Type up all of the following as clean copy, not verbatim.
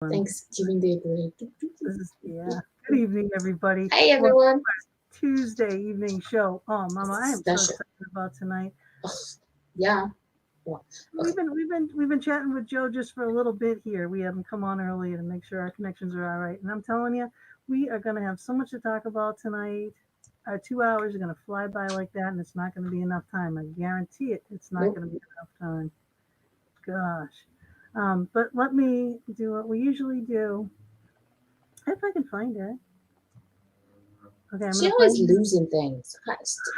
Thanksgiving Day break. Yeah. Good evening, everybody. Hey Well, everyone. Tuesday evening show. Oh, Mama, I am so Special. excited about tonight. Ugh, yeah. Well, We've been chatting with Joe just for a little bit here. We haven't come on earlier to make sure our connections are all right. And I'm telling you, we are going to have so much to talk about tonight. Our 2 hours are going to fly by like that, and it's not going to be enough time. I guarantee it. It's not nope. going to be enough time. Gosh. But let me do what we usually do. If I can find it. Okay, I'm She going to always find. losing things.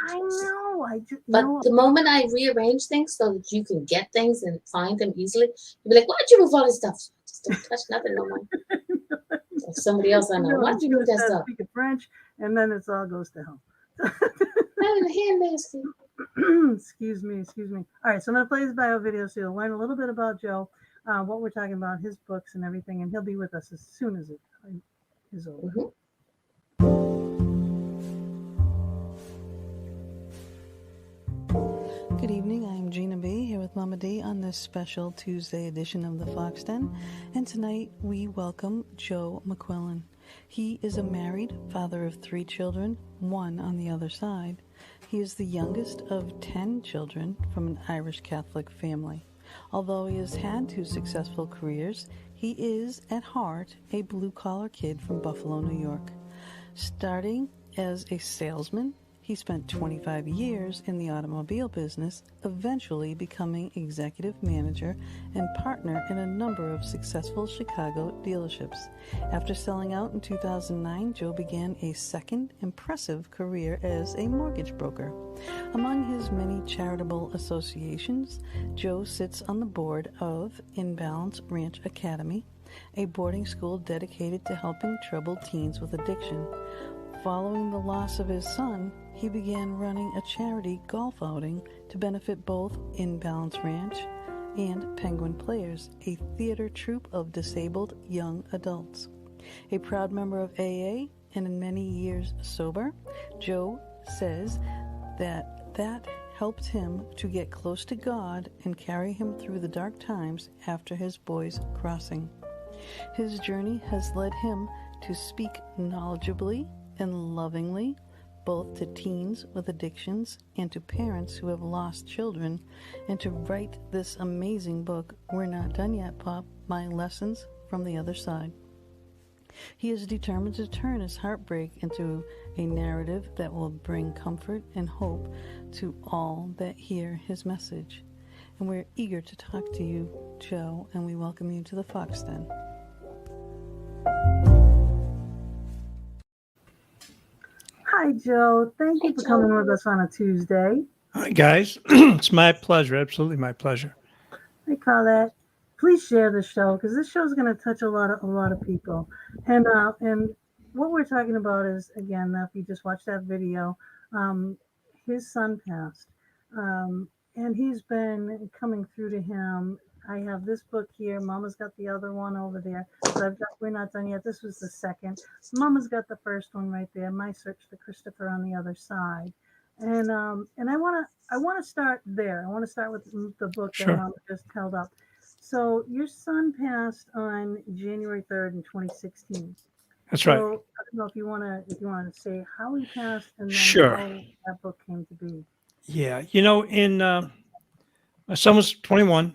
I know. I just, you But know, the moment I rearrange things so that you can get things and find them easily, you'll be like, why'd you move all this stuff? Just don't touch nothing no more. Like somebody else I know. no, Why'd she's you gonna move that start stuff? speaking French, and then it all goes to hell. Not in the handbasket. Excuse me. All right, so I'm gonna play his bio video so you'll learn a little bit about Joe, what we're talking about, his books and everything, and he'll be with us as soon as it is over. Mm-hmm. Good evening, I'm Gina B here with Mama D on this special Tuesday edition of the Fox Den, and tonight we welcome Joe McQuillen. He is a married father of 3 children, 1 on the other side. He is the youngest of 10 children from an Irish Catholic family. Although he has had 2 successful careers, he is, at heart, a blue-collar kid from Buffalo, New York. Starting as a salesman, he spent 25 years in the automobile business, eventually becoming executive manager and partner in a number of successful Chicago dealerships. After selling out in 2009, Joe began a second impressive career as a mortgage broker. Among his many charitable associations, Joe sits on the board of Inbalance Ranch Academy, a boarding school dedicated to helping troubled teens with addiction. Following the loss of his son, he began running a charity golf outing to benefit both Inbalance Ranch and Penguin Players, a theater troupe of disabled young adults. A proud member of AA and in many years sober, Joe says that helped him to get close to God and carry him through the dark times after his boys' crossing. His journey has led him to speak knowledgeably and lovingly, both to teens with addictions and to parents who have lost children, and to write this amazing book, We're Not Done Yet, Pop, My Lessons from the Other Side. He is determined to turn his heartbreak into a narrative that will bring comfort and hope to all that hear his message. And we're eager to talk to you, Joe, and we welcome you to the Fox Den. Hi, Joe. Thank Hey you for Joe. coming with us on a Tuesday. Hi, guys. It's my pleasure. Absolutely my pleasure. I call that. Please share the show because this show is going to touch a lot of people. And what we're talking about is again, if you just watched that video, um, his son passed, and he's been coming through to him. I have this book here. Mama's got the other one over there. So I've got We're Not Done Yet. This was the second. Mama's got the first one right there. My Search for Christopher on the other side. And I want to start there. I want to start with the book that Sure. Mama just held up. So your son passed on January 3rd in 2016. That's right. So I don't know if you want to say how he passed and then Sure. how that book came to be. Yeah. In my son was 21,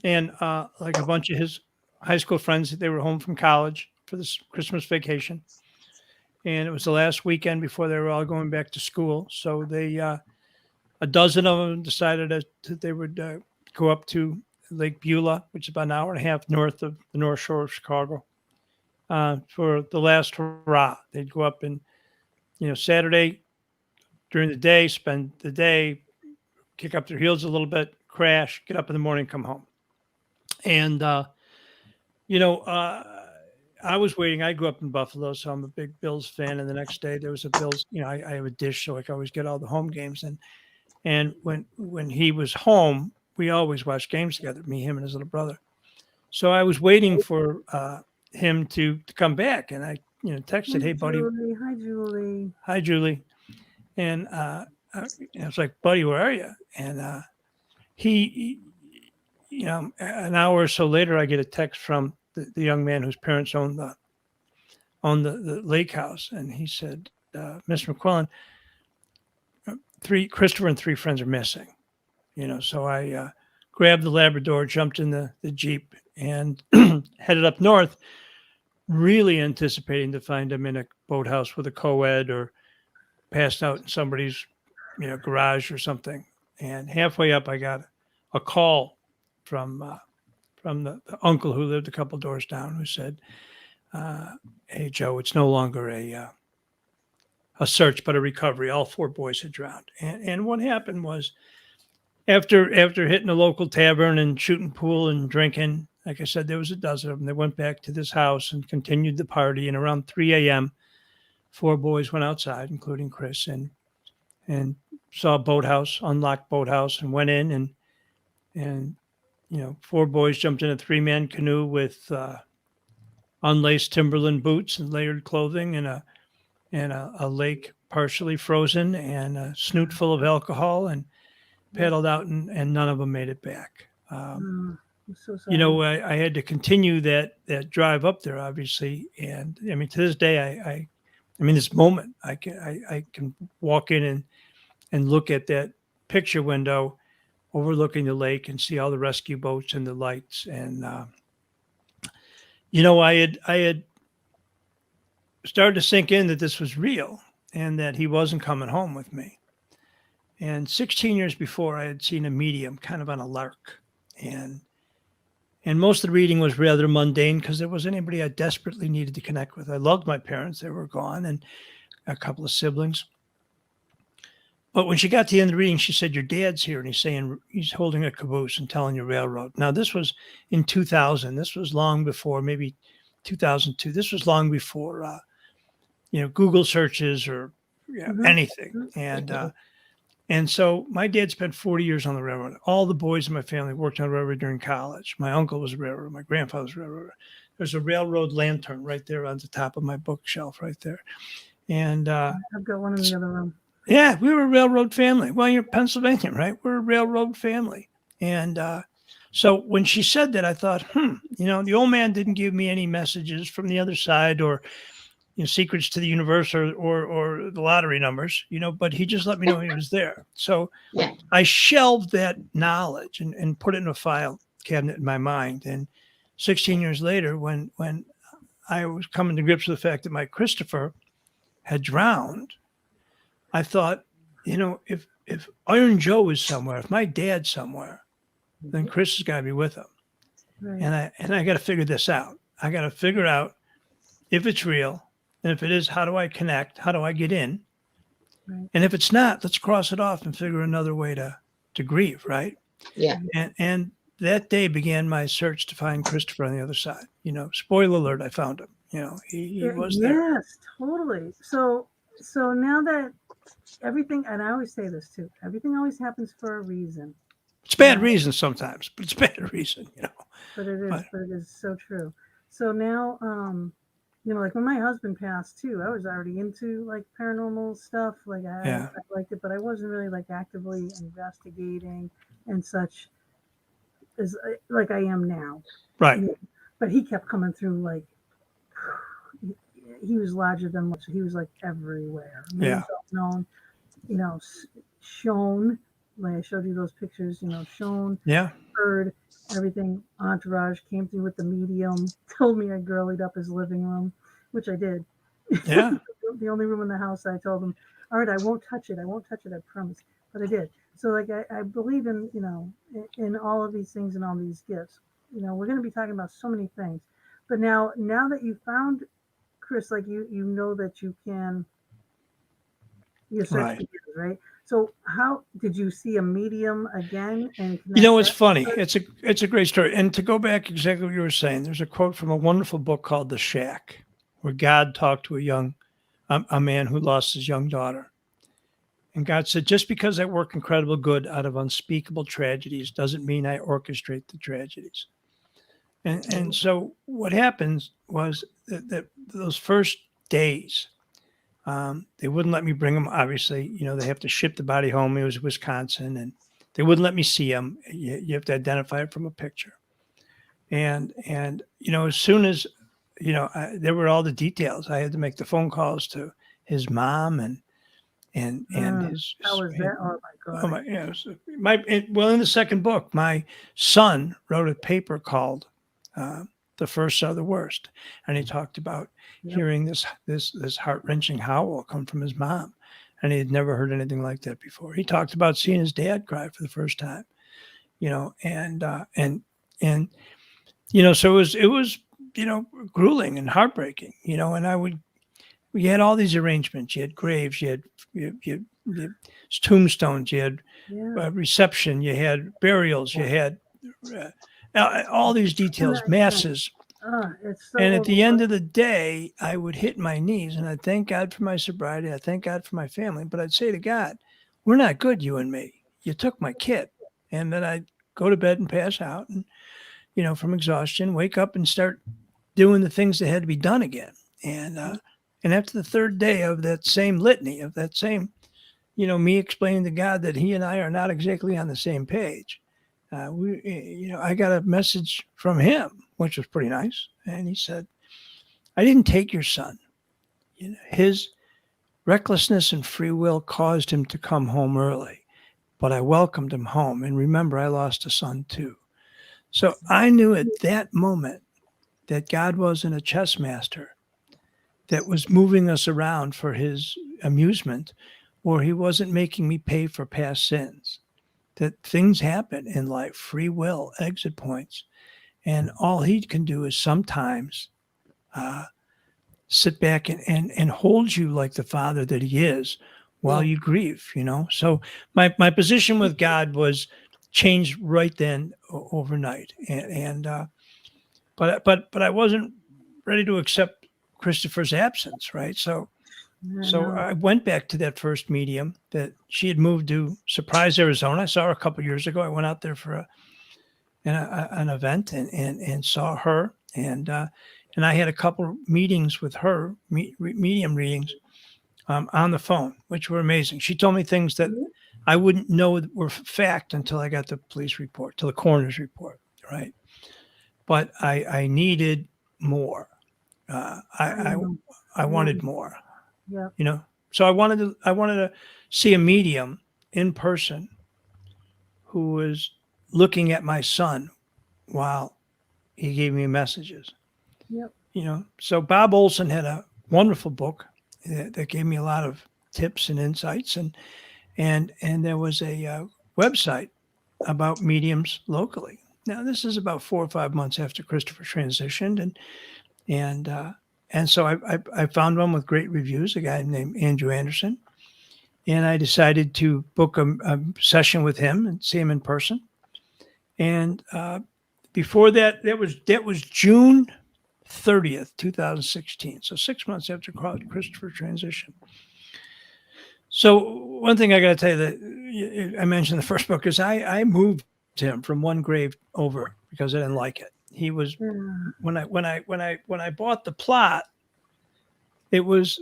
and like a bunch of his high school friends, they were home from college for this Christmas vacation, and it was the last weekend before they were all going back to school. So a dozen of them decided that they would go up to Lake Beulah, which is about an hour and a half north of the North Shore of Chicago, for the last hurrah. They'd go up and Saturday during the day, spend the day, kick up their heels a little bit, crash, get up in the morning, come home. And, you know, I was waiting. I grew up in Buffalo, so I'm a big Bills fan. And the next day there was a Bills, I have a dish, so I can always get all the home games. And when he was home, we always watched games together, me, him, and his little brother. So I was waiting for him to come back, and I texted, Hi "Hey, buddy, Julie. Hi Julie. hi, Julie," and I was like, "Buddy, where are you?" And he, an hour or so later, I get a text from the young man whose parents owned the lake house, and he said, "Mr. McQuillen, Christopher and 3 friends are missing." So I grabbed the Labrador, jumped in the Jeep, and headed up north, really anticipating to find him in a boathouse with a co-ed or passed out in somebody's garage or something. And halfway up, I got a call from the uncle who lived a couple doors down, who said, "Hey, Joe, it's no longer a search, but a recovery. All 4 boys had drowned." And what happened was, after hitting a local tavern and shooting pool and drinking, like I said, there was a dozen of them. They went back to this house and continued the party. And around 3 a.m., 4 boys went outside, including Chris, and saw a boathouse, unlocked boathouse, and went in, and 4 boys jumped in a 3-man canoe with unlaced Timberland boots and layered clothing, and a lake partially frozen, and a snoot full of alcohol, and paddled out, and none of them made it back. I'm so sorry. I had to continue that drive up there, obviously, and I mean, to this day, this moment, I can walk in and look at that picture window overlooking the lake and see all the rescue boats and the lights. And, I had started to sink in that this was real and that he wasn't coming home with me. And 16 years before, I had seen a medium kind of on a lark. And most of the reading was rather mundane because there wasn't anybody I desperately needed to connect with. I loved my parents. They were gone, and a couple of siblings. But when she got to the end of the reading, she said, "Your dad's here." And he's holding a caboose and telling you railroad. Now, this was in 2000. This was long before, maybe 2002. This was long before, Google searches or anything. And so my dad spent 40 years on the railroad. All the boys in my family worked on the railroad during college. My uncle was a railroader. My grandfather was a railroader. There's a railroad lantern right there on the top of my bookshelf right there. And I've got one in the other room. Yeah, we were a railroad family. Well, you're Pennsylvania, right? We're a railroad family. And so when she said that, I thought, the old man didn't give me any messages from the other side or secrets to the universe or the lottery numbers, but he just let me know he was there. So I shelved that knowledge and put it in a file cabinet in my mind. And 16 years later, when I was coming to grips with the fact that my Christopher had drowned, I thought, if Iron Joe is somewhere, if my dad's somewhere, then Chris has got to be with him. Right. And I got to figure this out. I got to figure out if it's real. And if it is, how do I connect? How do I get in? Right. And if it's not, let's cross it off and figure another way to grieve, right? Yeah. And that day began my search to find Christopher on the other side. Spoiler alert, I found him. He was there. Yes, totally. So now that everything, and I always say this too, everything always happens for a reason. It's bad reason sometimes, but it's bad reason, But it is so true. So now, like when my husband passed too, I was already into like paranormal stuff. Like I liked it, but I wasn't really like actively investigating and such as like I am now. Right. But he kept coming through like, he was larger than life. He was like everywhere. Known, shown, like I showed you those pictures, shown, heard, everything. Entourage came through with the medium, told me I girlied up his living room, which I did. Yeah. The only room in the house, I told him, all right, I won't touch it, I promise. But I did. So like I believe in, in all of these things and all these gifts. We're going to be talking about so many things. But now that you found Chris, like you know that you can, you're searching, right? So how did you see a medium again? And it's funny. It's a great story. And to go back exactly what you were saying, there's a quote from a wonderful book called The Shack, where God talked to a man who lost his young daughter. And God said, just because I work incredible good out of unspeakable tragedies doesn't mean I orchestrate the tragedies. And so what happens was that those first days, they wouldn't let me bring him. Obviously, they have to ship the body home. It was Wisconsin, and they wouldn't let me see him. You have to identify it from a picture. And as soon as there were all the details, I had to make the phone calls to his mom and his. How was that? Oh my God. Well, in the second book, my son wrote a paper called "The First Are the Worst," and he talked about hearing this heart-wrenching howl come from his mom, and he had never heard anything like that before. He talked about seeing his dad cry for the first time, so it was grueling and heartbreaking, and we had all these arrangements. You had graves, you had tombstones, you had reception, you had burials, you had all these details, masses. It's so And at the end of the day, I would hit my knees and I'd thank God for my sobriety. I thank God for my family. But I'd say to God, we're not good, you and me. You took my kid. And then I'd go to bed and pass out and, from exhaustion, wake up and start doing the things that had to be done again. And after the third day of that same litany, of that same, me explaining to God that he and I are not exactly on the same page, I got a message from him, which was pretty nice. And he said, I didn't take your son. His recklessness and free will caused him to come home early, but I welcomed him home. And remember, I lost a son too. So I knew at that moment that God wasn't a chess master that was moving us around for his amusement, or he wasn't making me pay for past sins. That things happen in life, free will, exit points. And all he can do is sometimes sit back and hold you like the father that he is while you grieve, So my position with God was changed right then overnight. But I wasn't ready to accept Christopher's absence, right? So I went back to that first medium that she had moved to Surprise, Arizona. I saw her a couple of years ago. I went out there for an event and saw her. And I had a couple meetings with her, medium readings on the phone, which were amazing. She told me things that I wouldn't know were fact until I got the police report, to the coroner's report, right? But I needed more. I wanted more. Yeah. So I wanted to see a medium in person who was looking at my son while he gave me messages. Yep. So Bob Olson had a wonderful book that gave me a lot of tips and insights, and there was a website about mediums locally. Now this is about 4 or 5 months after Christopher transitioned, and so I found one with great reviews, a guy named Andrew Anderson, and I decided to book a session with him and see him in person. And before that was June 30th, 2016. So 6 months after Christopher transitioned. So one thing I got to tell you that I mentioned in the first book is I moved him from one grave over because I didn't like it. He was when I bought the plot, it was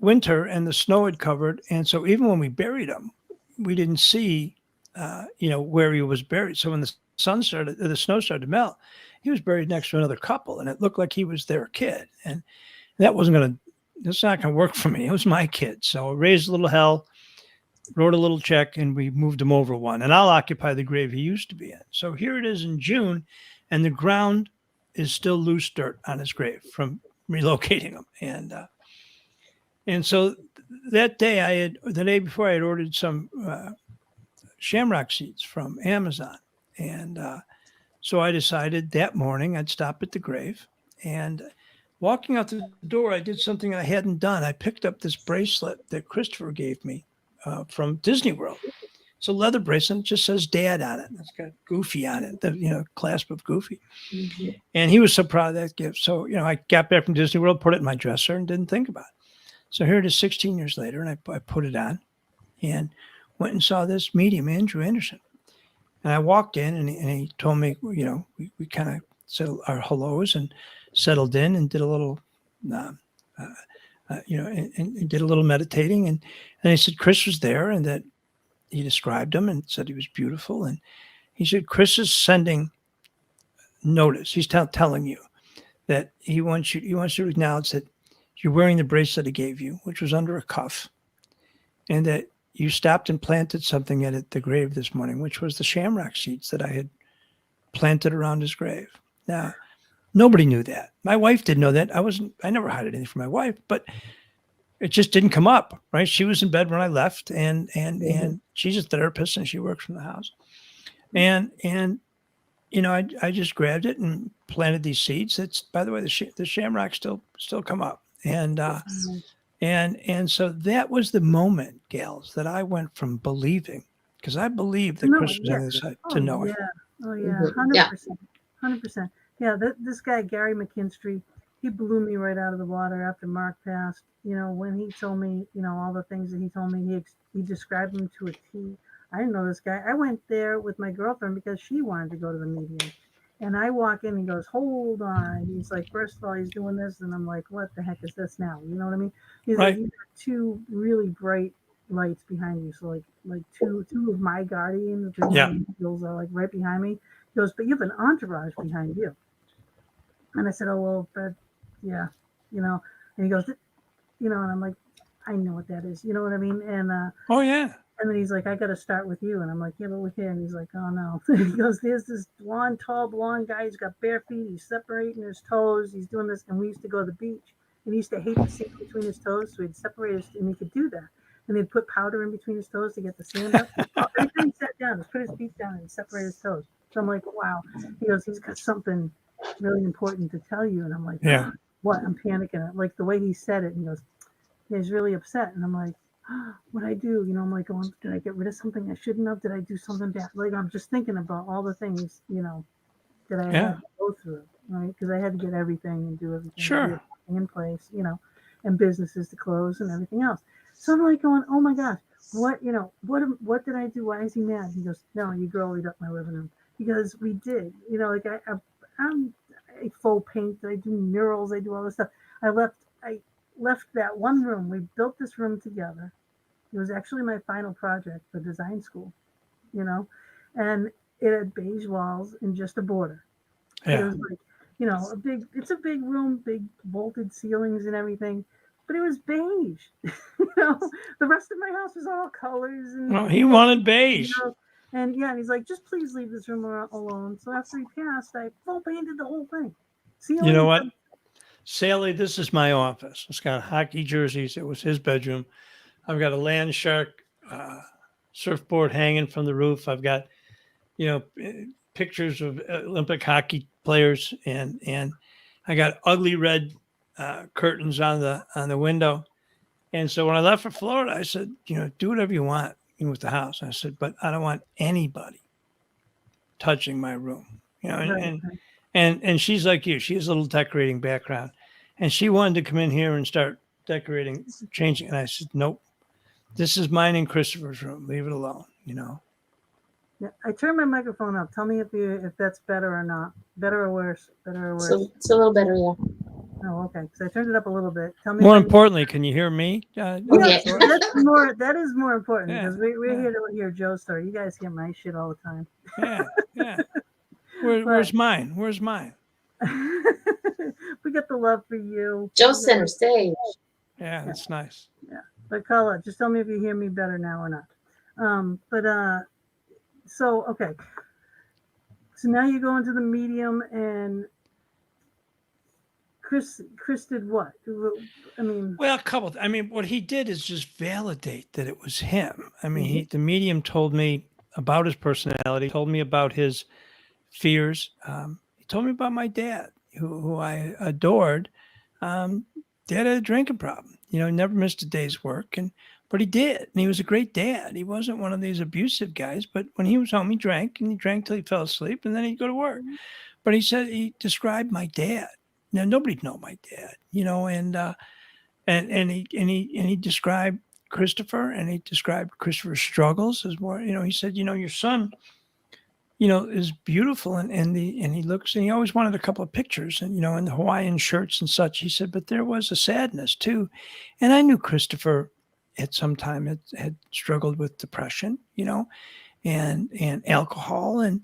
winter and the snow had covered, and so even when we buried him, we didn't see where he was buried. So when the snow started to melt, he was buried next to another couple, and it looked like he was their kid, and that's not gonna work for me. It was my kid, so I raised a little hell, wrote a little check, and we moved him over one, and I'll occupy the grave he used to be in. So here it is in June, and the ground is still loose dirt on his grave from relocating him. And so that day the day before I had ordered some shamrock seeds from Amazon. And so I decided that morning I'd stop at the grave, and walking out the door, I did something I hadn't done. I picked up this bracelet that Christopher gave me from Disney World. It's a leather bracelet. It just says Dad on it. It's got Goofy on it, the clasp of Goofy. Mm-hmm. And he was so proud of that gift. So, I got back from Disney World, put it in my dresser, and didn't think about it. So here it is 16 years later, and I put it on and went and saw this medium, Andrew Anderson. And I walked in, and he told me, we kind of said our hellos and settled in and did a little, and did a little meditating. And he said Chris was there, and that he described him and said he was beautiful. And he said, Chris is sending notice. He's telling you that he wants you to acknowledge that you're wearing the bracelet he gave you, which was under a cuff, and that you stopped and planted something at the grave this morning, which was the shamrock seeds that I had planted around his grave. Now, nobody knew that. My wife didn't know that. I never hid anything from my wife, but it just didn't come up, right? She was in bed when I left, and she's a therapist and she works from the house. And I just grabbed it and planted these seeds. It's, by the way, the shamrocks still come up. And so that was the moment, gals, that I went from believing, because I believed that Chris was on the other side, to knowing. Oh yeah, 100%. Yeah, this guy Gary McKinstry, he blew me right out of the water after Mark passed. When he told me, all the things that he told me, he described him to a T. I didn't know this guy. I went there with my girlfriend because she wanted to go to the medium. And I walk in, he goes, hold on. He's like, first of all, he's doing this. And I'm like, what the heck is this now? You know what I mean? He's right. like, you got two really bright lights behind you. So like two of my guardians, angels are like right behind me. He goes, but you have an entourage behind you. And I said, oh, well, but yeah, and he goes, and I'm like, I know what that is. You know what I mean? And, oh yeah. And then he's like, I got to start with you. And I'm like, yeah, but with him. And he's like, oh no. He goes, there's this tall blonde guy. He's got bare feet. He's separating his toes. He's doing this. And we used to go to the beach. And he used to hate the sand between his toes. So he'd separate his, and he could do that. And they'd put powder in between his toes to get the sand up. Every time he sat down, he'd put his feet down and separate his toes. So I'm like, wow. He goes, he's got something really important to tell you. And I'm like, yeah. What? I'm panicking. Like the way he said it. And he goes, he's really upset. And I'm like, what I do, I'm like, oh, did I get rid of something I shouldn't have? Did I do something bad? Like, I'm just thinking about all the things, that I had to go through, right? Because I had to get everything and do everything, sure, in place, and businesses to close and everything else. So I'm like going, oh my gosh, what did I do? Why is he mad? He goes, no, you girlied up my living room. He goes, we did, I full paint, I do murals, I do all this stuff. I left that one room. We built this room together. It was actually my final project for design school, and it had beige walls and just a border. Yeah. It was like, it's a big room, big vaulted ceilings and everything, but it was beige. The rest of my house was all colors. And well, he wanted beige. And he's like, just please leave this room alone. So after he passed, I full painted the whole thing. You know what? Sally, this is my office. It's got hockey jerseys. It was his bedroom. I've got a Land Shark surfboard hanging from the roof. I've got, pictures of Olympic hockey players, and I got ugly red curtains on the window. And so when I left for Florida, I said, do whatever you want with the house. I said, but I don't want anybody touching my room. And she's like you. She has a little decorating background. And she wanted to come in here and start decorating, changing. And I said, nope, this is mine and Christopher's room. Leave it alone, Yeah, I turned my microphone up. Tell me if that's better or not. Better or worse? Better or worse? So it's a little better, yeah. Oh, okay. So I turned it up a little bit. Tell me. More importantly, can you hear me? That is more important because we're here to hear Joe's story. You guys hear my shit all the time. Yeah. Where's mine? Where's mine? We got the love for you. Joe's center stage. Yeah, that's nice. Yeah. But Carla, just tell me if you hear me better now or not. So okay. So now you go into the medium and Chris did what? What he did is just validate that it was him. The medium told me about his personality, told me about his fears. He told me about my dad, who I adored. Dad had a drinking problem. Never missed a day's work, but he did, and he was a great dad. He wasn't one of these abusive guys, but when he was home, he drank till he fell asleep, and then he'd go to work. But he described my dad. Now nobody'd know my dad, and he described Christopher, and he described Christopher's struggles as more. He said, your son, is beautiful, and he looks, and he always wanted a couple of pictures, and in the Hawaiian shirts and such. He said, but there was a sadness too, and I knew Christopher at some time had struggled with depression, and alcohol, and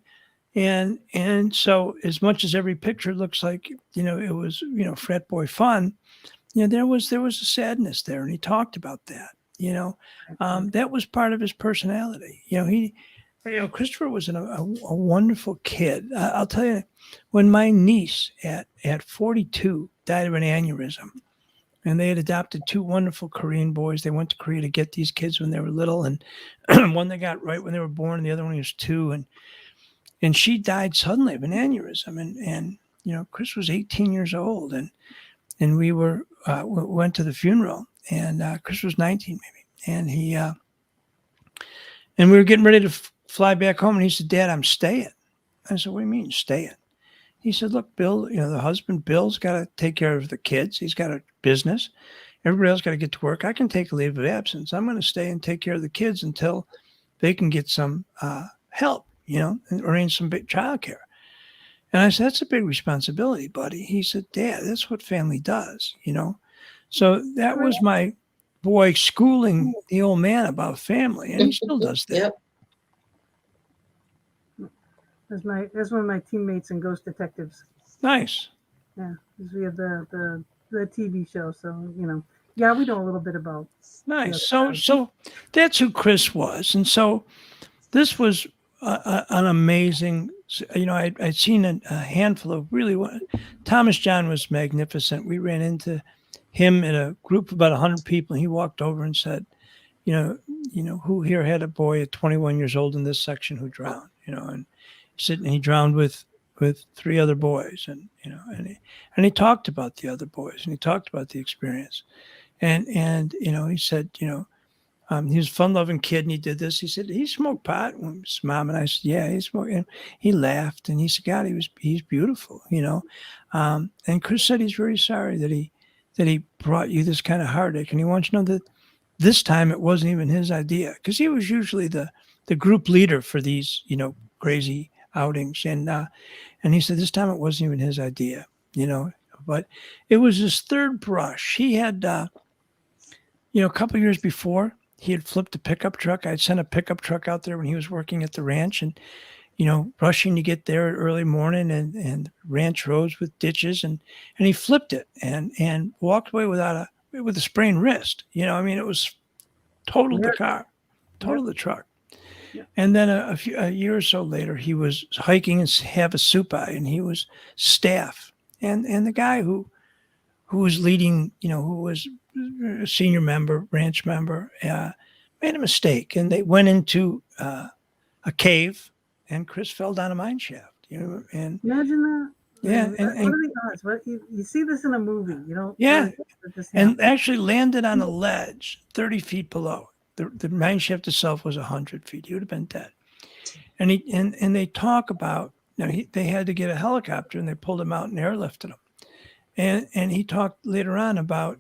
And so as much as every picture looks like, it was, frat boy fun, there was a sadness there, and he talked about that. That was part of his personality. Christopher was a wonderful kid. I'll tell you, when my niece at 42 died of an aneurysm, and they had adopted two wonderful Korean boys. They went to Korea to get these kids when they were little, and one they got right when they were born, and the other one was 2, and she died suddenly of an aneurysm, and Chris was 18 years old, and we went to the funeral, and Chris was 19 maybe, and and we were getting ready to fly back home, and he said, "Dad, I'm staying." I said, "What do you mean staying?" He said, "Look, Bill, the husband, Bill's got to take care of the kids. He's got a business. Everybody else got to get to work. I can take a leave of absence. I'm going to stay and take care of the kids until they can get some help, and arrange some big childcare." And I said, "That's a big responsibility, buddy." He said, "Dad, that's what family does, So that was my boy schooling the old man about family, and he still does that. Yep. That's one of my teammates in Ghost Detectives. Nice. Yeah, because we have the TV show, so yeah, we know a little bit about. Nice. So that's who Chris was, and so this was an amazing. I'd seen a handful of really. Thomas John was magnificent. We ran into him in a group of about 100 people, and he walked over and said, who here had a boy at 21 years old in this section who drowned, and he said, and he drowned with 3 other boys, and he talked about the other boys, and he talked about the experience, and he said, he was a fun-loving kid, and he did this. He said he smoked pot. And his mom and I said, "Yeah, he smoked." And he laughed, and he said, "God, he's beautiful," And Chris said he's very sorry that he brought you this kind of heartache, and he wants you to know that this time it wasn't even his idea, because he was usually the group leader for these crazy outings, and he said this time it wasn't even his idea, but it was his third brush. He had a couple of years before, he had flipped a pickup truck. I'd sent a pickup truck out there when he was working at the ranch, and rushing to get there early morning, and ranch roads with ditches, and he flipped it and walked away with a sprained wrist. It was totaled the car, totaled the truck. Yeah. And then a year or so later, he was hiking in Havasupai, and he was staff, and the guy who was leading, who was a senior member, ranch member, made a mistake, and they went into a cave. And Chris fell down a mine shaft, and imagine that. Yeah. What are the odds? What you see this in a movie, Yeah. And actually landed on a ledge 30 feet below. The mine shaft itself was 100 feet. He would have been dead. And they talk about, they had to get a helicopter, and they pulled him out and airlifted him. And he talked later on about,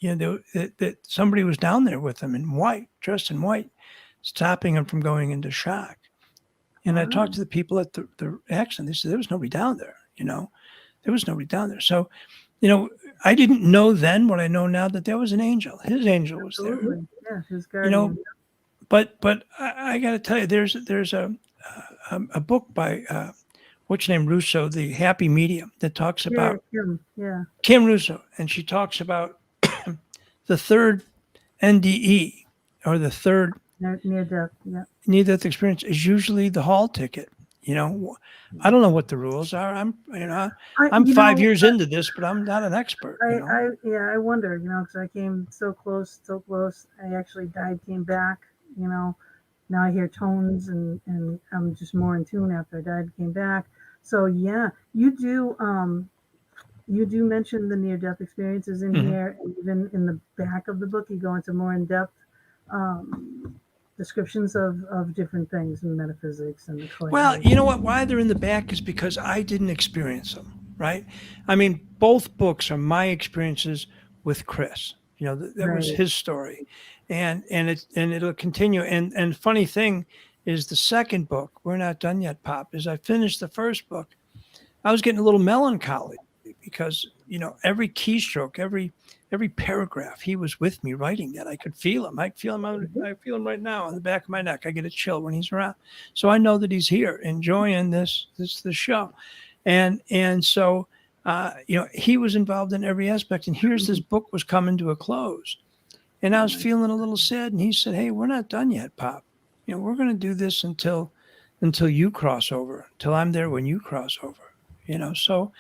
that somebody was down there with him in white, dressed in white, stopping him from going into shock. And I talked to the people at the accident. They said there was nobody down there, There was nobody down there. So, I didn't know then what I know now, that there was an angel. His angel was there. Yeah, his guardian. But I got to tell you, there's a book by what's her name, Russo, The Happy Medium, that talks about Kim Russo, and she talks about the third NDE, or the third near death. Yeah. Near death experience is usually the hall ticket. I don't know what the rules are. I'm 5 years into this, but I'm not an expert. I wonder, because I came so close. I actually died, came back. Now I hear tones, and I'm just more in tune after I died, came back. So yeah, you do mention the near death experiences in here, and even in the back of the book, you go into more in depth descriptions of different things in metaphysics and the clay. Well, you know what? Why they're in the back is because I didn't experience them, right? I mean, both books are my experiences with Chris. That was his story, and it'll continue. And funny thing is, the second book, we're not done yet, Pop. As I finished the first book, I was getting a little melancholy because, every keystroke, every paragraph, he was with me writing that. I could feel him. I feel him. I feel him right now on the back of my neck. I get a chill when he's around. So I know that he's here enjoying this show. And so, he was involved in every aspect. And here's this book was coming to a close. And I was feeling a little sad. And he said, "Hey, we're not done yet, Pop. We're going to do this until you cross over, till I'm there when you cross over." So,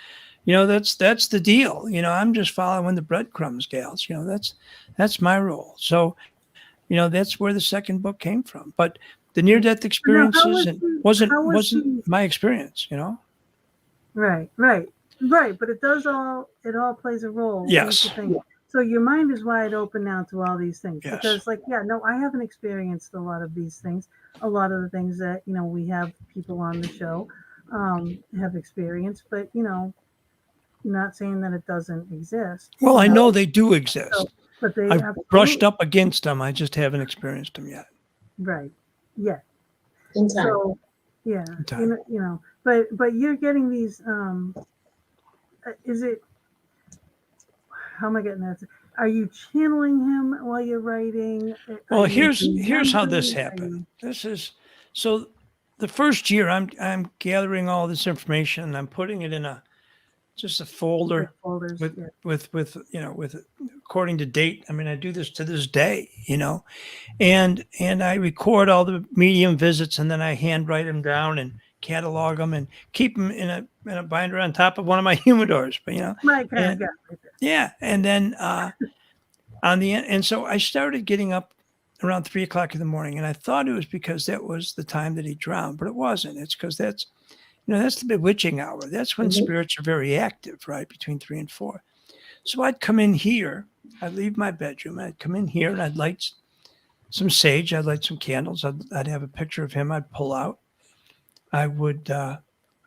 that's the deal. I'm just following the breadcrumbs, gals. That's my role. So, that's where the second book came from. But the near-death experiences wasn't my experience. Right. But it all plays a role. Yes. So your mind is wide open now to all these things. Yes. Because I haven't experienced a lot of these things. A lot of the things that, we have people on the show have experienced, but, not saying that it doesn't exist. Well, I know they do exist. So, but they I've brushed up against them. I just haven't experienced them yet. Right. Yeah. In time. So, yeah. In time. But you're getting these, is it, how am I getting that? Are you channeling him while you're writing? Well, here's how this happened. This is so the first year I'm gathering all this information and I'm putting it in just a folder with according to date. I mean, I do this to this day, and I record all the medium visits and then I handwrite them down and catalog them and keep them in a binder on top of one of my humidors. But yeah, and then on the end, and so I started getting up around 3:00 in the morning, and I thought it was because that was the time that he drowned, but it wasn't. It's because that's the bewitching hour. That's when spirits are very active, right, between 3 and 4. So I'd come in here. I'd leave my bedroom. I'd come in here, and I'd light some sage. I'd light some candles. I'd have a picture of him. I'd pull out. I would.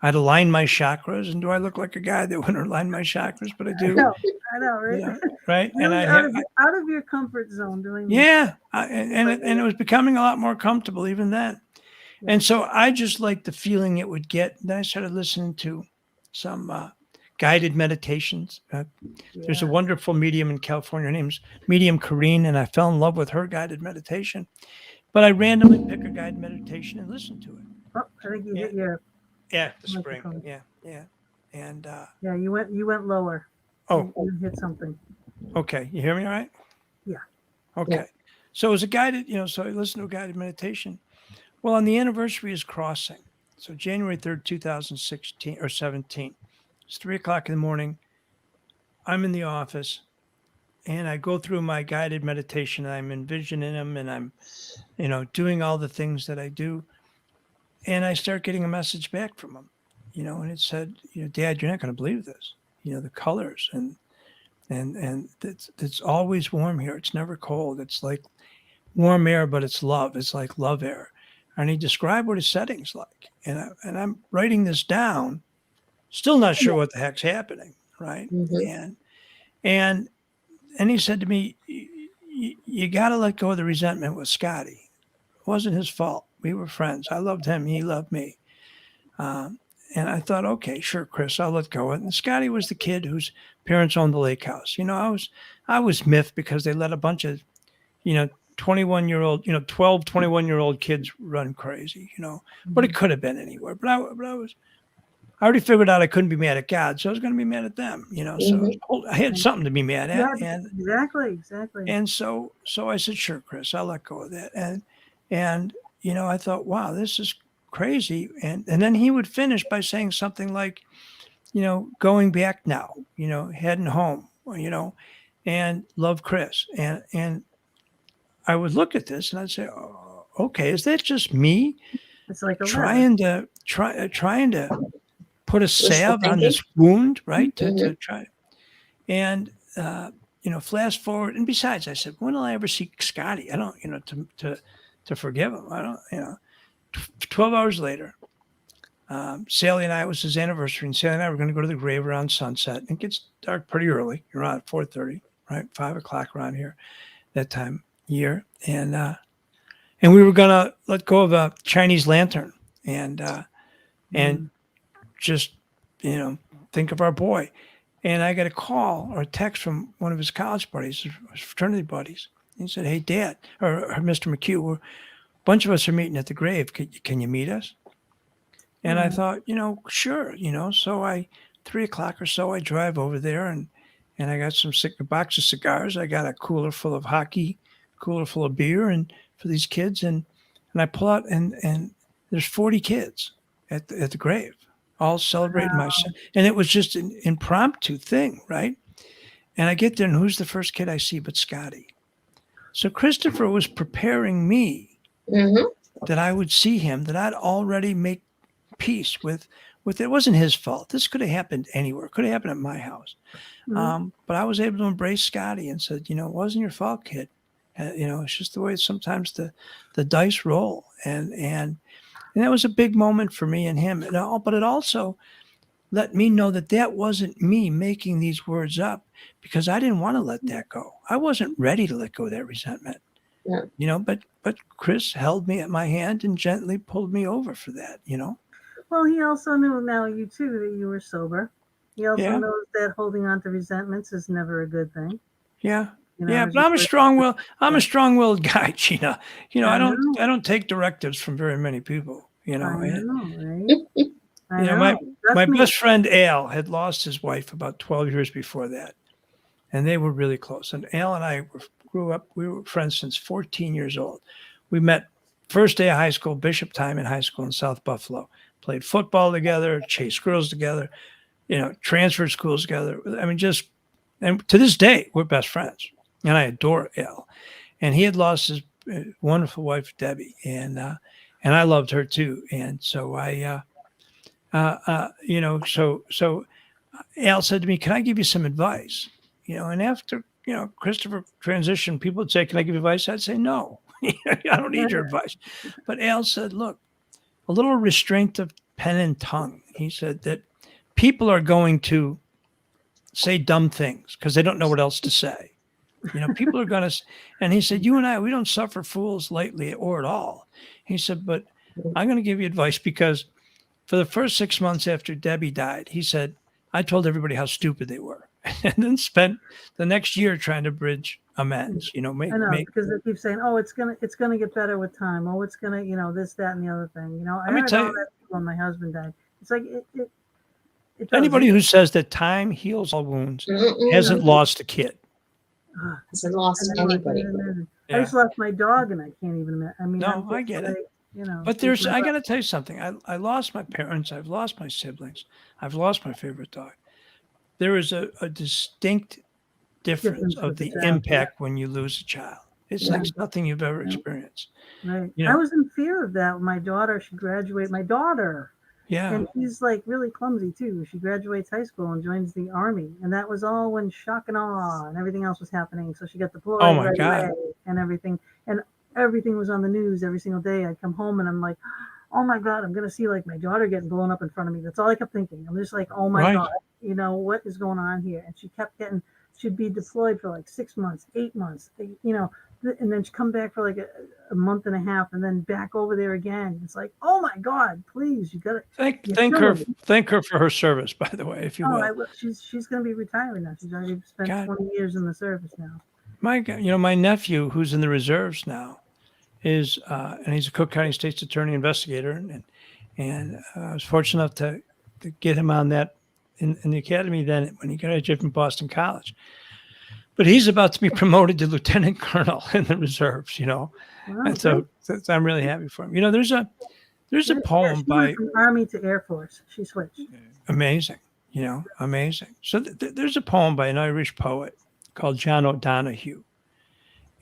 I'd align my chakras. And do I look like a guy that wouldn't align my chakras? But I do. I know, right? Right. Really and out of your comfort zone doing. Yeah, and it was becoming a lot more comfortable even then. Yeah. And so I just liked the feeling it would get. Then I started listening to some guided meditations. There's a wonderful medium in California. Her name's Medium Corrine, and I fell in love with her guided meditation. But I randomly pick a guided meditation and listen to it. Oh, I think you hit your. Yeah, the spring. Yeah. And you went lower. Oh, you hit something. Okay, you hear me all right? Yeah. Okay. Yeah. So it was a guided, so I listened to a guided meditation. Well, on the anniversary is crossing. So January 3rd, 2016 or 17. It's 3:00 in the morning. I'm in the office and I go through my guided meditation. And I'm envisioning him and I'm, doing all the things that I do. And I start getting a message back from him, and it said, "Dad, you're not going to believe this. The colors and it's always warm here. It's never cold. It's like warm air, but it's love. It's like love air." And he described what his setting's like. And I'm writing this down, still not sure what the heck's happening, right? Mm-hmm. And he said to me, "You got to let go of the resentment with Scotty. It wasn't his fault. We were friends. I loved him. He loved me." And I thought, okay, sure, Chris, I'll let go of it. And Scotty was the kid whose parents owned the lake house. I was miffed because they let a bunch of, 21-year-old, 12, 21-year-old kids run crazy, but it could have been anywhere. But I already figured out I couldn't be mad at God, so I was going to be mad at them, So I had something to be mad at. Yeah, and exactly. And so I said, sure, Chris, I'll let go of that. And I thought, wow, this is crazy. And then he would finish by saying something like, going back now, heading home, and love Chris. And I would look at this and I'd say, oh, okay, is that just me? It's like trying to put a salve on this wound, right? To try. And, flash forward. And besides, I said, when will I ever see Scotty? I don't, to forgive him. I don't, 12 hours later, Sally and I, it was his anniversary, and Sally and I were going to go to the grave around sunset. And it gets dark pretty early, around 4:30, right? 5 o'clock around here, that time year. And we were going to let go of a Chinese lantern and just, think of our boy. And I got a call or a text from one of his college buddies, his fraternity buddies. He said, "Hey, Dad, or Mr. McHugh, a bunch of us are meeting at the grave. Can you meet us?" And I thought, sure, So 3 o'clock or so, I drive over there, and I got a box of cigars. I got a cooler full of hockey, cooler full of beer, and for these kids, and I pull out, and there's 40 kids at the grave, all celebrating my son. And it was just an impromptu thing, right? And I get there, and who's the first kid I see but Scotty? So Christopher was preparing me that I would see him, that I'd already make peace with it. Wasn't his fault. This could have happened anywhere. It could have happened at my house. But I was able to embrace Scotty and said, it wasn't your fault, kid. It's just the way sometimes the dice roll. And that was a big moment for me and him. But it also let me know that wasn't me making these words up, because I didn't want to let that go. I wasn't ready to let go of that resentment. Yeah. But Chris held me at my hand and gently pulled me over for that, Well, he also knew now you too that you were sober. He also Yeah. knows that holding on to resentments is never a good thing. Yeah. You know, Yeah, as but you I'm a said- strong-willed. I'm a strong-willed guy, Gina. I know. I don't take directives from very many people. I And, know, right? I know, know. my Trust me. best friend Al had lost his wife about 12 years before that, and they were really close. And Al and I grew up. We were friends since 14 years old. We met first day of high school, Bishop time in high school in South Buffalo. Played football together, chased girls together, transferred schools together. I mean, and to this day, we're best friends. And I adore Al. And he had lost his wonderful wife, Debbie, and I loved her too. And so so Al said to me, "Can I give you some advice?" And after, Christopher transitioned, people would say, "Can I give you advice?" I'd say, "No, I don't need your advice." But Al said, "Look, a little restraint of pen and tongue." He said that people are going to say dumb things because they don't know what else to say. People are going to, and he said, "You and I, we don't suffer fools lightly or at all." He said, "But I'm going to give you advice, because for the first 6 months after Debbie died," he said, "I told everybody how stupid they were," and then spent the next year trying to bridge amends. I know, because they keep saying, "Oh, it's gonna get better with time. Oh, it's gonna, this, that, and the other thing." I Let me heard tell all you- that when my husband died. It's like it Anybody who says that time heals all wounds hasn't lost a kid. Hasn't lost anybody. I just lost my dog, and I can't even imagine. I mean, No, I get it. But I got to tell you something. I lost my parents. I've lost my siblings. I've lost my favorite dog. There is a distinct difference of with the the child, impact when you lose a child. It's like nothing you've ever experienced. Right. You know? I was in fear of that. My daughter, she graduated. My daughter, Yeah. and she's like really clumsy too. She graduates high school and joins the army, and that was all when shock and awe and everything else was happening. So she got deployed Oh, my right God. away and everything was on the news every single day. I'd come home and I'm like, oh my God, I'm gonna see like my daughter getting blown up in front of me. That's all I kept thinking. I'm just like, oh my Right. God, what is going on here? And she kept she'd be deployed for like 6 months, 8 months, and then she'd come back for like a month and a half, and then back over there again. It's like, oh my God, please, you gotta Thank her for her service, by the way, if you will. I will. She's gonna be retiring now. She's already spent God. 20 years in the service now. My nephew, who's in the reserves now, is and he's a Cook County State's Attorney investigator, and I was fortunate enough to get him on that in the academy then when he graduated from Boston College. But he's about to be promoted to lieutenant colonel in the reserves, Wow, and so I'm really happy for him. There's a poem she by went from Army to Air Force. She switched. amazing, amazing. So there's a poem by an Irish poet called John O'Donohue,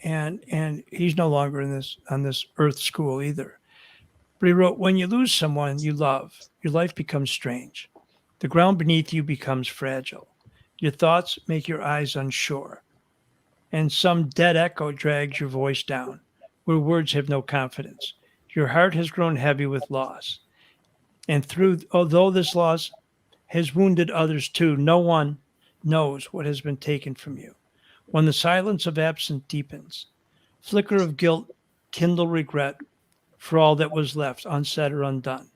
and he's no longer on this earth school either. But he wrote, "When you lose someone you love, your life becomes strange. The ground beneath you becomes fragile. Your thoughts make your eyes unsure. And some dead echo drags your voice down, where words have no confidence. Your heart has grown heavy with loss. And although this loss has wounded others too, no one knows what has been taken from you. When the silence of absence deepens, flicker of guilt kindle regret for all that was left unsaid or undone.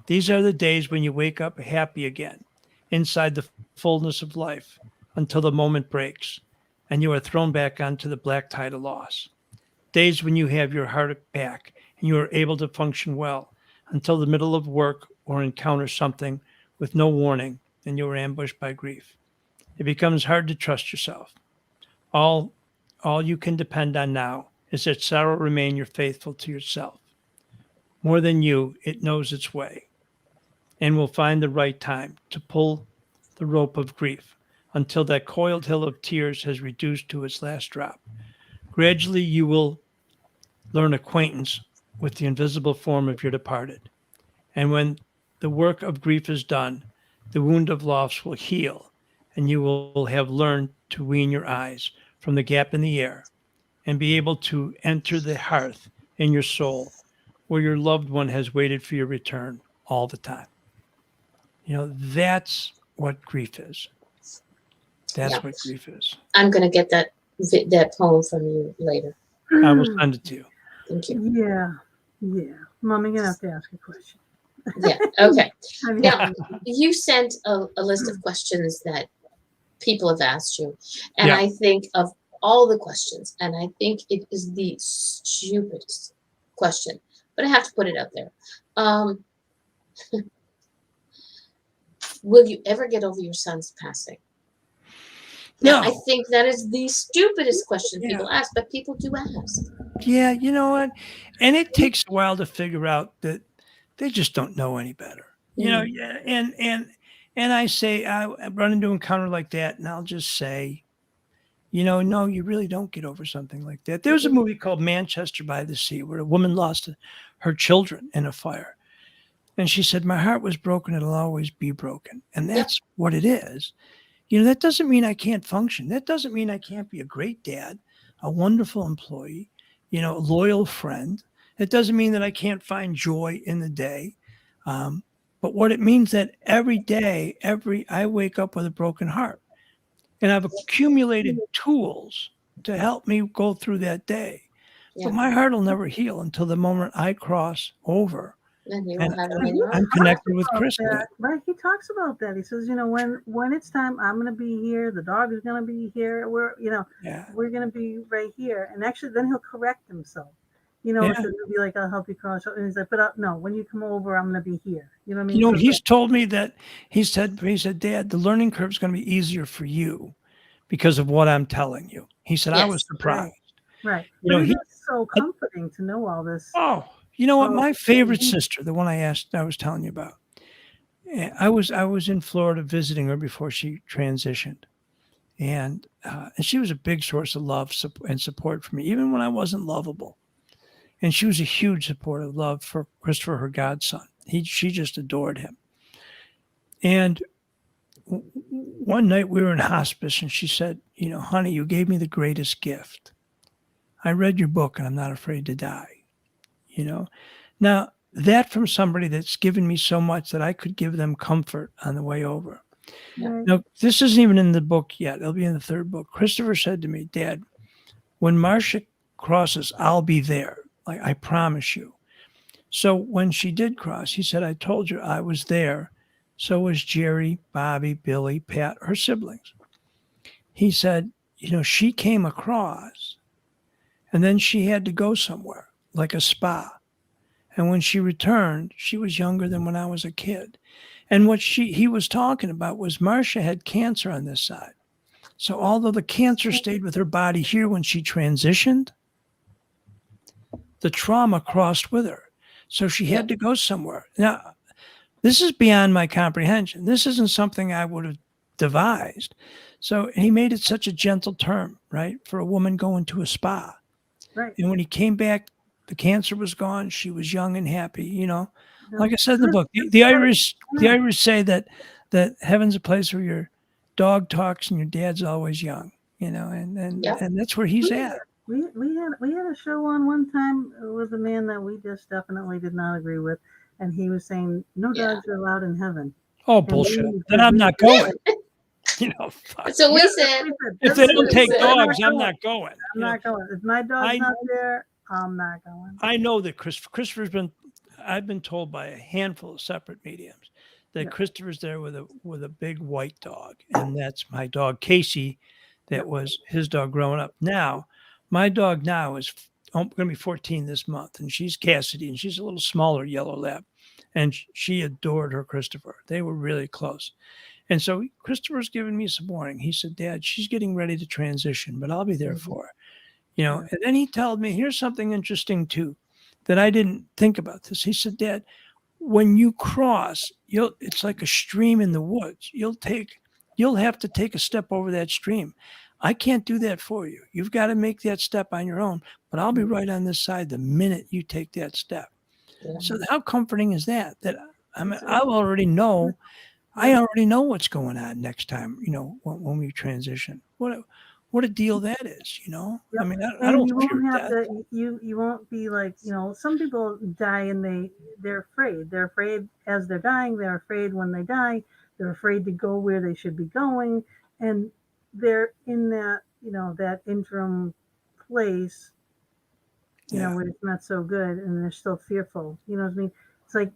These are the days when you wake up happy again, inside the fullness of life until the moment breaks and you are thrown back onto the black tide of loss. Days when you have your heart back and you are able to function well until the middle of work or encounter something with no warning and you are ambushed by grief. It becomes hard to trust yourself. All you can depend on now is that sorrow remain you're faithful to yourself. More than you, it knows its way and will find the right time to pull the rope of grief until that coiled hill of tears has reduced to its last drop. Gradually, you will learn acquaintance with the invisible form of your departed. And when the work of grief is done, the wound of loss will heal, and you will have learned to wean your eyes from the gap in the air and be able to enter the hearth in your soul where your loved one has waited for your return all the time. That's what grief is. That's what grief is. I'm going to get that poem from you later. I will send it to you. Thank you. Yeah. Mom, you're going to have to ask a question. Yeah. Okay. Yeah. Now, you sent a list of questions that people have asked you. And Yeah. I think of all the questions, and I think it is the stupidest question, but I have to put it out there. Will you ever get over your son's passing? Now, No. I think that is the stupidest question Yeah. people ask, but people do ask. Yeah, you know what? And it takes a while to figure out that they just don't know any better. Yeah, and I say I run into an encounter like that, and I'll just say, no, you really don't get over something like that. There was a movie called Manchester by the Sea where a woman lost her children in a fire. And she said, my heart was broken. It'll always be broken. And that's what it is. That doesn't mean I can't function. That doesn't mean I can't be a great dad, a wonderful employee, a loyal friend. It doesn't mean that I can't find joy in the day. But what it means that every day, I wake up with a broken heart. And I've accumulated tools to help me go through that day. Yeah. But my heart will never heal until the moment I cross over. And you And will have it in your I'm heart. connected with About Chris. that, right? He talks about that. He says, when it's time, I'm going to be here. The dog is going to be here. We're going to be right here. And actually, then he'll correct himself. Instead of be like, I'll help you cross. And he's like, but no, when you come over, I'm going to be here. You know what I mean? He's told me that he said, Dad, the learning curve is going to be easier for you because of what I'm telling you. He said, I was surprised. Right. He's so comforting to know all this. Oh, you know what? My favorite sister, the one I was telling you about, I was in Florida visiting her before she transitioned. And she was a big source of love and support for me, even when I wasn't lovable. And she was a huge support of love for Christopher, her godson. She just adored him. And one night we were in hospice and she said, honey, you gave me the greatest gift. I read your book and I'm not afraid to die. Now that from somebody that's given me so much that I could give them comfort on the way over. Right. Now, this isn't even in the book yet. It'll be in the third book. Christopher said to me, Dad, when Marcia crosses, I'll be there. Like, I promise you. So when she did cross, he said, I told you I was there. So was Jerry, Bobby, Billy, Pat, her siblings. He said, she came across and then she had to go somewhere, like a spa. And when she returned, she was younger than when I was a kid. And what he was talking about was Marcia had cancer on this side. So although the cancer stayed with her body here when she transitioned, the trauma crossed with her. So she had to go somewhere. Now, this is beyond my comprehension. This isn't something I would have devised. So he made it such a gentle term, right, for a woman going to a spa. Right. And when he came back, the cancer was gone. She was young and happy, Like I said in the book, the Irish say that heaven's a place where your dog talks and your dad's always young, and that's where he's at. We had a show on one time with a man that we just definitely did not agree with, and he was saying no dogs are allowed in heaven. Oh, bullshit! Then I'm not going. Fuck. So we said, if they don't take dogs, I'm not going. I'm not going. If my dog's not there, I'm not going. I know that Christopher's I've been told by a handful of separate mediums that Christopher's there with a big white dog, and that's my dog Casey. That was his dog growing up. Now, my dog now is going to be 14 this month, and she's Cassidy, and she's a little smaller yellow lab, and she adored her Christopher. They were really close. And so Christopher's giving me some warning. He said, Dad, she's getting ready to transition, but I'll be there for her. And then he told me, here's something interesting too, that I didn't think about this. He said, Dad, when you cross, it's like a stream in the woods. You'll have to take a step over that stream. I can't do that for you. You've got to make that step on your own, but I'll be right on this side the minute you take that step. Yeah. So how comforting is that? That I already know what's going on next time, when we transition. What a deal that is, Yep. I mean, I don't you won't have that. You won't be like, some people die and they're afraid. They're afraid as they're dying. They're afraid when they die. They're afraid to go where they should be going. And they're in that, that interim place, where it's not so good and they're still fearful. You know what I mean? It's like,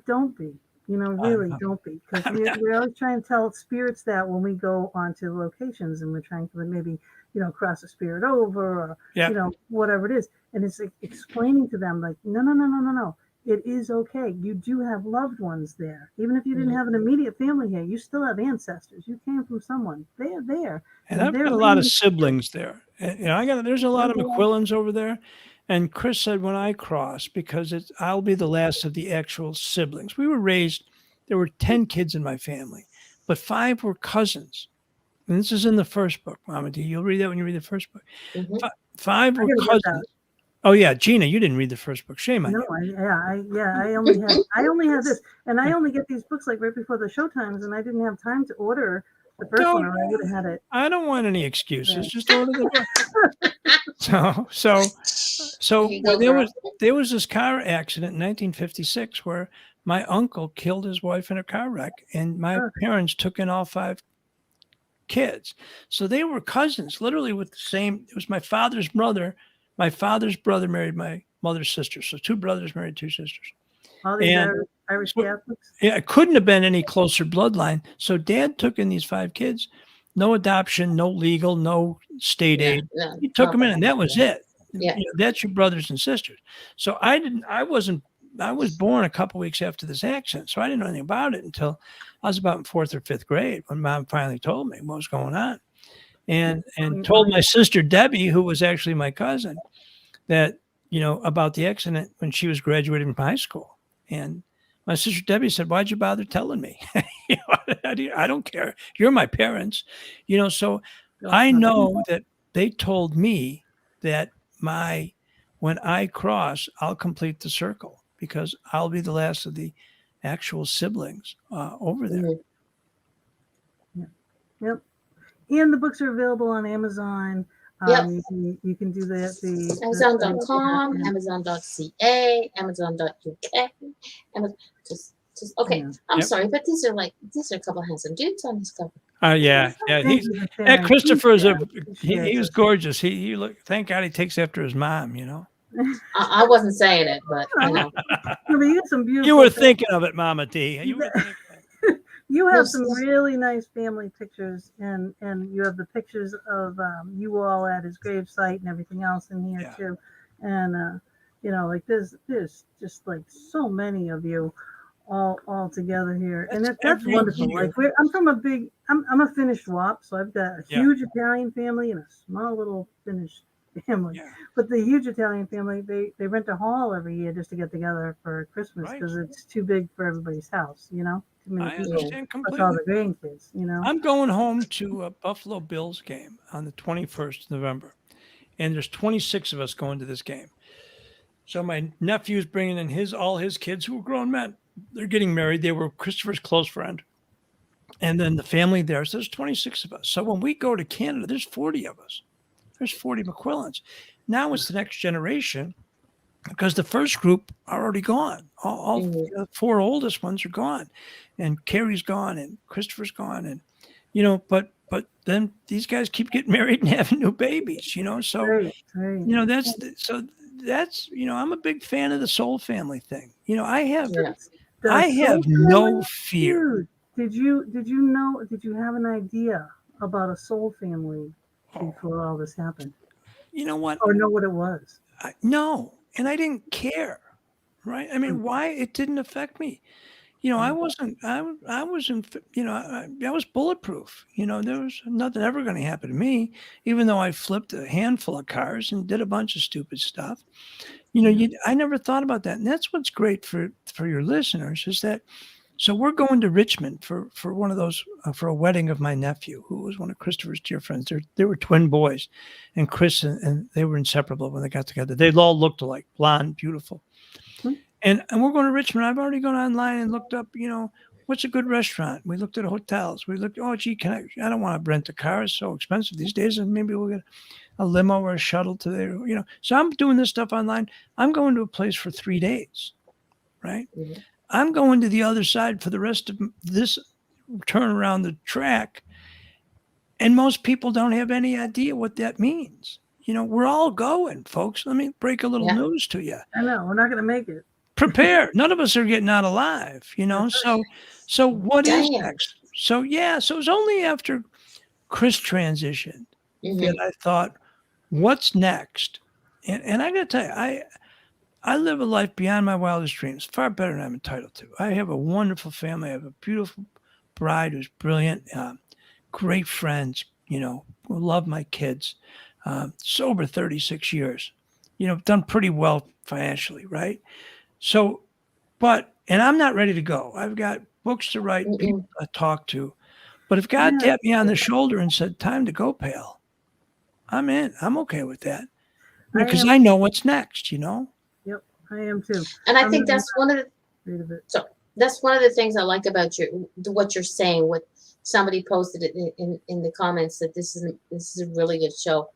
don't be. Really don't be, because we're always trying to tell spirits that when we go onto locations and we're trying to maybe, cross a spirit over or, whatever it is. And it's like explaining to them like, no. It is okay. You do have loved ones there. Even if you didn't have an immediate family here, you still have ancestors. You came from someone. They are there. And I've got a lot of siblings there. There's a lot of McQuillens over there. And Chris said, when I cross, because I'll be the last of the actual siblings. We were raised, there were 10 kids in my family, but 5 were cousins. And this is in the first book, Mama D. You'll read that when you read the first book. Mm-hmm. 5 were cousins. Oh yeah, Gina, you didn't read the first book. Shame on you. I only have this, and I only get these books like right before the show times, and I didn't have time to order the first one, or I would have had it. I don't want any excuses. Just order the book. So there was this car accident in 1956 where my uncle killed his wife in a car wreck, and my parents took in all 5 kids. So they were cousins, literally with the same. It was my father's brother. My father's brother married my mother's sister. So 2 brothers married 2 sisters. All these Irish Catholics? Yeah, it couldn't have been any closer bloodline. So Dad took in these 5 kids. No adoption, no legal, no state aid. No, he took them in, and that was it. Yeah. That's your brothers and sisters. So I was born a couple weeks after this accident. So I didn't know anything about it until I was about in 4th or 5th grade when Mom finally told me what was going on. And told my sister Debbie, who was actually my cousin, that, about the accident when she was graduating from high school. And my sister Debbie said, why'd you bother telling me? I don't care. You're my parents. So I know that they told me that when I cross, I'll complete the circle because I'll be the last of the actual siblings over there. Yeah. Yep. And the books are available on Amazon. You can do that. Amazon.com, Amazon.ca, Amazon.uk. Okay. I'm sorry, but these are a couple of handsome dudes on this cover. Yeah. Christopher he was gorgeous. He looked. Thank God he takes after his mom. I wasn't saying it, but you were thinking of it, Mama D. You were thinking. You have some really nice family pictures, and you have the pictures of you all at his gravesite and everything else in here too. And like there's just like so many of you all together here, and that's wonderful. Year. Like I'm a Finnish WAP, so I've got a huge Italian family and a small little Finnish family. Yeah. But the huge Italian family, they rent a hall every year just to get together for Christmas because it's too big for everybody's house. I understand completely. All the grandkids, I'm going home to a Buffalo Bills game on the 21st of November, and there's 26 of us going to this game. So my nephew's bringing in all his kids who are grown men. They're getting married. They were Christopher's close friend. And then the family there. So there's 26 of us. So when we go to Canada, there's 40 of us. There's 40 McQuillens. Now it's the next generation because the first group are already gone. All the 4 oldest ones are gone. And Carrie's gone and Christopher's gone. And, but then these guys keep getting married and having new babies, So, right. that's I'm a big fan of the soul family thing. I have I have no fear. Did you know? Did you have an idea about a soul family before all this happened, You know what? or know what it was? No, and I didn't care. Right? I mean, why it didn't affect me? You know, I wasn't. I wasn't. You know, I was bulletproof. You know, there was nothing ever going to happen to me, even though I flipped a handful of cars and did a bunch of stupid stuff. You know, I never thought about that, and that's what's great for your listeners is that. So we're going to Richmond for one of those for a wedding of my nephew, who was one of Christopher's dear friends. They were twin boys, and Chris and they were inseparable when they got together. They all looked alike, blonde, beautiful. And we're going to Richmond. I've already gone online and looked up, you know, what's a good restaurant. We looked at hotels. We looked, oh, gee, I don't want to rent a car. It's so expensive these days. And maybe we'll get a limo or a shuttle to there, you know. So I'm doing this stuff online. I'm going to a place for 3 days, right? Mm-hmm. I'm going to the other side for the rest of this turn around the track. And most people don't have any idea what that means. You know, we're all going, folks. Let me break a little news to you. I know. We're not going to make it. Prepare. None of us are getting out alive, you know. So what is next? So so it was only after Chris transitioned that I thought, what's next? And I got to tell you, I live a life beyond my wildest dreams, far better than I'm entitled to. I have a wonderful family. I have a beautiful bride who's brilliant, great friends, you know, who love my kids. Sober 36 years, you know, done pretty well financially, right? So, and I'm not ready to go. I've got books to write, people to talk to. But if God tapped me on the shoulder and said, time to go, pal, I'm in. I'm okay with that. Because I know what's next, you know? Yep, I am too. And I think that's one of the things I like about what you're saying. What somebody posted it in the comments that this is a really good show,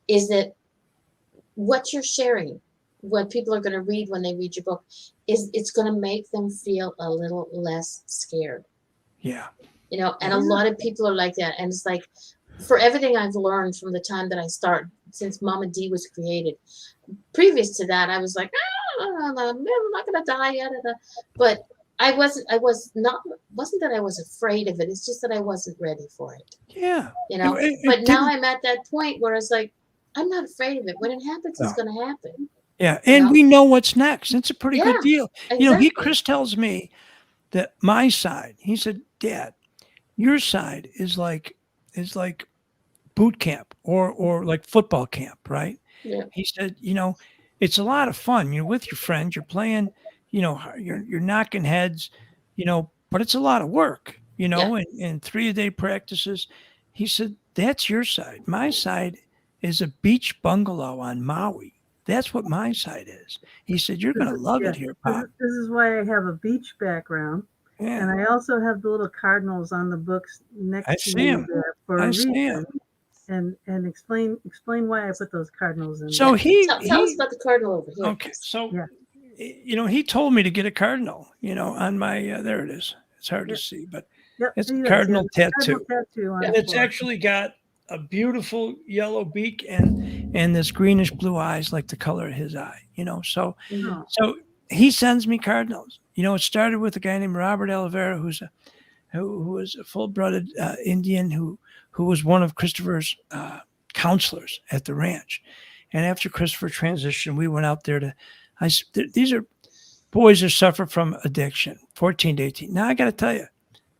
is that what you're sharing, what people are going to read when they read your book, is it's going to make them feel a little less scared. Yeah. You know, and a lot of people are like that. And it's like, for everything I've learned from the time that I started, since Mama D was created, previous to that, I was like, I'm not going to die yet. But wasn't that I was afraid of it. It's just that I wasn't ready for it. Yeah. You know, but now I'm at that point where it's like, I'm not afraid of it. When it happens, it's going to happen. Yeah. And we know what's next. It's a pretty good deal. Exactly. You know, Chris tells me that my side, he said, Dad, your side is like boot camp or like football camp, right? Yeah. He said, you know, it's a lot of fun. You're with your friends, you're playing, you know, you're knocking heads, you know, but it's a lot of work, you know, and 3-a-day practices. He said, that's your side. My side is a beach bungalow on Maui. That's what my side is. He said, you're going to love it here, Pop. This is why I have a beach background. Yeah. And I also have the little Cardinals on the books next to me for a reason. And explain why I put those Cardinals in. So tell us about the Cardinal over here. Okay, so you know, he told me to get a Cardinal. You know, on my there it is. It's hard to see, but it's a Cardinal tattoo. And it's actually got a beautiful yellow beak and this greenish blue eyes, like the color of his eye. You know, so he sends me Cardinals. You know, it started with a guy named Robert Oliveira, who was a full-blooded Indian who was one of Christopher's counselors at the ranch. And after Christopher transitioned, we went out there these are boys who suffer from addiction, 14 to 18. Now, I got to tell you,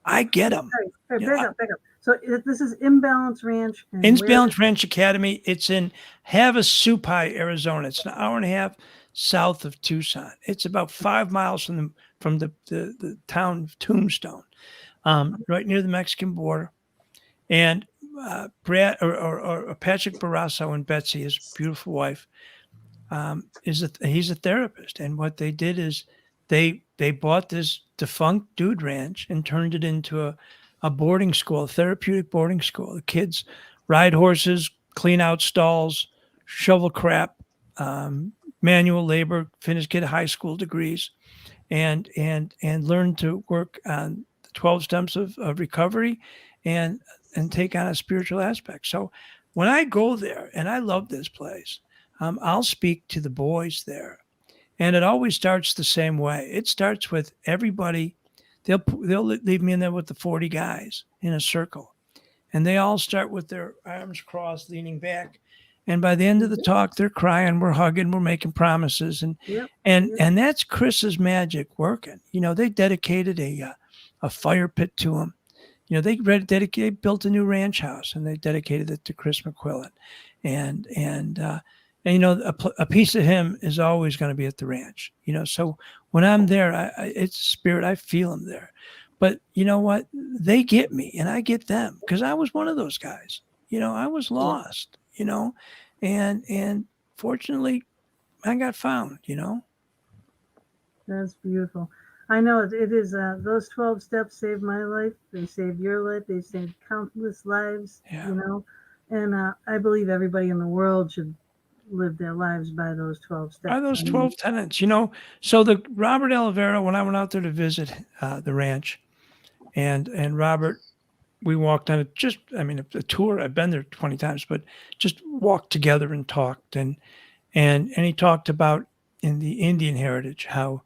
I get them. Hey, back up. So this is Imbalance Ranch. Imbalance Ranch Academy. It's in Havasupai, Arizona. It's an hour and a half south of Tucson. It's about 5 miles from the town of Tombstone, right near the Mexican border. And Brad or Patrick Barrasso and Betsy, his beautiful wife, he's a therapist. And what they did is they bought this defunct dude ranch and turned it into a boarding school, a therapeutic boarding school. The kids ride horses, clean out stalls, shovel crap, manual labor, get high school degrees, and learn to work on the 12 steps of recovery and take on a spiritual aspect. So when I go there, and I love this place, I'll speak to the boys there, And it always starts the same way. It starts with everybody. They'll leave me in there with the 40 guys in a circle, and they all start with their arms crossed, leaning back. And by the end of the talk, they're crying, we're hugging, we're making promises, and that's Chris's magic working. They dedicated a fire pit to him. They built a new ranch house, and they dedicated it to Chris McQuillen, and a piece of him is always going to be at the ranch. So when I'm there, it's spirit. I feel him there. But you know what? They get me, and I get them, because I was one of those guys. I was lost. And fortunately, I got found. That's beautiful. I know it is. Those 12 steps saved my life. They saved your life. They saved countless lives. Yeah. And I believe everybody in the world should live their lives by those 12 steps. By those 12 tenets, So the Robert Oliveira, when I went out there to visit the ranch, and Robert, we walked on a tour. I've been there 20 times, but just walked together and talked, and he talked about in the Indian heritage how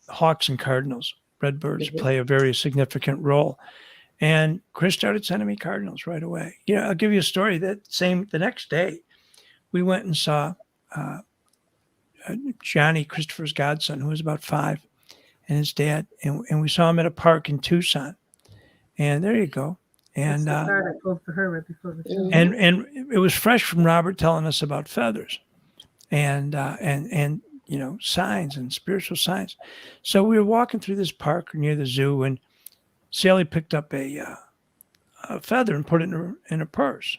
hawks and cardinals, redbirds, play a very significant role. And Chris started sending me cardinals right away. I'll give you a story. The next day, we went and saw Johnny, Christopher's godson, who was about 5, and his dad, and we saw him at a park in Tucson. And there you go. And That's the card I pulled for her right before the show. and it was fresh from Robert telling us about feathers, and signs and spiritual signs. So we were walking through this park near the zoo, and Sally picked up a feather and put it in her purse.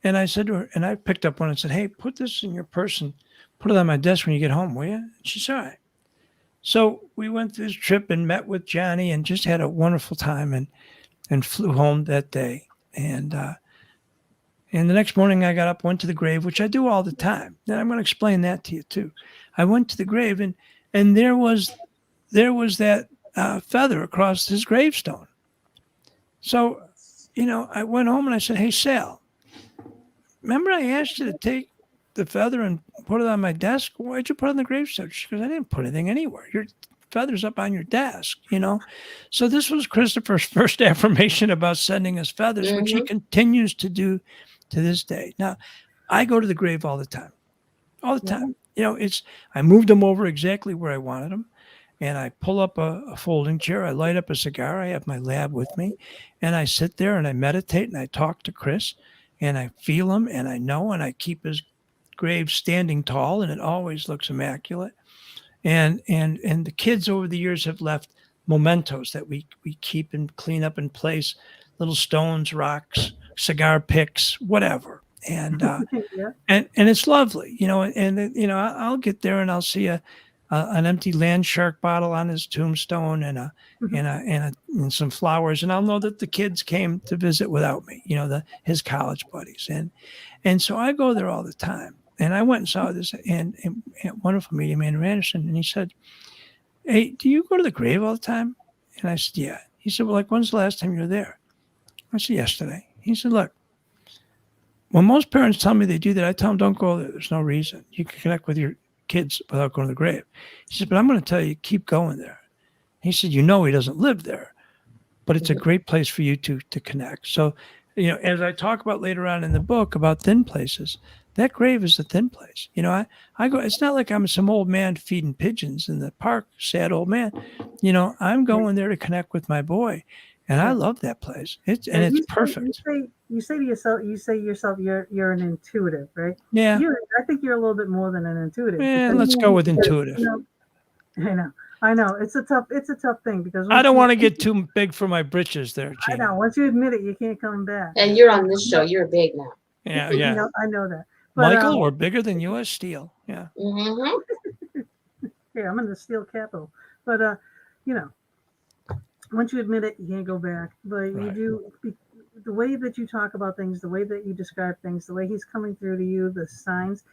And I said to her, and I picked up one and said, "Hey, put this in your purse and put it on my desk when you get home, will you?" And she said, "All right." So we went through this trip and met with Johnny and just had a wonderful time, and flew home that day. And the next morning I got up, went to the grave, which I do all the time. And I'm going to explain that to you too. I went to the grave, and there was that feather across his gravestone. So, I went home and I said, "Hey, Sal, remember I asked you to take the feather and put it on my desk? Why'd you put it on the gravestone?" She goes, "I didn't put anything anywhere. Your feather's up on your desk, So this was Christopher's first affirmation about sending us feathers, which he continues to do to this day. Now, I go to the grave all the time. All the time. I moved them over exactly where I wanted them. And I pull up a folding chair. I light up a cigar. I have my lab with me. And I sit there and I meditate and I talk to Chris. And I feel him and I know, and I keep his grave standing tall, and it always looks immaculate. And the kids over the years have left mementos that we keep and clean up in place, little stones, rocks, cigar picks, whatever. And and it's lovely, and I'll get there and I'll see an empty Land Shark bottle on his tombstone, and some flowers, and I'll know that the kids came to visit without me, his college buddies, and so I go there all the time. And I went and saw this and wonderful meeting, Andrew Anderson, and he said, "Hey, do you go to the grave all the time?" And I said, "Yeah." He said, "Well, when's the last time you were there?" I said, "Yesterday." He said, "Look, when most parents tell me they do that, I tell them, don't go there. There's no reason. You can connect with your kids without going to the grave." He said, "But I'm going to tell you, keep going there." He said, he doesn't live there, but it's a great place for you to connect. So, as I talk about later on in the book about thin places, that grave is a thin place. I go, it's not like I'm some old man feeding pigeons in the park, sad old man. I'm going there to connect with my boy. And I love that place. It's perfect. You say yourself, you're an intuitive, right? Yeah. I think you're a little bit more than an intuitive. Yeah, let's go with intuitive. I know. It's a tough thing, because I don't want to get too big for my britches there, Gina. I know. Once you admit it, you can't come back. And you're on this show. You're big now. Yeah. I know that. But, Michael, we're bigger than U.S. Steel. Yeah. Yeah, I'm in the steel capital. But once you admit it, you can't go back. But you do. The way that you talk about things, the way that you describe things, the way he's coming through to you, the signs.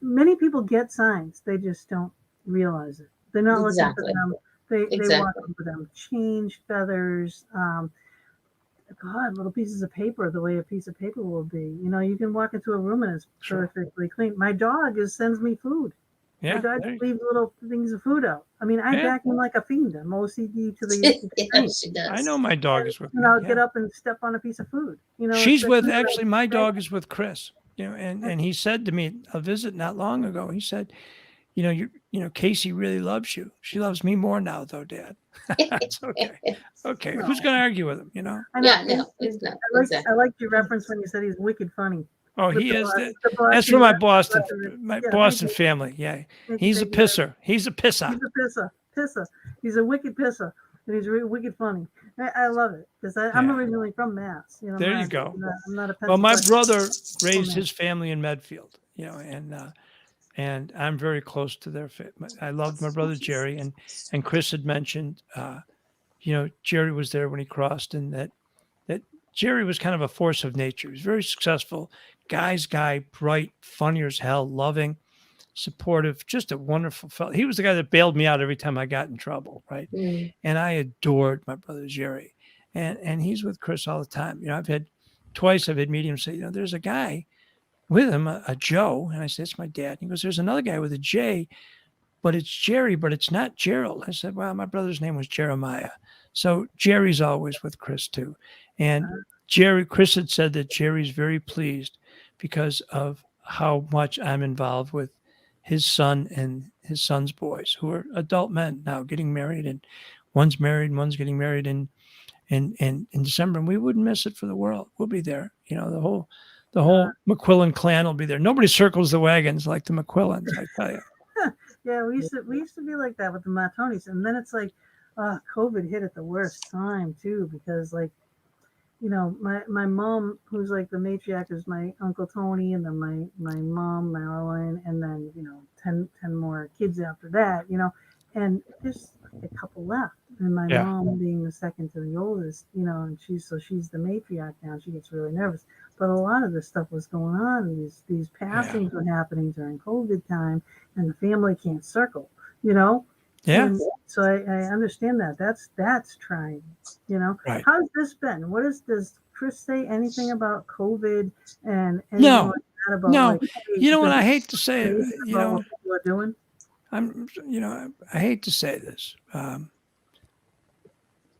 Many people get signs. They just don't realize it. They're not looking for them. They walk over them. Change feathers. God, little pieces of paper, the way a piece of paper will be. You can walk into a room and it's perfectly clean. My dog sends me food. Yeah. My dog there you- leaves little things of food out. I mean, I Yeah. vacuum like a fiend. I'm OCD to the Yeah, she does. I know my dog is with me. and I'll Yeah. get up and step on a piece of food. You know, She's with especially actually my like- dog is with Chris. And he said to me a visit not long ago. He said, Casey really loves you. She loves me more now, though, Dad. It's okay. Okay, who's going to argue with him? I know. Yeah, no, it's not. Exactly. I like your reference when you said he's wicked funny. Oh, With he the is. Boston- the Boston- That's from my Boston Yeah, Boston thank you. family. Yeah, Thank you, he's a thank you. pisser. He's a pisser. He's a pisser. He's a wicked pisser, and he's wicked funny. I love it because I'm Yeah. originally from Mass. You know, There I'm you not- go. I'm not a Well, my Pennsylvania- brother raised man. his family in Medfield, and I'm very close to their family. I loved my brother Jerry, and Chris had mentioned, Jerry was there when he crossed, and that Jerry was kind of a force of nature. He was very successful, guy's guy, bright, funny as hell, loving, supportive, just a wonderful fellow. He was the guy that bailed me out every time I got in trouble, right? Mm. And I adored my brother Jerry, and he's with Chris all the time. I've had mediums say, there's a guy with him, a Joe, and I said, it's my dad. He goes, there's another guy with a J, but it's Jerry, but it's not Gerald. I said, well, my brother's name was Jeremiah. So Jerry's always with Chris too. And Chris had said that Jerry's very pleased because of how much I'm involved with his son and his son's boys, who are adult men now getting married, and one's married and one's getting married in December. And we wouldn't miss it for the world. We'll be there. The whole McQuillen clan will be there. Nobody circles the wagons like the McQuillens, I tell you. Yeah, we used to be like that with the Matonis, and then it's like, COVID hit at the worst time too, because my mom, who's like the matriarch, is my Uncle Tony, and then my mom, Marilyn, and then 10 more kids after that, and there's like a couple left, and my Yeah. mom being the second to the oldest, and she's the matriarch now. She gets really nervous, but a lot of this stuff was going on. These passings were happening during COVID time, and the family can't circle, Yeah. And so I understand that. That's trying, Right. How's this been? Does Chris say anything about COVID and anything No. like that about No. like, hey, You know what? does I it hate to say it. say about what people are doing? I hate to say this,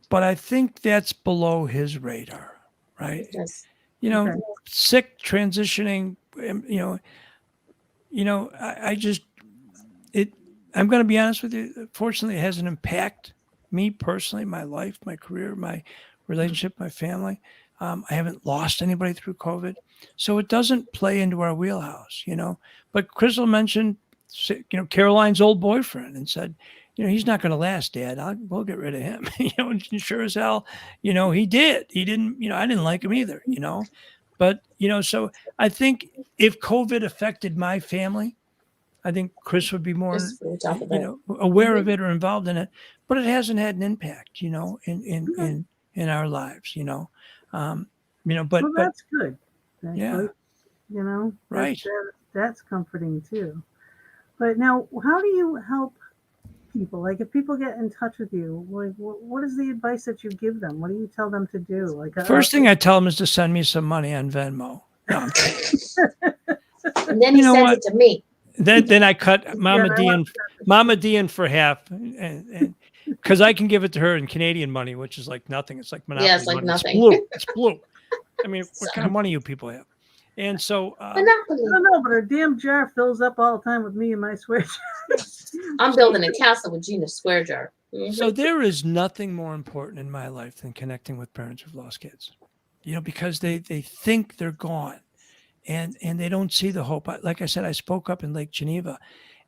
but I think that's below his radar, right? Yes. Okay. Sick, transitioning, I'm going to be honest with you. Fortunately, it hasn't impacted me personally, my life, my career, my relationship, my family. I haven't lost anybody through COVID. So it doesn't play into our wheelhouse, But Crystal mentioned, Caroline's old boyfriend and said, he's not going to last, Dad. We'll get rid of him. And sure as hell, he did. He didn't, I didn't like him either, But, so I think if COVID affected my family, I think Chris would be more, Just we'll talk about it. aware of it or involved in it. But it hasn't had an impact, in our lives, But Well, that's good. Yeah. Right. That's comforting too. But now, how do you help people? Like, if people get in touch with you, like, what is the advice that you give them? What do you tell them to do? Like, First thing I tell them is to send me some money on Venmo. No, I'm kidding. And then he You know sends what? it to me. Then I cut Mama Yeah, D in for half, and because I can give it to her in Canadian money, which is like nothing. It's like Monopoly Yeah, it's like money. nothing. It's blue. It's blue. I mean, what kind of money you people have? And so, Monopoly. I don't know, but her damn jar fills up all the time with me and my switch. I'm building a castle with Gina's square jar. Mhm. so there is nothing more important in my life than connecting with parents who've lost kids, because they think they're gone, and they don't see the hope. Like I said, I spoke up in Lake Geneva,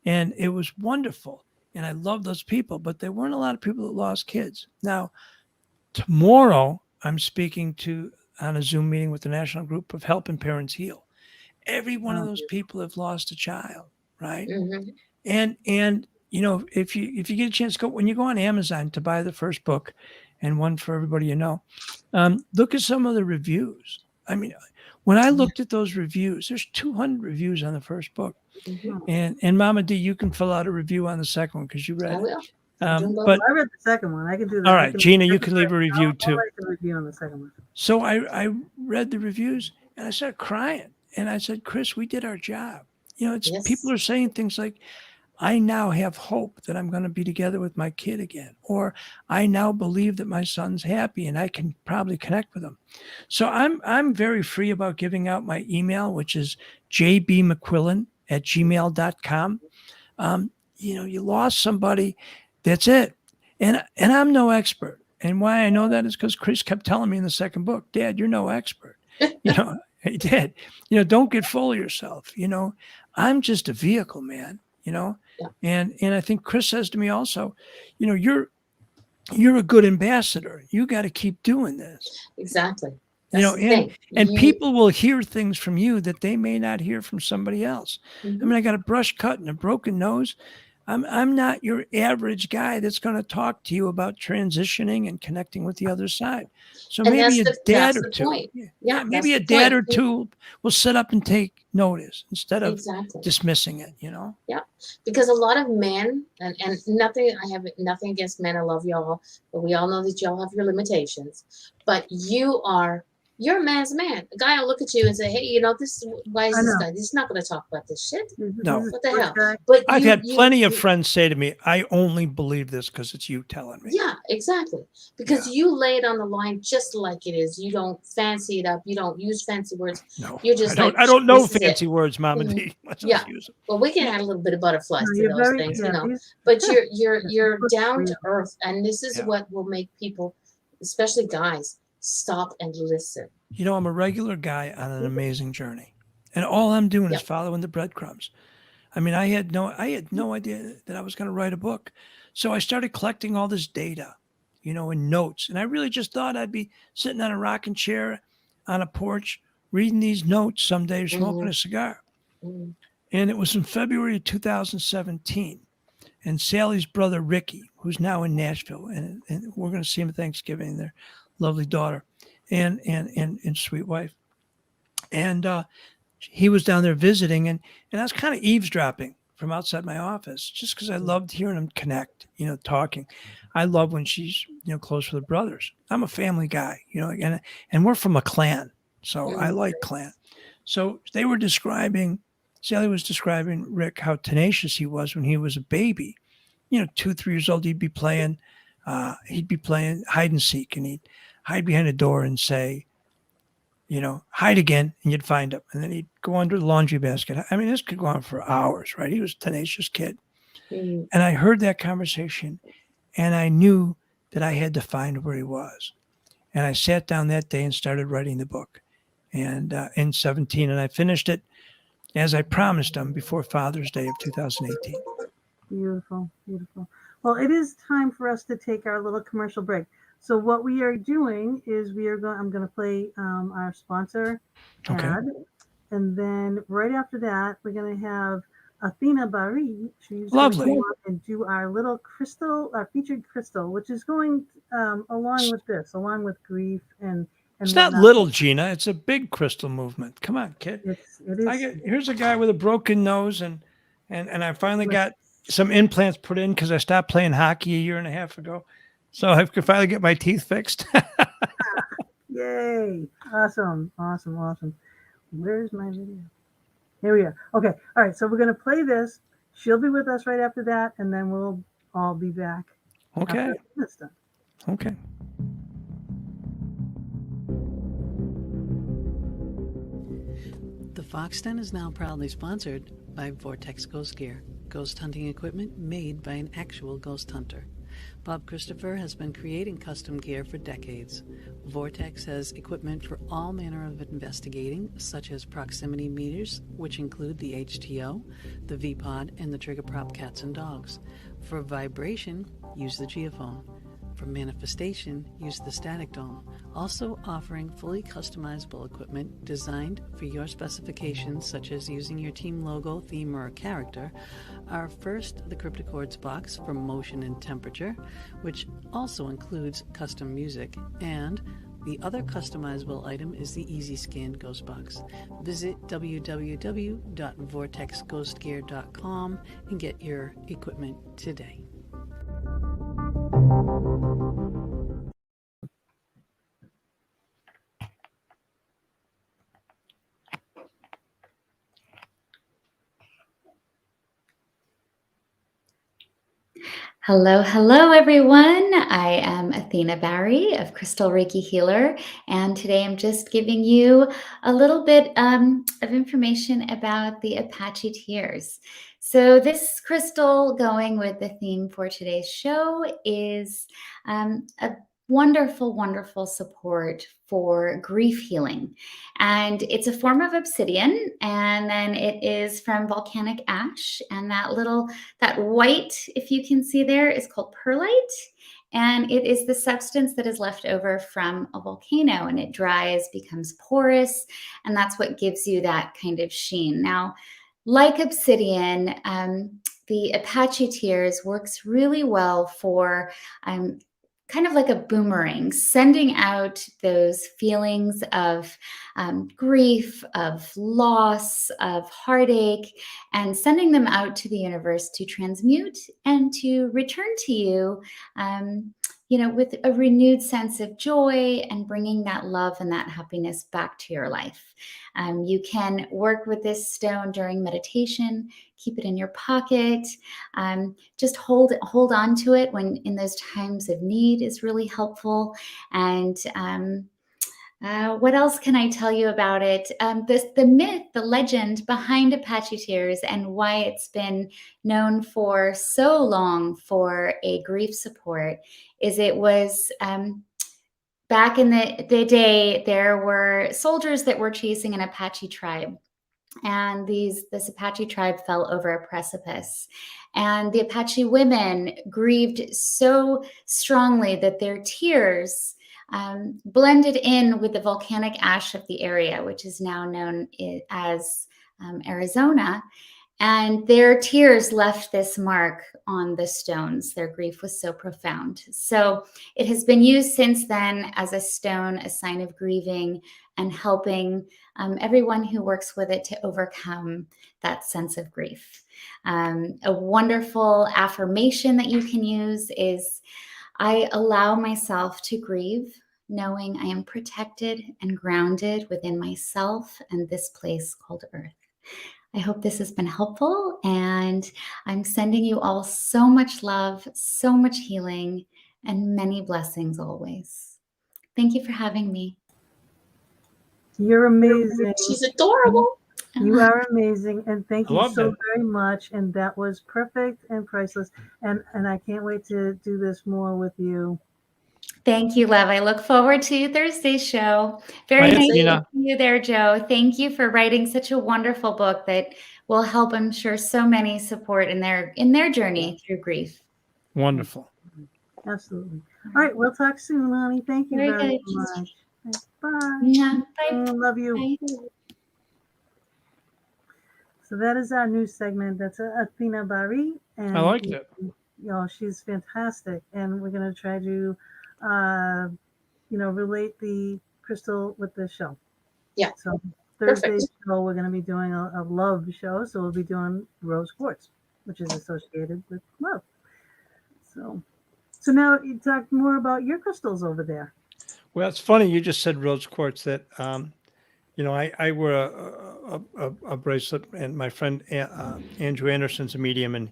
and it was wonderful, and I love those people, but there weren't a lot of people that lost kids. Now, tomorrow I'm speaking on a Zoom meeting with the National Group of Helping Parents Heal. Every one of those people have lost a child, right? Mhm. And if you get a chance, when you go on Amazon to buy the first book, and one for everybody look at some of the reviews. I mean, when I looked at those reviews, there's 200 reviews on the first book, Mhm. and Mama D, you can fill out a review on the second one because you read I it. will. But I read the second one. I can do that. all I right, can- Gina, you can leave a review I'll too. write the review on the second one. So I read the reviews and I started crying. And I said, Chris, we did our job. Yes. People are saying things like, I now have hope that I'm going to be together with my kid again, or I now believe that my son's happy and I can probably connect with him. So I'm very free about giving out my email, which is jbmcquillen@gmail.com. You lost somebody, that's it. And I'm no expert. And why I know that is because Chris kept telling me in the second book, Dad, you're no expert. He did. Don't get full of yourself. I'm just a vehicle, man. Yeah. And I think Chris says to me also, you're a good ambassador. You got to keep doing this. Exactly. That's the and thing. people will hear things from you that they may not hear from somebody else. Mhm. I mean, I got a brush cut and a broken nose. I'm not your average guy that's going to talk to you about transitioning and connecting with the other side. So And maybe a dad that's or the two. point. Yeah, maybe that's a the dad point. or two will sit up and take notice instead of Exactly. dismissing it, Yeah, because a lot of men, and nothing, I have nothing against men. I love y'all, but we all know that y'all have your limitations. But you're a man's man. A guy will look at you and say, "Hey, why is I this know. guy? He's not going to talk about this shit. No. This is What the first hell?" guy. But I've had plenty of you- friends say to me, I only believe this because it's you telling me. Yeah, exactly. Because you lay it on the line just like it is. You don't fancy it up. You don't use fancy words. No, You're just I don't know "This is it." fancy words, Mama Mhm. D. Let's Yeah. just use them. Well, we can add a little bit of butterflies No, to you're those very, things, yeah, But you're Good down for to you. earth, and this is Yeah. what will make people, especially guys, stop and listen. I'm a regular guy on an amazing journey. And all I'm doing is Yep. following the breadcrumbs. I mean, I had no idea that I was going to write a book. So I started collecting all this data, and notes. And I really just thought I'd be sitting on a rocking chair on a porch, reading these notes someday, smoking a cigar. Mhm. And it was in February of 2017. And Sally's brother, Ricky, who's now in Nashville, and we're going to see him at Thanksgiving, their lovely daughter and sweet wife. And he was down there visiting, and I was kind of eavesdropping from outside my office just because I loved hearing them connect, talking. I love when she's, close with her brothers. I'm a family guy, and we're from a clan. So I like clan. So Sally was describing Rick, how tenacious he was when he was a baby. 2, 3 years old, he'd be playing hide and seek, and he'd hide behind a door and say, hide again, and you'd find him. And then he'd go under the laundry basket. I mean, this could go on for hours, right? He was a tenacious kid. Mhm. And I heard that conversation, and I knew that I had to find where he was. And I sat down that day and started writing the book. And in 17, and I finished it as I promised him before Father's Day of 2018. Beautiful, beautiful. Well, it is time for us to take our little commercial break. So what we are doing is I'm going to play our sponsor Okay. ad, and then right after that, we're going to have Athena Bari. She's Lovely. going to go up and do our little crystal, our featured crystal, which is going along with grief and It's not whatnot. little, Gina. It's a big crystal movement. Come on, kid. It is. Here's a guy with a broken nose, and I finally got some implants put in because I stopped playing hockey a year and a half ago. So I could finally get my teeth fixed. Yay! Awesome. Where's my video? Here we are. Okay. All right. So we're going to play this. She'll be with us right after that, and then we'll all be back. Okay. after this done. Okay. The Fox Den is now proudly sponsored by Vortex Ghost Gear, ghost hunting equipment made by an actual ghost hunter. Bob Christopher has been creating custom gear for decades. Vortex has equipment for all manner of investigating, such as proximity meters, which include the HTO, the V-Pod, and the trigger prop cats and dogs. For vibration, use the geophone. For manifestation, use the static dome, also offering fully customizable equipment designed for your specifications, such as using your team logo, theme, or character. Our first, the Cryptochords box for motion and temperature, which also includes custom music, and the other customizable item is the Easy Scan Ghost Box. Visit www.vortexghostgear.com and get your equipment today. Hello, hello, everyone. I am Athena Barry of Crystal Reiki Healer, and today I'm just giving you a little bit of information about the Apache Tears. So, this crystal, going with the theme for today's show, is a wonderful, wonderful support for grief healing. And it's a form of obsidian, and then it is from volcanic ash, and that white, if you can see there, is called perlite. And it is the substance that is left over from a volcano, and it dries, becomes porous, and that's what gives you that kind of sheen. Now, like obsidian, the Apache Tears works really well for kind of like a boomerang, sending out those feelings of grief, of loss, of heartache, and sending them out to the universe to transmute and to return to you, with a renewed sense of joy and bringing that love and that happiness back to your life. You can work with this stone during meditation, keep it in your pocket, just hold on to it when in those times of need is really helpful. And what else can I tell you about it? The myth, the legend behind Apache Tears and why it's been known for so long for a grief support is it was back in the day, there were soldiers that were chasing an Apache tribe. And this Apache tribe fell over a precipice. And the Apache women grieved so strongly that their tears blended in with the volcanic ash of the area, which is now known as Arizona. And their tears left this mark on the stones. Their grief was so profound. So it has been used since then as a stone, a sign of grieving and helping everyone who works with it to overcome that sense of grief. A wonderful affirmation that you can use is, I allow myself to grieve, knowing I am protected and grounded within myself and this place called Earth. I hope this has been helpful, and I'm sending you all so much love, so much healing, and many blessings always. Thank you for having me. You're amazing. She's adorable. You are amazing, and thank I you love so that. very much. And that was perfect and priceless. And I can't wait to do this more with you. Thank you, love. I look forward to Thursday's show. Very Bye, nice to Gina. see you there, Joe. Thank you for writing such a wonderful book that will help, I'm sure, so many support in their journey through grief. Wonderful. Absolutely. All right, we'll talk soon, Lonnie. Thank you Very very good. much. Bye. Yeah, bye. Love you. Bye. So that is our new segment. That's Athena Bari. And I liked it. She's fantastic. And we're going to try to, relate the crystal with the show. Yeah. So Thursday's Perfect. show, we're going to be doing a love show. So we'll be doing rose quartz, which is associated with love. So now you talk more about your crystals over there. Well, it's funny you just said rose quartz. That I wear a bracelet, and my friend Andrew Anderson's a medium, and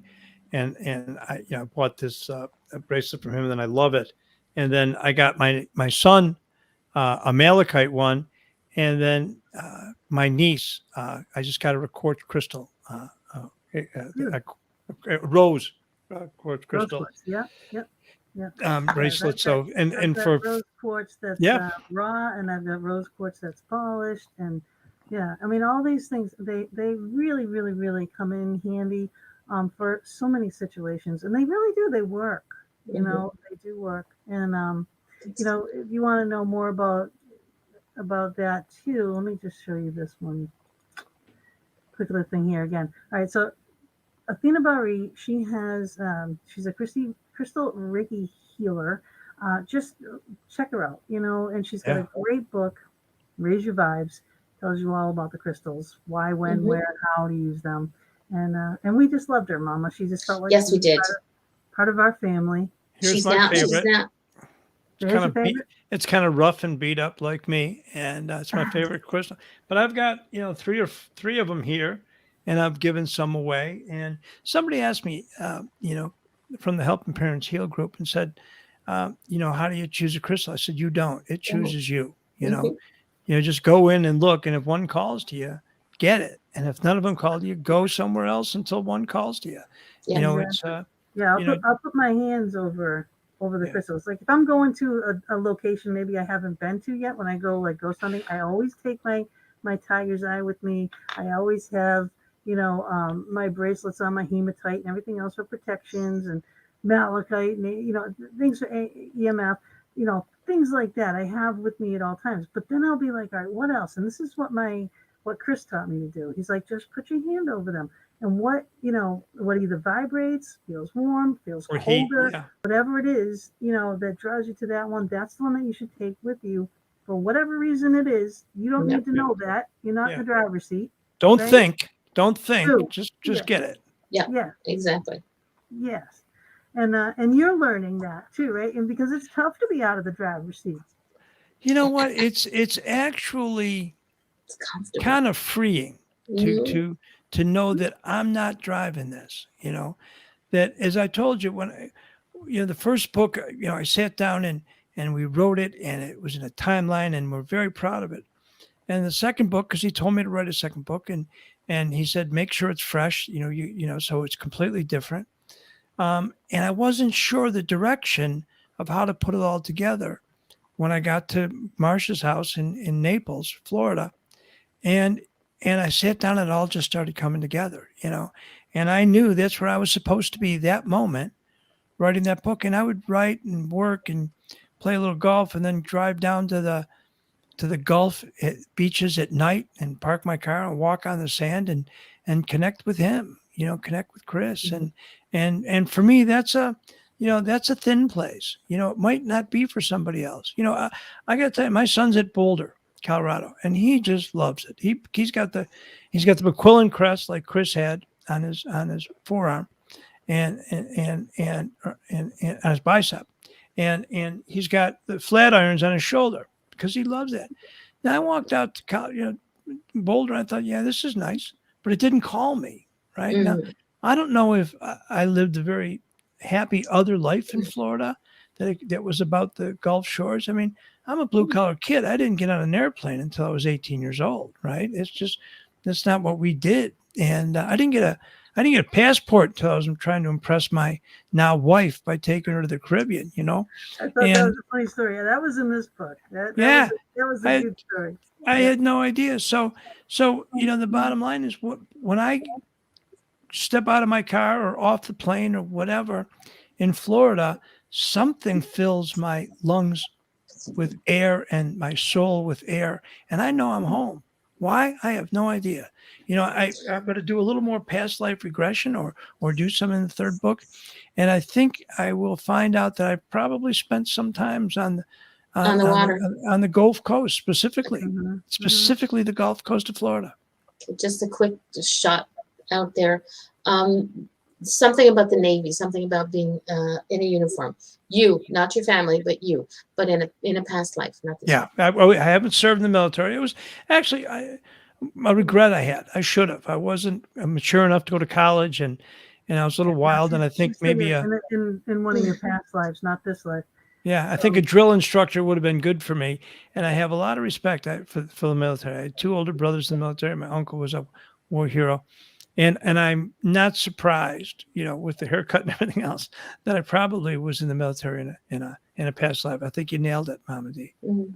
I bought this a bracelet from him, and then I love it. And then I got my son a malachite one, and then my niece I just got a quartz crystal, a rose quartz crystal. Rose quartz. Yep. Bracelet. So I've and got for rose quartz that's raw, and I've got rose quartz that's polished, and I mean all these things they really really really come in handy for so many situations, and they really do. They work. They do work. And if you want to know more about that too, let me just show you this one quick little thing here again. All right, so Athena Bari, she has she's a crystal Reiki healer. Just check her out, and she's got a great book, Raise Your Vibes, tells you all about the crystals, why, when, where, and how to use them. And we just loved her, Mama. She just felt like Yes, we did. Part of our family. Here's my favorite. It's kind of rough and beat up like me, and it's my favorite crystal. But I've got three of them here, and I've given some away. And somebody asked me, from the Helping Parents Heal group and said, you know, how do you choose a crystal? I said, you don't. It chooses you. You know, just go in and look, and if one calls to you, get it. And if none of them call to you, go somewhere else until one calls to you. Yeah. You know, Exactly. it's Yeah, you know, I'll put my hands over the Yeah. crystals. Like if I'm going to a location maybe I haven't been to yet, when I go like ghost hunting, I always take my tiger's eye with me. I always have, my bracelets on, my hematite and everything else for protections, and malachite, and things for EMF, things like that I have with me at all times. But then I'll be like, all right, what else? And this is what Chris taught me to do. He's like, just put your hand over them. And what either vibrates, feels warm, feels or heat. colder, Yeah. whatever it is, that draws you to that one, that's the one that you should take with you for whatever reason it is. You don't Yep. need to know that. You're not in the driver's seat. Don't right? think. Do. Just Yeah. get it. Yeah, Exactly. yes. And you're learning that too, right? And because it's tough to be out of the driver's seat. You know what? It's actually It's comfortable. kind of freeing Mhm. to know that I'm not driving this. That, as I told you, when the first book, I sat down and we wrote it, and it was in a timeline, and we're very proud of it. And the second book, because he told me to write a second book, and he said, make sure it's fresh, so it's completely different. And I wasn't sure the direction of how to put it all together when I got to Marcia's house in Naples, Florida. And I sat down and it all just started coming together, and I knew that's where I was supposed to be that moment, writing that book. And I would write and work and play a little golf, and then drive down to the Gulf beaches at night and park my car and walk on the sand and connect with him, connect with Chris. Mm-hmm. And for me, that's a thin place. It might not be for somebody else. I got to tell you, my son's at Boulder, Colorado, and he just loves it. He's got the McQuillen crest like Chris had on his forearm and on his bicep. And he's got the flat irons on his shoulder because he loves that. Now I walked out to Boulder, and I thought, yeah, this is nice, but it didn't call me. Right now, I don't know if I lived a very happy other life in Florida that was about the Gulf shores. I mean, I'm a blue collar kid. I didn't get on an airplane until I was 18 years old. Right? That's not what we did. And I didn't get a passport until I was trying to impress my now wife by taking her to the Caribbean. I thought that was a funny story. Yeah, that was in this book. That was a good story. I had no idea. So the bottom line is, when I step out of my car or off the plane or whatever in Florida, something fills my lungs with air and my soul with air, and I know I'm home. Why? I have no idea. I'm going to do a little more past life regression or do some in the third book, and I think I will find out that I probably spent some times on the water, on the Gulf Coast, specifically the Gulf Coast of Florida. Just a quick shot out there. Something about the Navy, something about being in a uniform. You, not your family, but you, but in a past life. Not this Yeah, I haven't served in the military. It was actually a regret I had. I should have. I wasn't mature enough to go to college, and I was a little wild. And I think maybe in one of your past lives, not this life. Yeah, I think a drill instructor would have been good for me. And I have a lot of respect for the military. I had two older brothers in the military. My uncle was a war hero. And I'm not surprised, with the haircut and everything else, that I probably was in the military in a past life. I think you nailed it, Mama D. Mm-hmm.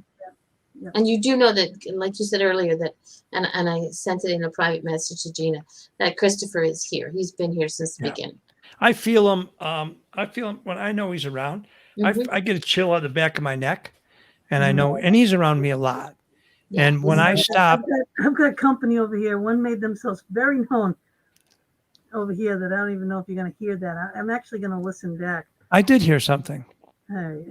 Yeah. And you do know that, like you said earlier, that, and I sent it in a private message to Gina, that Christopher is here. He's been here since the beginning. I feel him. I feel him when I know he's around. I get a chill on the back of my neck, and I know, and he's around me a lot. Yeah. And when I stop, I've got company over here. One made themselves very known over here that I don't even know if you're going to hear that. I'm actually going to listen back. I did hear something. Hey.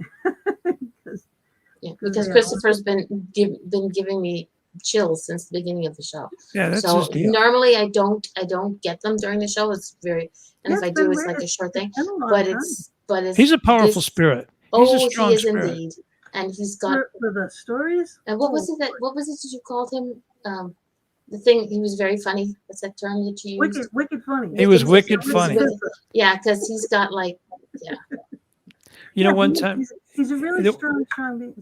because Christopher's been giving me chills since the beginning of the show. Yeah, that's so his deal. Normally I don't get them during the show. It's very, and if I do, it's like a short thing. But it's he's a powerful spirit. He's a strong he is spirit. Indeed. And he's got for the stories. And what was it that you called him? The thing, he was very funny. What's that term that you used? Wicked funny. He was wicked funny. Yeah, because he's got like You know, Yeah, one time, he's a really the-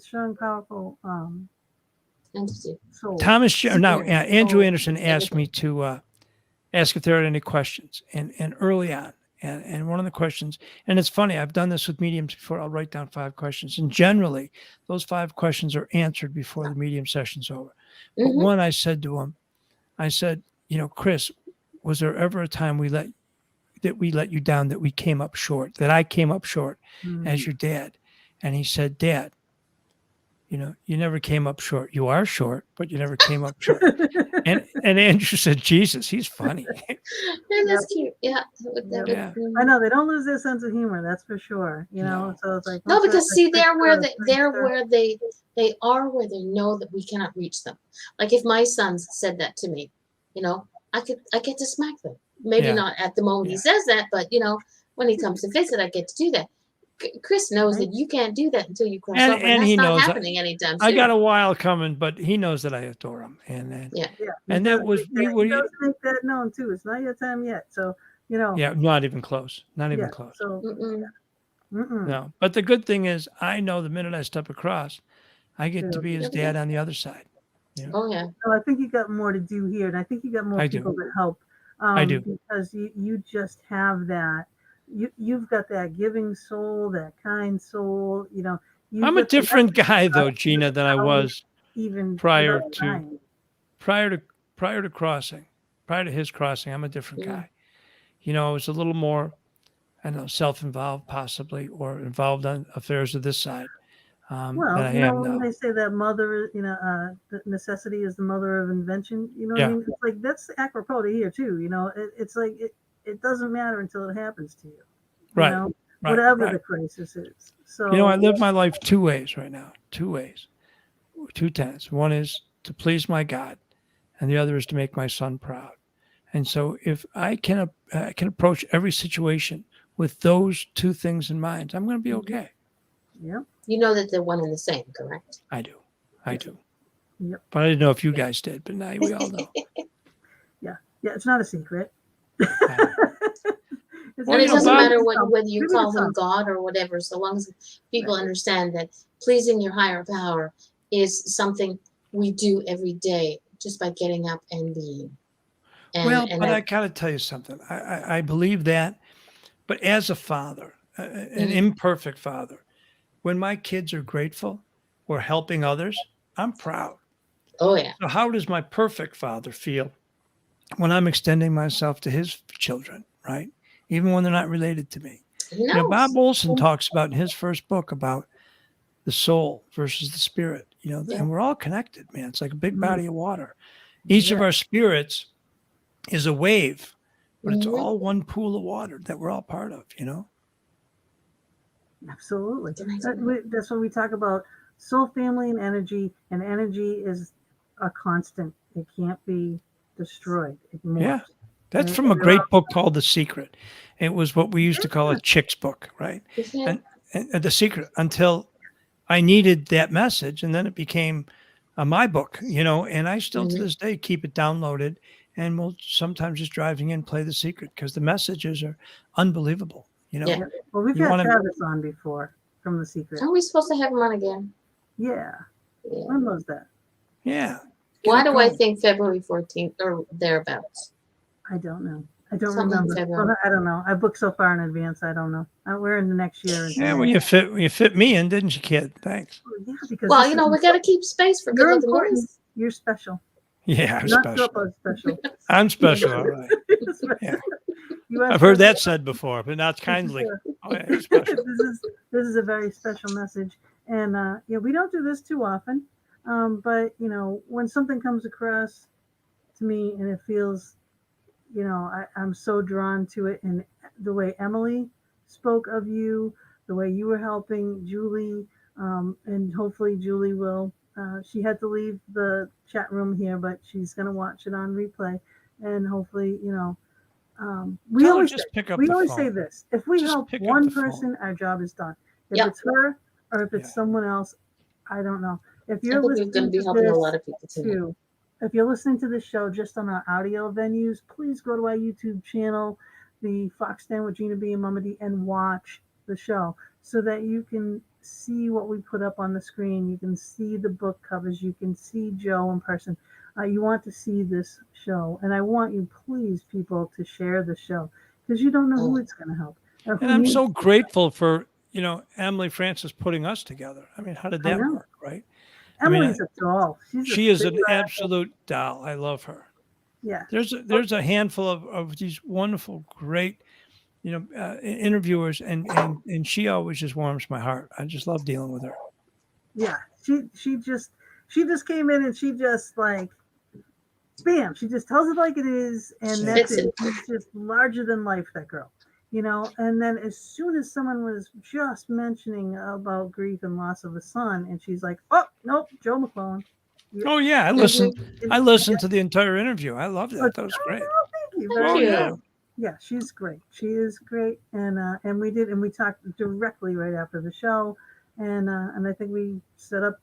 strong, powerful Entity. soul. Andrew Oh, Anderson asked everything. me to ask if there are any questions, and early on, and one of the questions, and it's funny, I've done this with mediums before. I'll write down 5 questions, and generally, those 5 questions are answered before the medium session's over. But Mhm. one, I said to him, I said, you know, Chris, was there ever a time we let you down, that we came up short, that I came up short as your dad? And he said, Dad, you know, you never came up short. You are short, but you never came up short. And Andrew said, Jesus, he's funny. And that's cute. Yeah. Yeah. I know they don't lose their sense of humor. That's for sure. You know, No. so it's like No, once because that see, clicks they're where through, they are where they know that we cannot reach them. Like if my sons said that to me, you know, I get to smack them. Maybe Yeah. not at the moment he Yeah. says that, but you know, when he comes to visit, I get to do that. Chris knows Right. that you can't do that until you cross And- over, and that's he not knows happening anytime soon. I got a while coming, but he knows that I adore him. And Yeah. Yeah, And that was he does make that known too. It's not your time yet, so you know. yeah, not even close. Not even Yeah, close. so Mm-mm. No. But the good thing is, I know the minute I step across, I get to be his dad on the other side. You know? Oh yeah. So I think you got more to do here, and I think you got more I do. people to help. I do. Because you just have that. You've got that giving soul, that kind soul. You know, I'm a different guy though, Gina, than I was even prior without to trying. prior to crossing. Prior to his crossing, I'm a different guy. You know, I was a little more, I don't know, self-involved possibly, or involved on affairs of this side than Well, I you know, am when now. they say that mother, you know, the necessity is the mother of invention. You know what I Yeah. mean? It's like that's apropos to here too. You know, it's like it doesn't matter until it happens to you. You Right. know, Right. whatever Right. the crisis is. So You know, I live my life 2 ways right now. 2 ways. 2 tenets. One is to please my God, and the other is to make my son proud. And so, if I can approach every situation with those 2 things in mind, I'm going to be okay. yeah. You know that they're one and the same, correct? I do. I do. Yep. But I didn't know if you guys did. But now we all know. Yeah. It's not a secret. It's And Well, it you know, doesn't Bob- matter whether you Maybe call it's him some. God or whatever, so long as people understand that pleasing your higher power is something we do every day just by getting up and being. And But I that, got to tell you something. I believe that. But as a father, an imperfect father, when my kids are grateful or helping others, I'm proud. oh yeah. So how does my perfect father feel when I'm extending myself to his children, right? Even when they're not related to me. He You know, Bob knows. Olson talks about in his first book about the soul versus the spirit, you know, Yeah. and we're all connected, man. It's like a big Mhm. body of water. Each of Yeah. our spirits is a wave, but it's Mhm. all one pool of water that we're all part of, you know? Absolutely. It's amazing. That's what we talk about. Soul, family, and energy is a constant. It can't be destroyed. It morphs. Yeah. That's And- from a and they're great all- book called The Secret. It was what we used to call a chick's book, right? Yeah. And The Secret, until I needed that message, and then it became my book, you know, and I still to Mhm. this day keep it downloaded, and we'll sometimes just driving in play The Secret because the messages are unbelievable, you know. Yeah. Yeah. Well, we've You had wanna- Travis on before from The Secret. Are we supposed to have him on again? Yeah. Yeah. When was that? Yeah. Why Get it do I going. think February 14th or thereabouts? I don't know. I don't Something in remember. February. Well, I don't know. I booked so far in advance. I don't know. We're in the next year. Yeah, well, you fit me in, didn't you, kid? Thanks. Yeah, because Well, this you know, is- we got to keep space for you're good-looking important. boys. You're special. Yeah, I'm Not special. Jopo special. I'm special, all right. Yeah. You are I've heard special. that said before, but not kindly. Yeah. Oh, yeah, you're special. This is a very special message, and yeah, we don't do this too often, but you know, when something comes across to me and it feels, you know, I'm so drawn to it, and the way Emily spoke of you, the way you were helping Julie, and hopefully Julie will. She had to leave the chat room here, but she's going to watch it on replay, and hopefully, you know, we Tell her always just pick up we the always phone. say this: if we Just help pick up one the phone. person, our job is done. If Yeah. it's her or if it's Yeah. someone else, I don't know. If I you're think we're going listening to be to helping a this lot of people tonight. too, if you're listening to this show just on our audio venues, please go to our YouTube channel, the Fox Den with Gina B and Mama D, and watch the show, so that you can see what we put up on the screen. You can see the book covers. You can see Joe in person. You want to see this show, and I want you, please, people, to share the show, because you don't know who it's going to help. Or who And I'm needs so it. grateful for, Emily Francis putting us together. I mean, how did I that know. work, right? I mean, Emily a doll. She's she a is an super actor. absolute doll. I love her. Yeah. There's a handful of these wonderful, great, interviewers, and she always just warms my heart. I just love dealing with her. Yeah. She just came in and she just like, bam, she just tells it like it is, and that's It's- it. She's just larger than life, that girl. And then as soon as someone was just mentioning about grief and loss of a son, and she's like, oh nope, Joe McQuillen. Oh yeah, I listened. I listened to the entire interview. I loved that. That was great. Thank you. Thank Oh you. yeah. Yeah, she's great. She is great, and we talked directly right after the show, and I think we set up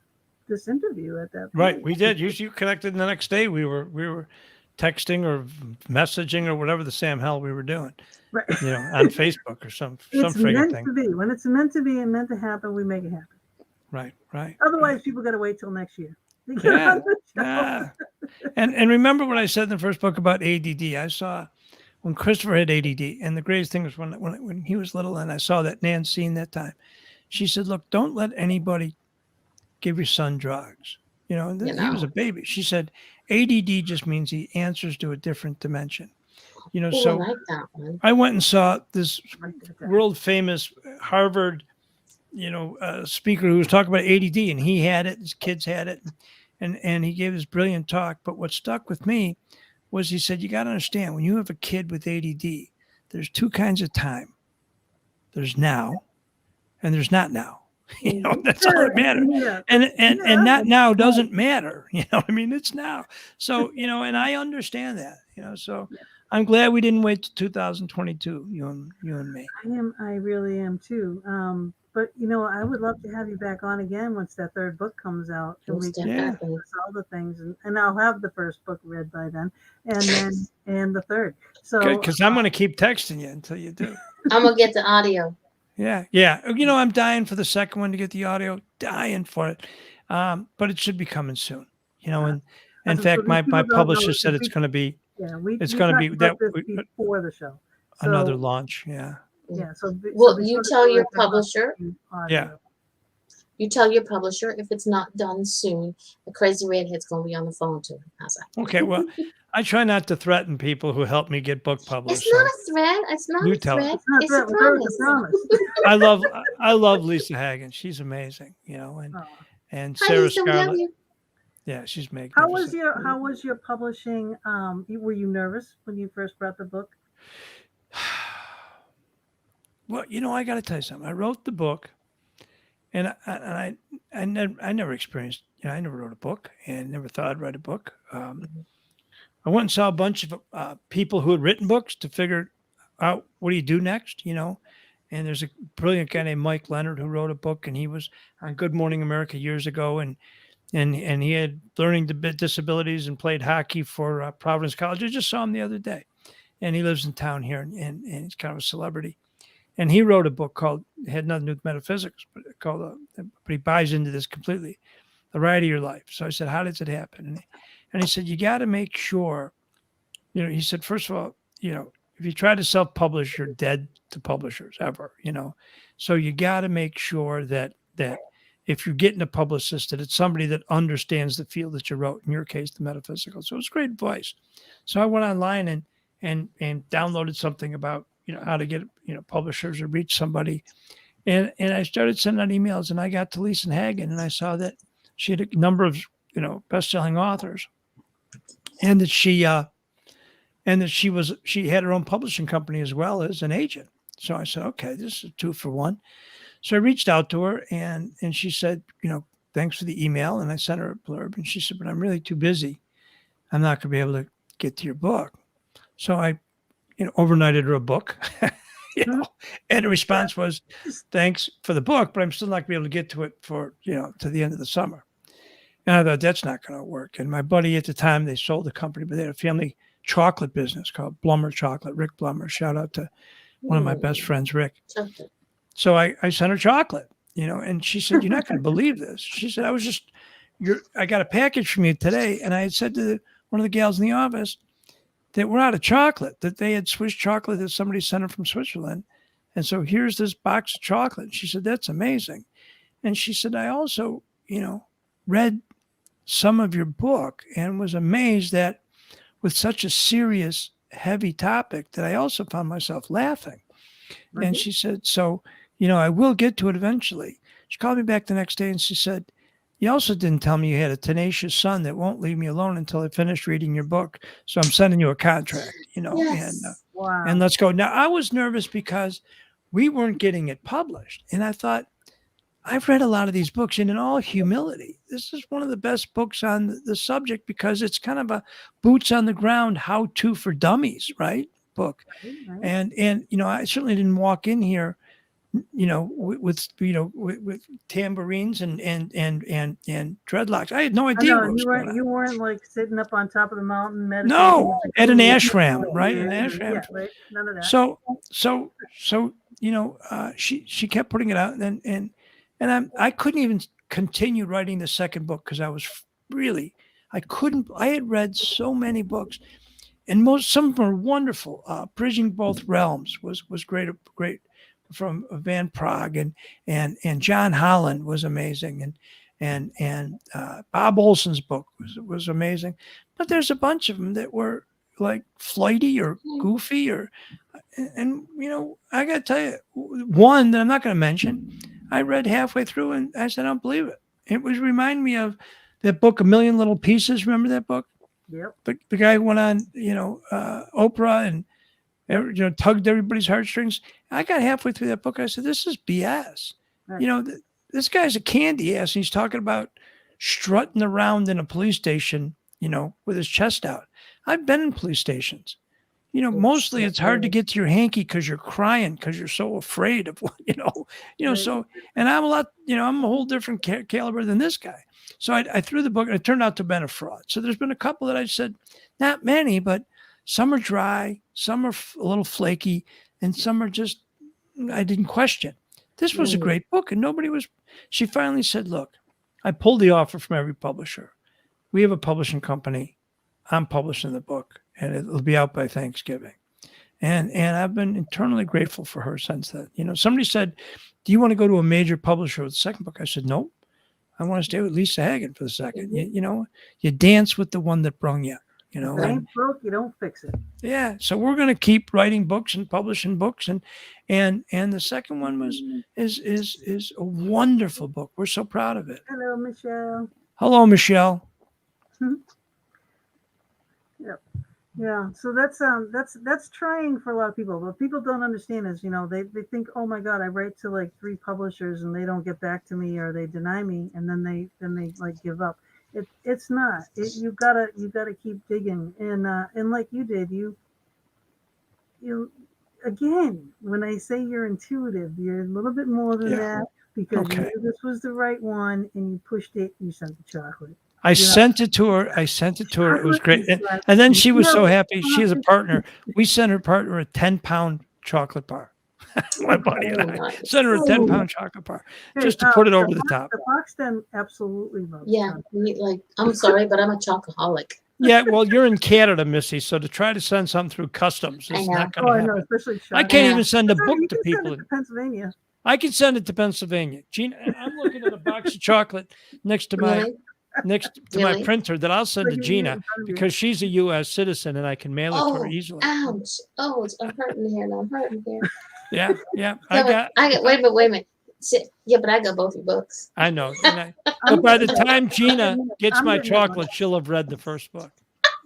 this interview at that point. Right, we did. You connected the next day. We were texting or messaging or whatever the Sam hell we were doing. Right. On Facebook or some It's friggin' meant thing. to be. When it's meant to be and meant to happen, we make it happen. Right. Otherwise, people got to wait till next year. to get Yeah. on the show. Yeah. And remember what I said in the first book about ADD. I saw when Christopher had ADD, and the greatest thing was when he was little, and I saw that Nan scene that time. She said, "Look, don't let anybody give your son drugs." He was a baby. She said, "ADD just means he answers to a different dimension." I like that one. I went and saw this Write that down. world famous Harvard, speaker who was talking about ADD, and he had it, his kids had it, and he gave this brilliant talk. But what stuck with me was he said, you got to understand, when you have a kid with ADD, there's two kinds of time. There's now, and there's not now. That's all that matters. Yeah. And not now doesn't matter. It's now. So, and I understand that, so I'm glad we didn't wait till 2022, you and me. I really am too. But I would love to have you back on again once that third book comes out, and we can Yeah. discuss all the things, and I'll have the first book read by then, and the third. So Good, because I'm going to keep texting you until you do. I'm gonna get the audio. Yeah. I'm dying for the second one to get the audio, dying for it. But it should be coming soon, and in fact, my publisher said it's going to be it's going to be that before the show. another launch. Yeah. Yeah. Well, you tell your publisher. Yeah. You tell your publisher if it's not done soon, the crazy redhead's gonna be on the phone too. How's that? Okay. Well, I try not to threaten people who help me get book published. It's not a threat. It's not You a tell her. threat. It's not It's a that, it's a promise. promise. I love Lisa Hagen. She's amazing, and Hi, Sarah Lisa, we love Scarlett. you. Yeah, she's magnificent. How was your publishing? Were you nervous when you first brought the book? Well, I got to tell you something. I wrote the book, and I never experienced. I never wrote a book, and never thought I'd write a book. I went and saw a bunch of people who had written books to figure out what do you do next, And there's a brilliant guy named Mike Leonard who wrote a book, and he was on Good Morning America years ago, and he had learning disabilities and played hockey for Providence College. I just saw him the other day, and he lives in town here, and he's kind of a celebrity. And he wrote a book had nothing to do with metaphysics, but but he buys into this completely, The Ride of Your Life. So I said, how does it happen? And he said, you got to make sure, he said, first of all, if you try to self-publish, you're dead to publishers ever, So you got to make sure that if you're getting a publicist, that it's somebody that understands the field that you wrote, in your case, the metaphysical. So it was great advice. So I went online and downloaded something about, how to get, publishers or reach somebody. And I started sending out emails, and I got to Lisa Hagen, and I saw that she had a number of, best-selling authors, and that she had her own publishing company as well as an agent. So I said, okay, this is 2 for 1. So I reached out to her, and she said, thanks for the email. And I sent her a blurb, and she said, but I'm really too busy. I'm not going to be able to get to your book. So I, overnighted her a book, and the response was, thanks for the book, but I'm still not going to be able to get to it for, to the end of the summer. And I thought, that's not going to work. And my buddy at the time, they sold the company, but they had a family chocolate business called Blummer Chocolate, Rick Blummer. Shout out to one of my best friends, Rick. Okay. So I sent her chocolate, and she said, "You're not going to believe this." She said, I got a package from you today. And I had said to one of the gals in the office that we're out of chocolate, that they had Swiss chocolate that somebody sent her from Switzerland. And so here's this box of chocolate. She said, "That's amazing." And she said, "I also, read some of your book and was amazed that with such a serious, heavy topic that I also found myself laughing." Mhm. And she said, "So, I will get to it eventually." She called me back the next day and she said, "You also didn't tell me you had a tenacious son that won't leave me alone until I finish reading your book. So I'm sending you a contract, Yes. Wow. and let's go." Now, I was nervous because we weren't getting it published. And I thought, I've read a lot of these books, and in all humility, this is one of the best books on the subject because it's kind of a boots on the ground how to for dummies, right? Book. Right. And I certainly didn't walk in here, with tambourines and dreadlocks. I had no I idea know what was going on. you weren't like sitting up on top of the mountain meditating. No, with at an the- ashram, right? An Yeah, ashram. Yeah, right. None of that. So she kept putting it out, and I couldn't even continue writing the second book because I was really, I had read so many books, and some of them are wonderful. Bridging Both Realms was great from Van Prague, and John Holland was amazing, and Bob Olson's book was amazing, but there's a bunch of them that were like flighty or goofy and I got to tell you, one that I'm not going to mention, I read halfway through and I said, "I don't believe it." It was remind me of that book, A Million Little Pieces. Remember that book? Yep. The guy who went on, Oprah and tugged everybody's heartstrings. I got halfway through that book. I said, "This is BS." Right. This guy's a candy ass. And he's talking about strutting around in a police station, with his chest out. I've been in police stations. Mostly it's hard to get to your hanky because you're crying because you're so afraid of what, Right. So, and I'm I'm a whole different caliber than this guy. So I threw the book and it turned out to have been a fraud. So there's been a couple that I said, not many, but some are dry, some are a little flaky, and some are just, I didn't question. This was a great book and she finally said, "Look, I pulled the offer from every publisher. We have a publishing company. I'm publishing the book and it'll be out by Thanksgiving." And I've been eternally grateful for her since then. Somebody said, "Do you want to go to a major publisher with the second book?" I said, "Nope. I want to stay with Lisa Hagen for the second." You dance with the one that brung you, If it ain't broke, you don't fix it. Yeah. So we're going to keep writing books and publishing books. And the second one is a wonderful book. We're so proud of it. Hello, Michelle. Hello, Michelle. Yep. Yeah. So that's trying for a lot of people. What people don't understand is, they think, "Oh my God, I write to like 3 publishers and they don't get back to me or they deny me," and then they like give up. It's not. You gotta keep digging, and like you did, you again. When I say you're intuitive, you're a little bit more than that because you knew this was the right one and you pushed it. You sent the chocolate. I sent it to her. It was great. And then she was so happy. She has a partner. We sent her partner a 10-pound chocolate bar. My buddy and I sent her a 10-pound chocolate bar just to put it over the top. The Foxton absolutely loves like, I'm sorry, but I'm a chocoholic. Yeah, well, you're in Canada, Missy, so to try to send something through customs is not going to happen. I know, especially I can't even send a book to send people. it to Pennsylvania. I can send it to Pennsylvania. Gina, I'm looking at a box of chocolate next to my my printer that I'll send to Gina because she's a U.S. citizen and I can mail it to her easily. Ouch! Oh, I'm hurting here. I'm hurting here. Yeah. I got. Wait a minute. Yeah, but I got both your books. I know. But by the time Gina gets my chocolate, she'll have read the first book.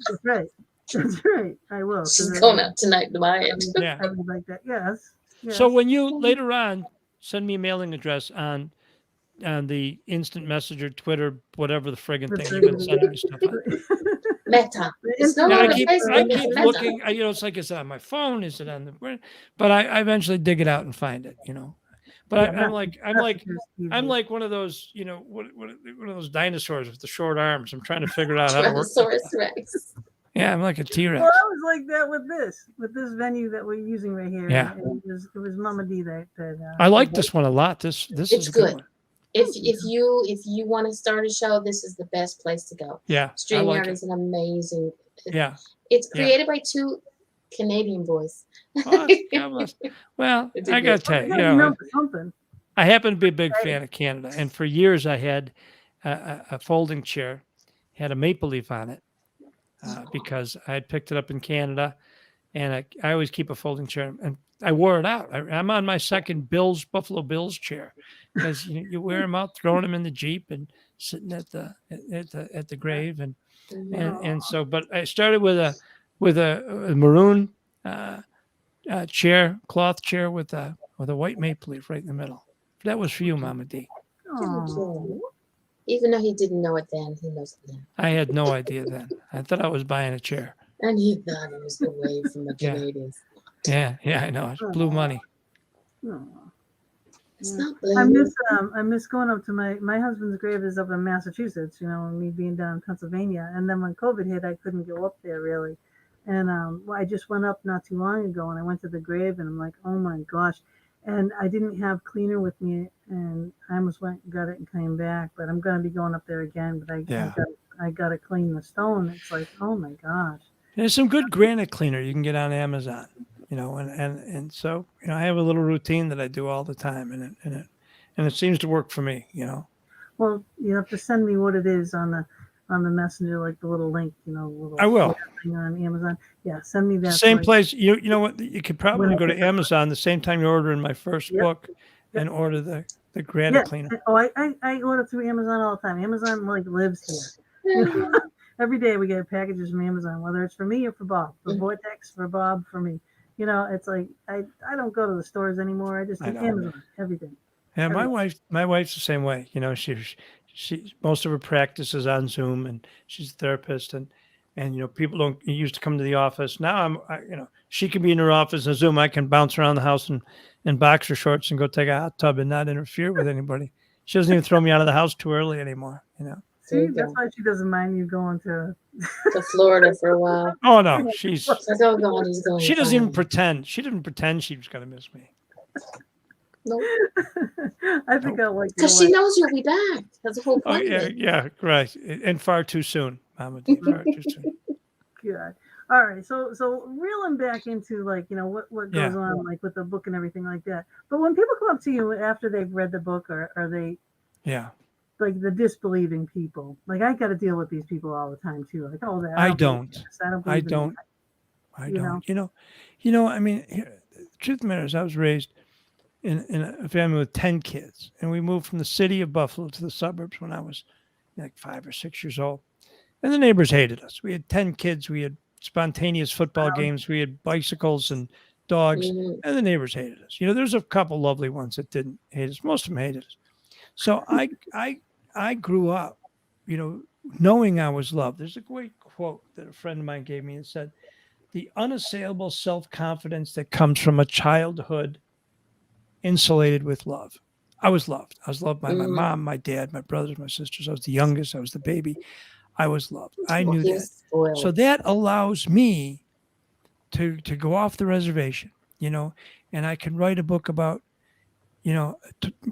That's right. That's right. I will. She's going out tonight to buy it. Yeah. I would like that. Yes. So when you later on send me a mailing address on the instant messenger, Twitter, whatever the friggin' thing you've been sending me stuff on. Meta. It's no longer Facebook. I keep looking. It's like, is it on my phone? Is it on the? But I eventually dig it out and find it. But I'm like one of those, one of those dinosaurs with the short arms. I'm trying to figure out how to work. Tyrannosaurus Rex. Yeah, I'm like a T-Rex. Well, I was like that with this venue that we're using right here. Yeah. And it was Mama D that I like this one a lot. This It's is a good good. one. If you want to start a show, this is the best place to go. Yeah, I StreamYard like it. is an amazing. Yeah. It's Yeah. created by two Canadian boys. Oh, God bless. Well, It's a I got to good- tell you, gotta you be know, known for something. I happen to be a big fan of Canada, and for years I had a folding chair, had a maple leaf on it, because I had picked it up in Canada, and I always keep a folding chair, and I wore it out. I'm on my second Buffalo Bills chair, because you wear them out, throwing them in the Jeep, and sitting at the grave, and so. But I started with a maroon cloth chair with a white maple leaf right in the middle. That was for you, Mama D. Oh, Even though he didn't know it then, he knows it now. I had no idea then. I thought I was buying a chair. And he thought it was away from the Yeah. Canadians. Yeah, I know. It's blue money. oh. It's Yeah. not I blue. miss going up to my husband's grave is up in Massachusetts, and me being down in Pennsylvania. And then when COVID hit, I couldn't go up there really. And I just went up not too long ago, and I went to the grave, and I'm like, oh my gosh. And I didn't have cleaner with me, and I almost went and got it and came back. But I'm gonna be going up there again. But I gotta clean the stone. It's like, oh my gosh. There's some good granite cleaner you can get on Amazon, and so I have a little routine that I do all the time, and it seems to work for me, Well, you have to send me what it is on the messenger, like the little link, little I will. thing on Amazon. Yeah, send me that. Same so I- place. You know what? You could probably When I go to pick up- Amazon the same time you're ordering my first Yep. book, and order the granite cleaner. Oh, I order through Amazon all the time. Amazon lives here. Every day we get packages from Amazon, whether it's for me or for Bob, for Vortex, for Bob, for me. It's like I don't go to the stores anymore. I just do I know. Amazon everything. Yeah, my Everything. wife's the same way. She most of her practice is on Zoom, and she's a therapist, and people don't used to come to the office. Now she can be in her office on Zoom. I can bounce around the house in boxer shorts and go take a hot tub and not interfere with anybody. She doesn't even throw me out of the house too early anymore. See, that's why she doesn't mind you going to. To Florida for a while. Oh no, she's So don't go on. He's going. she doesn't even pretend. She didn't pretend she was gonna miss me. No, I think I like. because she knows you'll be back. That's the whole Oh point. of yeah, it. right. And far too soon, Mama D. Far too soon. Good. All right. So reeling back into what goes Yeah. on with the book and everything like that. But when people come up to you after they've read the book, or are they Yeah. like the disbelieving people? Like I got to deal with these people all the time too. Like, oh, that I believe don't. this. I don't. I believe in don't. that. I You don't. I mean, the truth of the matter is, I was raised in a family with 10 kids, and we moved from the city of Buffalo to the suburbs when I was like 5 or 6 years old. And the neighbors hated us. We had 10 kids. We had spontaneous football games. We had bicycles and dogs, Mhm. and the neighbors hated us. There's a couple lovely ones that didn't hate us. Most of them hated us. So I grew up, knowing I was loved. There's a great quote that a friend of mine gave me and said, "The unassailable self-confidence that comes from a childhood insulated with love." I was loved. I was loved by my mom, my dad, my brothers, my sisters. I was the youngest. I was the baby. I was loved. I Well, knew he that. was spoiled. So that allows me to go off the reservation, and I can write a book about,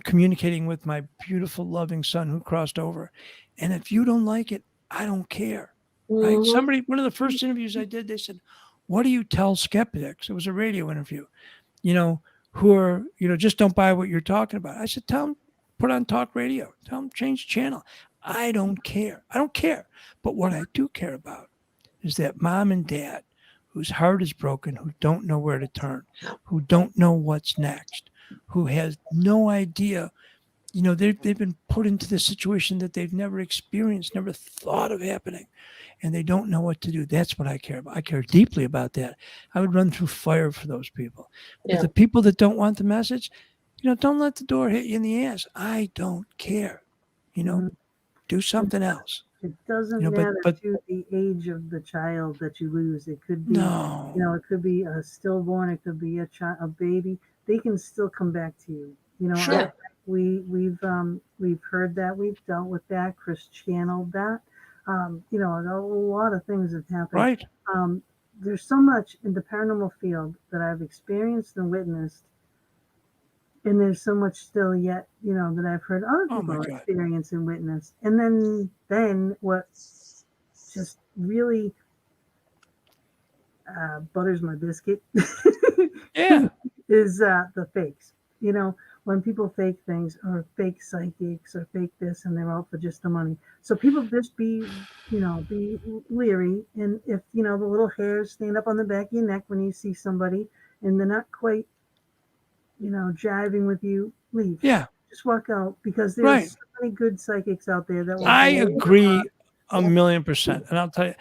communicating with my beautiful, loving son who crossed over. And if you don't like it, I don't care. Right? Mhm. One of the first interviews I did, they said, "What do you tell skeptics?" It was a radio interview, who are, just don't buy what you're talking about. I said, tell them, put on talk radio, tell them change the channel. I don't care. I don't care. But what I do care about is that mom and dad whose heart is broken, who don't know where to turn, who don't know what's next, who has no idea, they've been put into this situation that they've never experienced, never thought of happening, and they don't know what to do. That's what I care about. I care deeply about that. I would run through fire for those people. Yeah. But the people that don't want the message, don't let the door hit you in the ass. I don't care. Do something else. It doesn't matter to the age of the child that you lose. It could be, No. it could be a stillborn. It could be a baby. They can still come back to you. Sure. We've heard that. We've dealt with that. Chris channeled that. A lot of things have happened. Right. there's so much in the paranormal field that I've experienced and witnessed, and there's so much still yet, that I've heard other Oh my people God. experience and witness. And then what just really butters my biscuit Yeah. is the fakes. When people fake things or fake psychics or fake this, and they're out for just the money. So people just be leery. And if, the little hairs stand up on the back of your neck when you see somebody and they're not quite, jiving with you, leave. Yeah. Just walk out, because there's Right. so many good psychics out there that will I believe agree Yeah. 1,000,000%. And I'll tell you,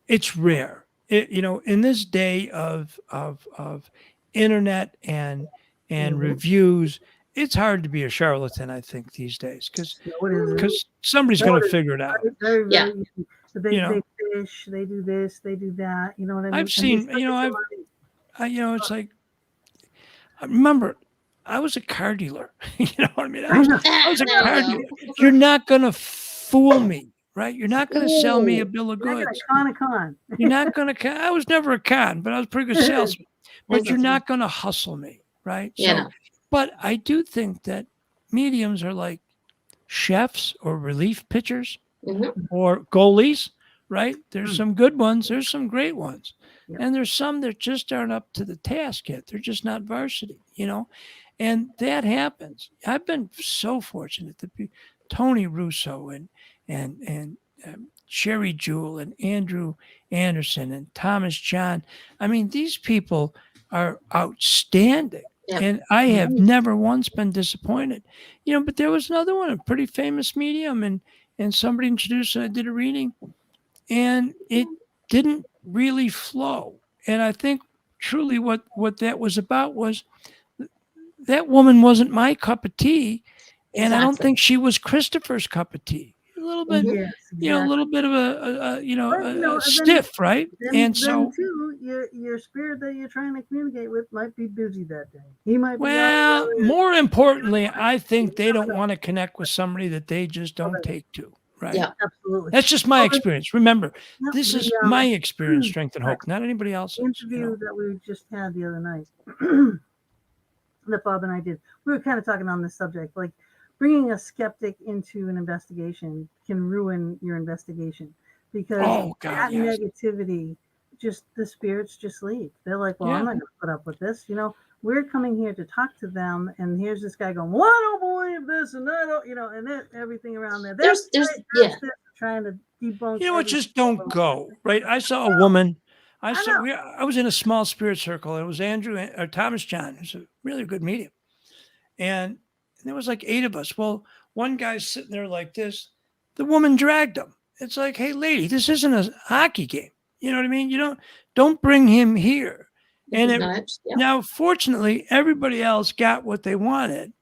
it's rare. In this day of internet and reviews, it's hard to be a charlatan, I think, these days, because what is it. somebody's going to figure it out. Very, Yeah. very easy. They fish, they do this, they do that. You know what I mean? I've seen, it's like, I remember, I was a car dealer. You know what I mean? I was a There car you go. dealer. You're not going to fool me, right? You're not going to sell me a bill of goods. Con. You're not going to. I was never a con, but I was a pretty good salesman. But you're not going to hustle me, right? Yeah. But I do think that mediums are like chefs or relief pitchers Mhm. or goalies, right? There's some good ones. There's some great ones. Yep. And there's some that just aren't up to the task yet. They're just not varsity, and that happens. I've been so fortunate to be Tony Russo and Sherry Jewell and Andrew Anderson and Thomas John. I mean, these people are outstanding. Yep. And I have never once been disappointed. But there was another one, a pretty famous medium, and somebody introduced, and I did a reading, and it didn't really flow. And I think truly what that was about was that woman wasn't my cup of tea, and I don't Exactly. think she was Christopher's cup of tea. A little bit, Yes, exactly. a little bit of a stiff, right? Then too, your spirit that you're trying to communicate with might be busy that day. He might be. Well, more importantly, I think they don't want to connect with somebody that they just don't take to, right? Yeah. Absolutely. That's just my experience. Remember, Yep, this is my experience, strength, and hope, not anybody else's. Interview that we just had the other night that Bob and I did. We were kind of talking on this subject, like bringing a skeptic into an investigation can ruin your investigation, because that negativity, just the spirits just leave. They're like, well, I'm not going to put up with this. We're coming here to talk to them, and here's this guy going, well, I don't believe this, and I don't, and then everything around there. There's trying to debunk. Just don't go, right? I saw a woman. I was in a small spirit circle. It was Thomas John, who's a really good medium. And there was like 8 of us. Well, one guy's sitting there like this. The woman dragged him. It's like, hey, lady, this isn't a hockey game. You know what I mean? You don't bring him here. And now, fortunately, everybody else got what they wanted.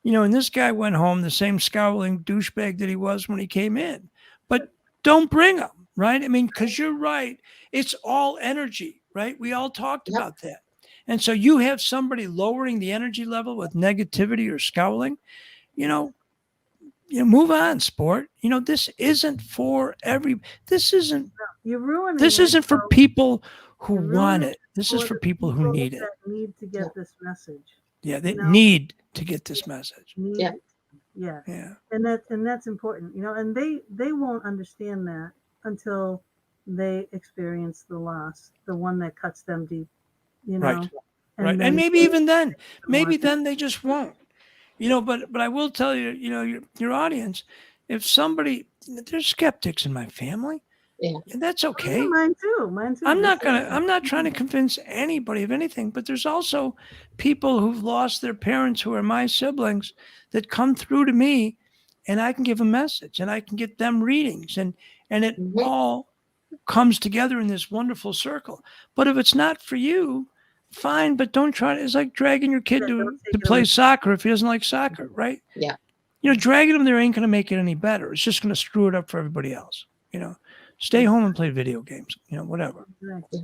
And this guy went home the same scowling douchebag that he was when he came in. But don't bring him, right? I mean, because you're right. It's all energy, right? We all talked about that. And so you have somebody lowering the energy level with negativity or scowling, move on, sport. This isn't for this isn't for people who want it. This is for people who need it. Need to get this message. Yeah, they need to get this message. Yeah. And that's important, and they won't understand that until they experience the loss, the one that cuts them deep, Right. And maybe even then, they just won't, but I will tell you, your audience, if somebody, there's skeptics in my family, and that's okay. Mine too. I'm not trying to convince anybody of anything, but there's also people who've lost their parents who are my siblings that come through to me, and I can give a message, and I can get them readings, and it all comes together in this wonderful circle. But if it's not for you, fine, but don't try to. It's like dragging your kid to play soccer if he doesn't like soccer, right? Yeah. Dragging him there ain't going to make it any better. It's just going to screw it up for everybody else. Stay home and play video games. Whatever.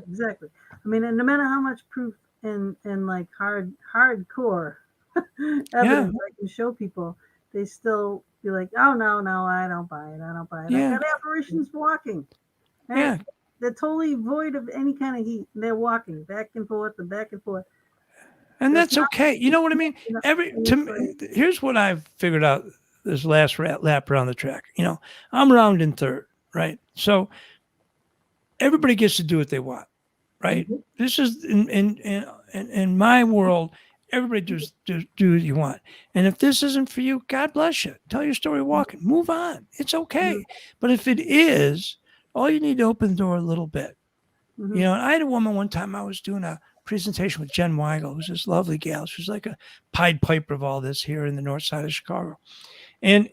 Exactly. I mean, and no matter how much proof and like hardcore evidence I can show people, they still be like, oh no, I don't buy it. I got apparitions walking. Hey, They're totally void of any kind of heat. They're walking back and forth and back and forth. And That's that's not, okay. You know what I mean? you know, and it's like, Here's what I've figured out this last lap around the track. I'm around in third, right? So everybody gets to do what they want, right? Mhm. This is in my world. Everybody do what you want. And if this isn't for you, God bless you. Tell your story walking. Move on. It's okay. But if it is, all you need to open the door a little bit. mhm. And I had a woman one time, I was doing a presentation with Jen Weigel, who's this lovely gal. She's like a Pied Piper of all this here in the north side of Chicago. And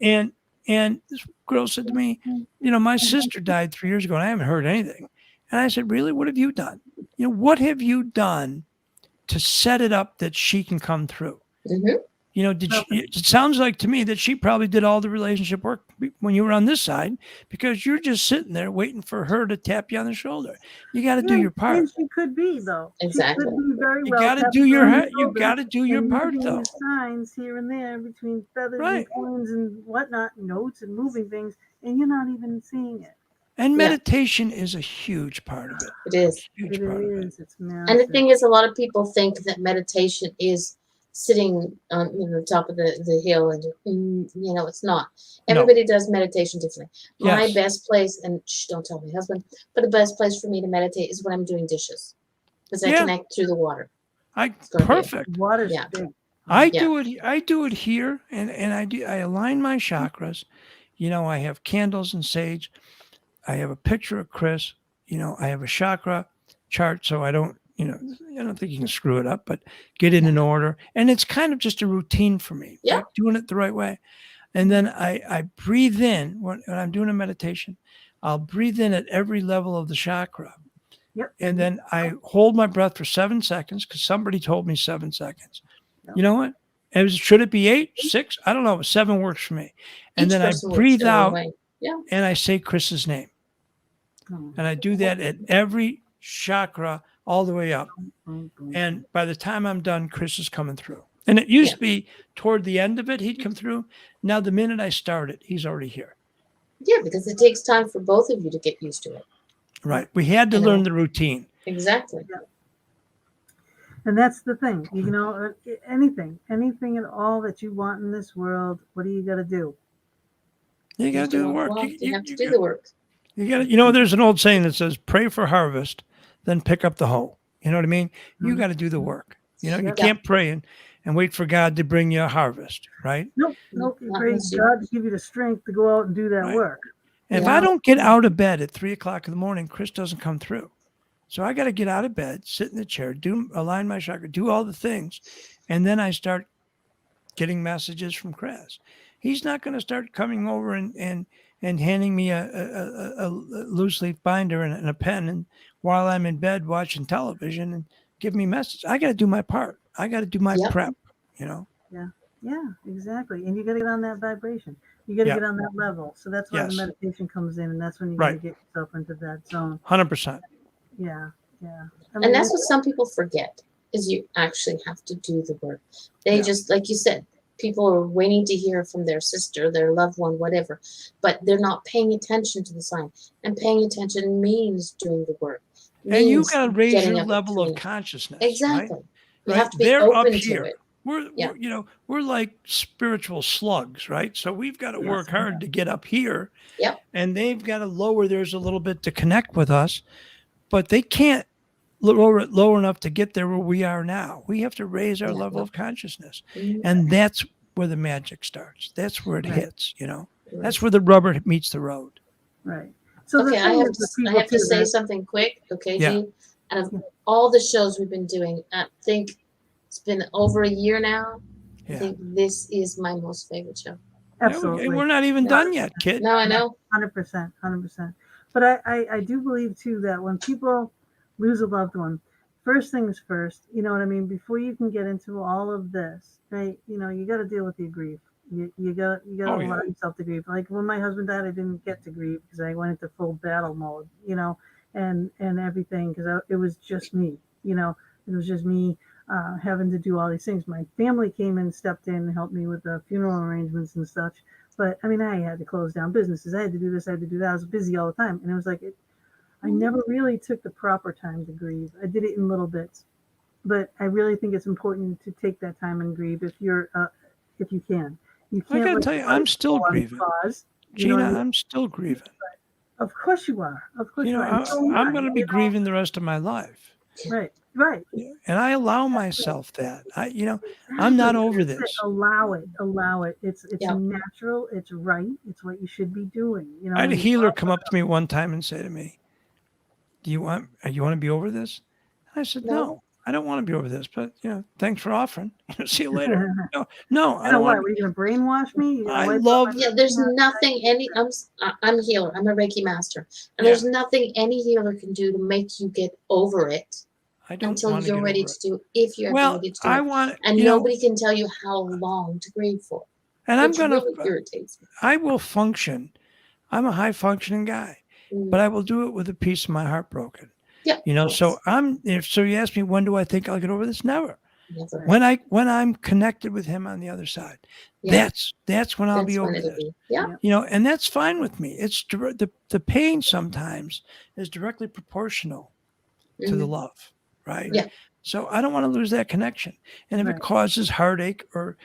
this girl said to me, my sister died 3 years ago and I haven't heard anything. And I said, really? What have you done? What have you done to set it up that she can come through? Mhm. It sounds like to me that she probably did all the relationship work when you were on this side, because you're just sitting there waiting for her to tap you on the shoulder. You got to do your part. And she could be, though. Exactly. She could be very You well. got to tapped do your on the you shoulder got to do your and part using though. the signs here and there between feathers Right. and coins and whatnot, notes and moving things, and you're not even seeing it. And Yeah. meditation is a huge part of it. It is. Huge It part of it. is. It's massive. And the thing is, a lot of people think that meditation is sitting on the top of the hill, and it's not. No. Everybody does meditation differently. My Yes. best place, and don't tell my husband, but the best place for me to meditate is when I'm doing dishes, because I Yeah. connect through the water. gonna be- Perfect. Water's Yeah. big. I Yeah. do it here, and I align my chakras. I have candles and sage. I have a picture of Chris. I have a chakra chart, so I don't think you can screw it up, but get it in order. And it's kind of just a routine for me. Yeah. Like doing it the right way. And then I breathe in when I'm doing a meditation. I'll breathe in at every level of the chakra. Yep. And then I hold my breath for 7 seconds, because somebody told me 7 seconds. Yep. You know what? Should it be 8, 6? I don't know. 7 works for me. And Each then I person works breathe their own out way. Yeah. and I say Chris's name. Oh. And I do that at every chakra all the way up. Mm-hmm. And by the time I'm done, Chris is coming through. And it used to be toward the end of it, he'd come through. Now, the minute I start it, he's already here. Yeah, because it takes time for both of you to get used to it. Right. We had to You know. learn the routine. Exactly. And that's the thing, anything at all that you want in this world, what do you got to do? You got to do the work. You have to do the work. You got to, there's an old saying that says, pray for harvest, then pick up the hoe. You know what I mean? You got to do the work. You Yeah. can't pray and wait for God to bring you a harvest, right? Nope. Not You praise unless you- God to give you the strength to go out and do that Right. work. And if Yeah. I don't get out of bed at 3:00 in the morning, Chris doesn't come through. So I got to get out of bed, sit in the chair, align my chakra, do all the things. And then I start getting messages from Chris. He's not going to start coming over and handing me a loose leaf binder and a pen, and while I'm in bed watching television, and give me messages. I got to do my part. I got to do my Yep. prep, Yeah, exactly. And you got to get on that vibration. You got to Yeah. get on that level. So that's why Yes. the meditation comes in, and that's when you got to Right. get yourself into that zone. 100%. Yeah. And that's what some people forget, is you actually have to do the work. They Yeah. just, like you said, people are waiting to hear from their sister, their loved one, whatever, but they're not paying attention to the sign. And paying attention means doing the work. And you means got to raise getting your up at level of 3. consciousness. Exactly. Right? You Right? have to be They're up open here. to it. We're, Yeah. we're like spiritual slugs, right? So we've got to Yes. work hard to get up here. Yep. And they've got to lower theirs a little bit to connect with us, but they can't lower it low enough to get there where we are now. We have to raise our Yeah. level of consciousness. Mhm. And that's where the magic starts. That's where it Right. hits, That's where the rubber meets the road. Right. So Okay, the I thing have is with to, I people have to too, say that- something quick, okay, Yeah. Jean? Out of all the shows we've been doing, I think it's been over a year now. I Yeah. think this is my most favorite show. absolutely. Yeah, we're not even done yet, kid. No, I know. 100%. But I do believe too that when people lose a loved one, first things first, you know what I mean? Before you can get into all of this, right? You got to deal with your grief. You got to Oh, allow yeah. yourself to grieve. Like when my husband died, I didn't get to grieve because I went into full battle mode, and everything, because it was just me, it was just me having to do all these things. My family came in and stepped in and helped me with the funeral arrangements and such. But I mean, I had to close down businesses. I had to do this, I had to do that. I was busy all the time. And it was like, I never really took the proper time to grieve. I did it in little bits, but I really think it's important to take that time and grieve if you can. You I can't gotta let tell you, your I'm life still go on grieving. pause. You know Gina, what I mean? I'm still grieving. Of course you are. Of course You you know, are. And so am I'm I, going to be you know? grieving the rest of my life. Right, right. And I allow myself that. I'm not Exactly. over That's it. this. Allow it. Allow it. It's Yeah. natural. It's right. It's what you should be doing. You know, I had a and healer come up to me one time and say to me, you want to be over this? And I said, No. no, I don't want to be over this, but thanks for offering. See you later. No, I I know don't what. want Were you going to brainwash me? You gonna I wipe off love, my Yeah, there's face? nothing I'm a healer. I'm a Reiki master. And Yeah. there's nothing any healer can do to make you get over it I don't until want to you're get ready over to do it, if you're Well, ready to do I it. want, And nobody can tell you how long to grieve for, and I'm which going really to, irritates me. I will function. I'm a high functioning guy, Mm. but I will do it with a piece of my heart broken. Yeah. So so you ask me, when do I think I'll get over this? Never. Never. When I'm connected with him on the other side, Yeah. that's when I'll That's be when over it'll this. be. Yeah. And that's fine with me. It's the pain sometimes is directly proportional to the Mhm. love, right? Yeah. So I don't want to lose that connection. And if Right. it causes heartache or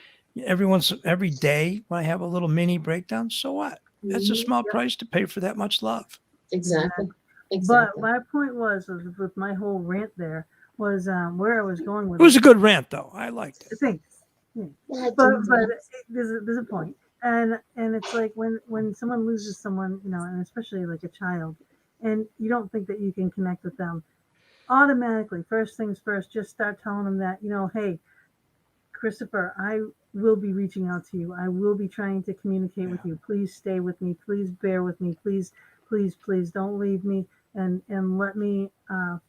every day when I have a little mini breakdown, so what? That's a Mhm. small price to pay for that much love. Exactly. But Exactly. my point was with my whole rant there was where I was going with It was a good rant, though. I liked it. Thanks. Yeah. Yeah, But Dinah. there's a point, and it's like when someone loses someone, you know, and especially like a child, and you don't think that you can connect with them, automatically, first things first, just start telling them that, you know, hey, Christopher, I will be reaching out to you. I will be trying to communicate with you. Please stay with me. Please bear with me. Please, please, please don't leave me, and let me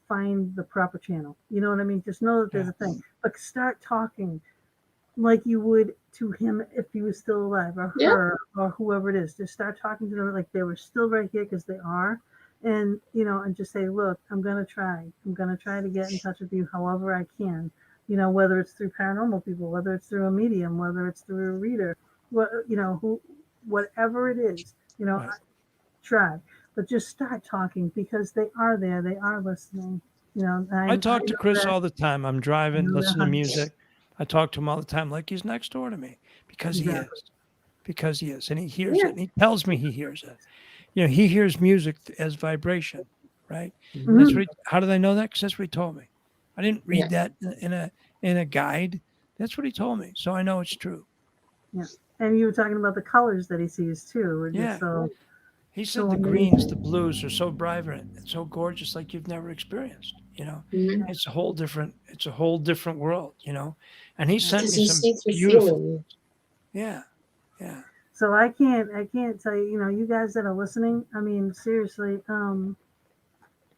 find the proper channel. You know what I mean? Just know that there's a thing, but start talking like you would to him if he was still alive, or Yeah. her, or whoever it is. Just start talking to them like they were still right here, because they are. And and just say, look, I'm gonna try to get in touch with you however I can, whether it's through paranormal people, whether it's through a medium, whether it's through a reader, whatever it is, Right. try, but just start talking, because they are there, they are listening. I talk to know Chris that. all the time. I'm I driving, know listen to that. music. I talk to him all the time like he's next door to me because he Exactly. is. Because he is. And he hears Yeah. it. And he tells me he hears it. He hears music as vibration, right? Mhm. That's what how did I know that? Because that's what he told me. I didn't read Yeah. that in a guide. That's what he told me. So I know it's true. And you were talking about the colors that he sees too. It's Yeah. so He said so the amazing. greens, the blues are so vibrant and so gorgeous, like you've never experienced. Mhm. It's a whole different world. And he sent Because me you some see through beautiful. feeling. Yeah, yeah. So I can't tell you, you guys that are listening. I mean, seriously,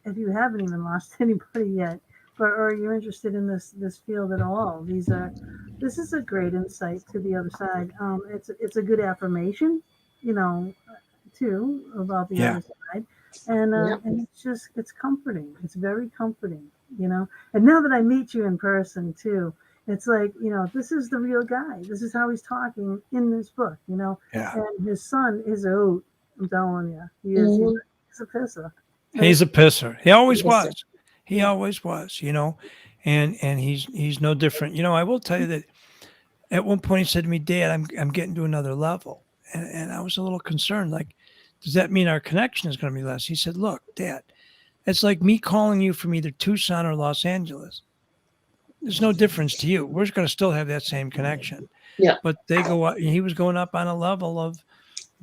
if you haven't even lost anybody yet, or you're interested in this field at all, this is a great insight to the other side. It's a good affirmation, you know, too, about the Yeah. other side, and Yep. and it's comforting. It's very comforting, And now that I meet you in person too, it's like, this is the real guy. This is how he's talking in this book, Yeah. And his son is a hoot. I'm telling you, he's Mhm. a pisser. He's a pisser. He always Yes, sir. was. He always was, and he's no different. I will tell you that at one point he said to me, Dad, I'm getting to another level. And I was a little concerned. Like, does that mean our connection is going to be less? He said, look, Dad, it's like me calling you from either Tucson or Los Angeles. There's no difference to you. We're going to still have that same connection. Yeah. But they go up, he was going up on a level of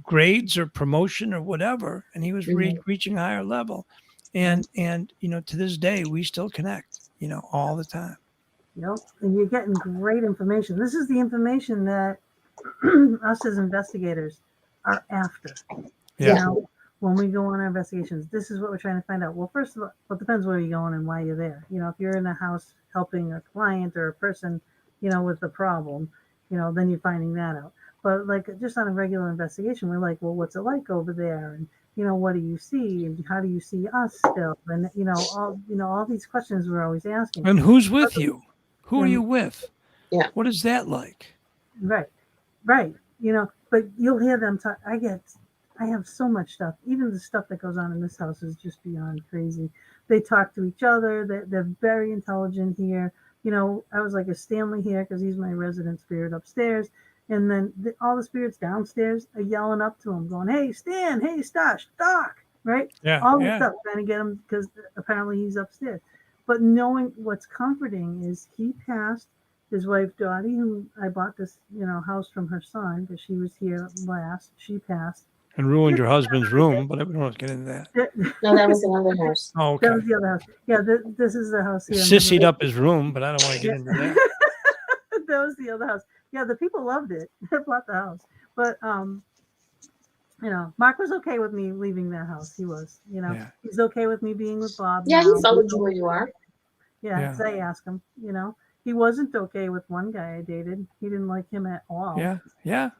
grades or promotion or whatever, and he was Mhm. reaching a higher level. And to this day, we still connect, all the time. And you're getting great information. This is the information that us as investigators are after. Yeah. When we go on our investigations, this is what we're trying to find out. Well, first of all, it depends where you're going and why you're there. If you're in a house helping a client or a person, with a problem, then you're finding that out. But like just on a regular investigation, we're like, well, what's it like over there? And what do you see? And how do you see us still? And all these questions we're always asking. And who's with you? Who are And- you with? Yeah. What is that like? Right. But you'll hear them talk. I get I have so much stuff. Even the stuff that goes on in this house is just beyond crazy. They talk to each other. They're very intelligent here. You know, I was like a Stanley here because he's my resident spirit upstairs. And then all the spirits downstairs are yelling up to him, going, "Hey, Stan! Hey, Stash! Doc!" Right? Yeah. All this Yeah. stuff, trying to get him because apparently he's upstairs. But knowing what's comforting is he passed his wife Dottie, who I bought this, house from her son because she was here last. She passed. And ruined your husband's room, but we don't want to get into that. No, that was another house. Oh, That okay. was the other house. Yeah, this is the house here. Sissied up his room, but I don't want to get into that. That was the other house. Yeah, the people loved it. They bought the house. But Mark was okay with me leaving that house. He was, Yeah. he's okay with me being with Bob. Yeah, now. he followed you where you are. Yeah, Yeah. 'cause I asked him, He wasn't okay with one guy I dated. He didn't like him at all. Yeah. Yeah.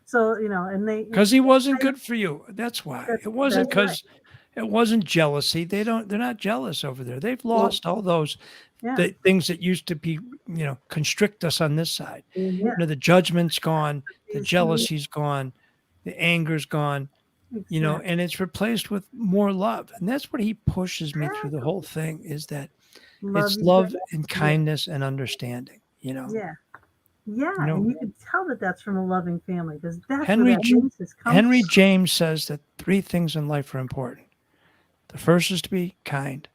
So, and they Because he wasn't good for you. That's why. That's- It wasn't that's because it wasn't jealousy. They're not jealous over there. They've lost all those yeah. things that used to be, constrict us on this side. Mhm. The judgment's gone, the It's- jealousy's gone, the anger's gone, Exactly. and it's replaced with more love. And that's what he pushes me through the whole thing is that it's each love other. and kindness and understanding, Yeah. Yeah, You know, and you can tell that that's from a loving family because that's Henry where that basis comes Henry from. James says that 3 things in life are important. The first is to be kind,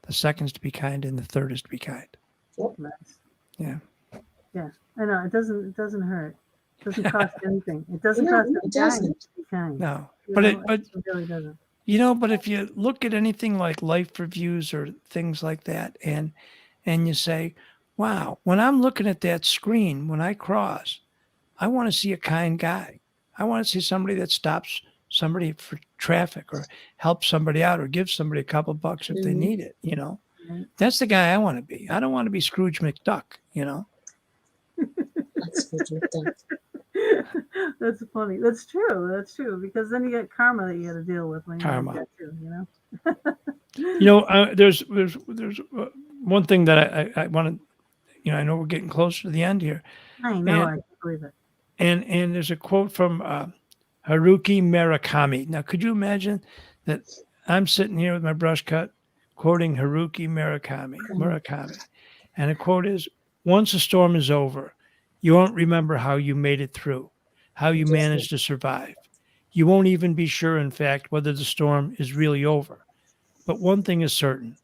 the second is to be kind, and the third is to be kind. Nice. Yeah. Yeah, I know. It doesn't hurt. It doesn't cost anything. It doesn't No, cost it a dime doesn't. to be kind. No. You But know, it really doesn't. but if you look at anything like life reviews or things like that and you say, wow, when I'm looking at that screen when I cross, I want to see a kind guy. I want to see somebody that stops somebody for traffic or helps somebody out or gives somebody a couple bucks if they Mhm. need it, Right? That's the guy I want to be. I don't want to be Scrooge McDuck. That's what you've done. That's funny. That's true. That's true. Because then you get karma that you got to deal with when you're Karma. like that too. There's one thing that I want to, I know we're getting closer to the end here. I know. And- I can't believe it. And there's a quote from Haruki Murakami. Now, could you imagine that I'm sitting here with my brush cut quoting Haruki Murakami. And the quote is, once a storm is over, you won't remember how you made it through, how you managed to survive. You won't even be sure, in fact, whether the storm is really over. But one thing is certain.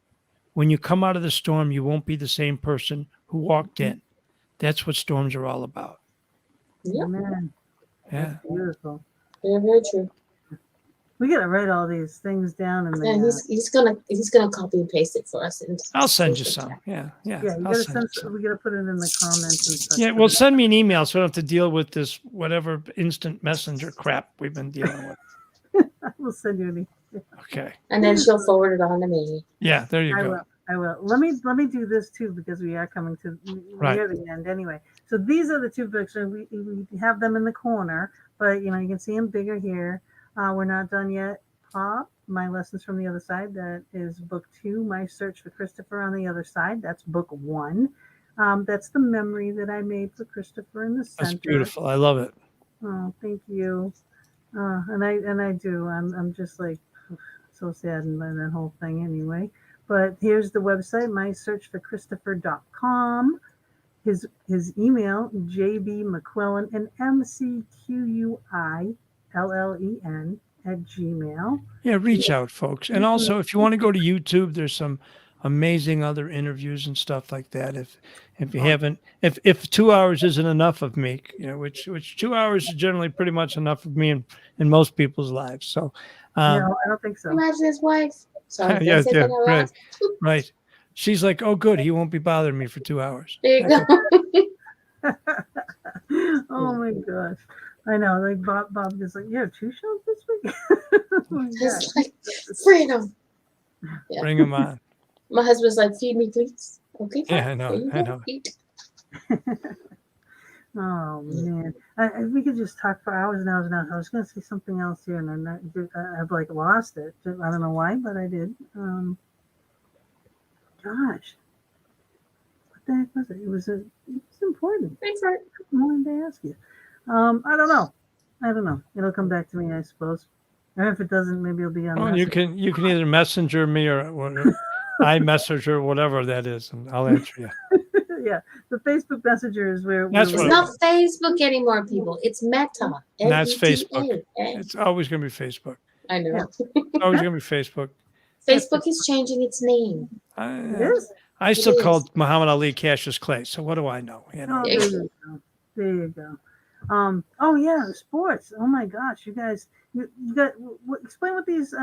When you come out of the storm, you won't be the same person who walked in. That's what storms are all about. Yep. Man, Yeah. that's beautiful. Very, very true. We got to write all these things down and And he's gonna copy and paste it for us. I'll send you some. Yeah. yeah, you I'll gotta send you send. some. We gotta put it in the comments and stuff. Yeah, well, send me an email so I don't have to deal with this whatever instant messenger crap we've been dealing with. We'll send you an email. Okay. And then she'll forward it on to me. Yeah, there you go. I will. Let me do this too because we are coming to Right. near the end anyway. So these are the 2 books. So we have them in the corner, but you can see them bigger here. We're not done yet. Pop, My Lessons from the Other Side. That is book 2. My Search for Christopher on the Other Side. That's book 1. That's the memory that I made for Christopher in the center. That's beautiful. I love it. Oh, thank you. And I do. I'm just like so saddened by that whole thing anyway. But here's the website, mysearchforchristopher.com. His email, jbmcquillen, and McQuillen @gmail. Yeah, reach out, folks. And also, if you want to go to YouTube, there's some amazing other interviews and stuff like that. If you haven't, if 2 hours isn't enough of me, which 2 hours is generally pretty much enough of me in most people's lives. So, No, I don't think so. Imagine his wife. Sorry, yeah, that's it yeah, for the right, last- right. She's like, oh, good, he won't be bothering me for 2 hours. There you go. Oh my gosh. I know. Like Bob is like, you have 2 shows this week? Oh my It's gosh. like freedom. Yeah. Bring him on. My husband's like, feed me, please. Okay. Yeah, fine. I know, There you I go. know. Eat. Oh man, we could just talk for hours and hours and hours. I was going to say something else here, and then I've like lost it. I don't know why, but I did. Gosh, what the heck was it? It was important. Thanks for it. I wanted to ask you. I don't know. It'll come back to me, I suppose. And if it doesn't, maybe it'll be on. Well, you can either messenger me or I message or whatever that is, and I'll answer you. Yeah, the Facebook Messenger is where. That's It's what not Facebook anymore, people. It's Meta. And that's META. Facebook. It's always going to be Facebook. I know. Yeah. It's always going to be Facebook. Facebook is changing its name. It is. I still It call is. Muhammad Ali Cassius Clay. So what do I know? You know. Oh, there you go. There you go. Oh yeah, sports. Oh my gosh, you guys, you got. Explain what these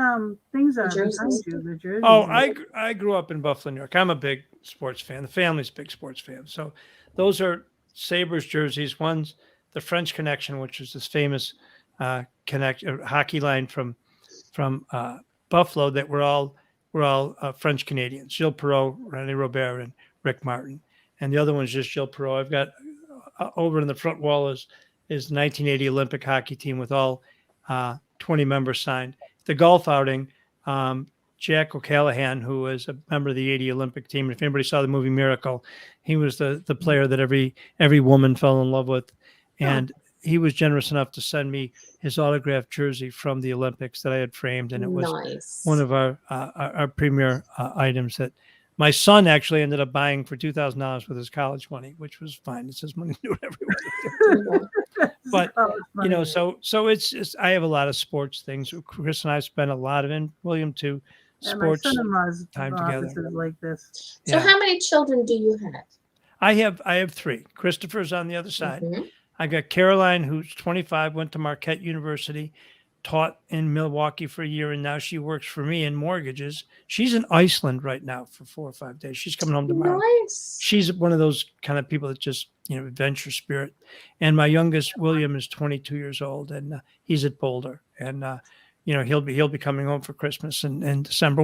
things are behind jerseys. you. The jerseys. Oh, I grew up in Buffalo, New York. I'm a big sports fan. The family's a big sports fan. So those are Sabres jerseys. One's the French Connection, which is this famous hockey line from Buffalo that we're all French Canadians. Gilles Perreault, René Robert, and Rick Martin. And the other one's just Gilles Perreault. I've got over in the front wall is the 1980 Olympic hockey team with all 20 members signed. The golf outing, Jack O'Callahan, who was a member of the 80 Olympic team. If anybody saw the movie Miracle, he was the player that every woman fell in love with. And he was generous enough to send me his autographed jersey from the Olympics that I had framed. And it was one of our premier items that my son actually ended up buying for $2,000 with his college money, which was fine. It's his money to do whatever he wants to do. But you know, so it's just, I have a lot of sports things. Chris and I spent a lot of William too. Sports my son-in-law's time office together. is like this. So how many children do you have? I have 3. Christopher's on the other side. Mm-hmm. I got Caroline, who's 25, went to Marquette University, taught in Milwaukee for a year, and now she works for me in mortgages. She's in Iceland right now for 4 or 5 days. She's coming home tomorrow. Nice. She's one of those kind of people that just, adventure spirit. And my youngest, William, is 22 years old, and he's at Boulder. And, he'll be coming home for Christmas in December.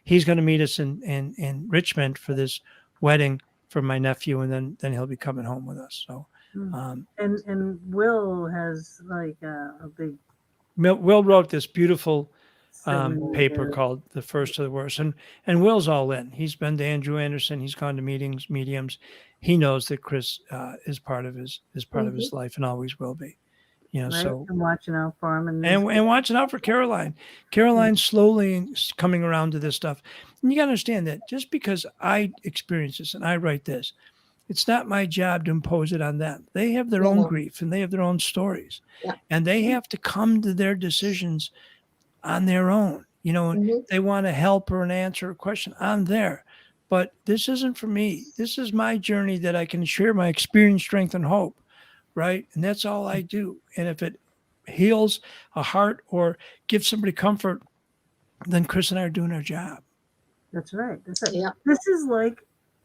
He's going to meet us in Richmond for this wedding for my nephew, and then he'll be coming home with us. So, and Will has like a big. Will wrote this beautiful paper called The First to the Worst. And Will's all in. He's been to Andrew Anderson. He's gone to mediums. He knows that Chris is part of his life and always will be. Right? So I'm watching out for him and watching out for Caroline. Caroline's slowly coming around to this stuff. And you got to understand that just because I experience this and I write this, it's not my job to impose it on them. They have their own grief and they have their own stories. Yeah. And they have to come to their decisions on their own. They want to help or an answer a question. I'm there. But this isn't for me. This is my journey that I can share my experience, strength, and hope. Right. And that's all I do. And if it heals a heart or gives somebody comfort, then Chris and I are doing our job. That's right. Yeah. This is like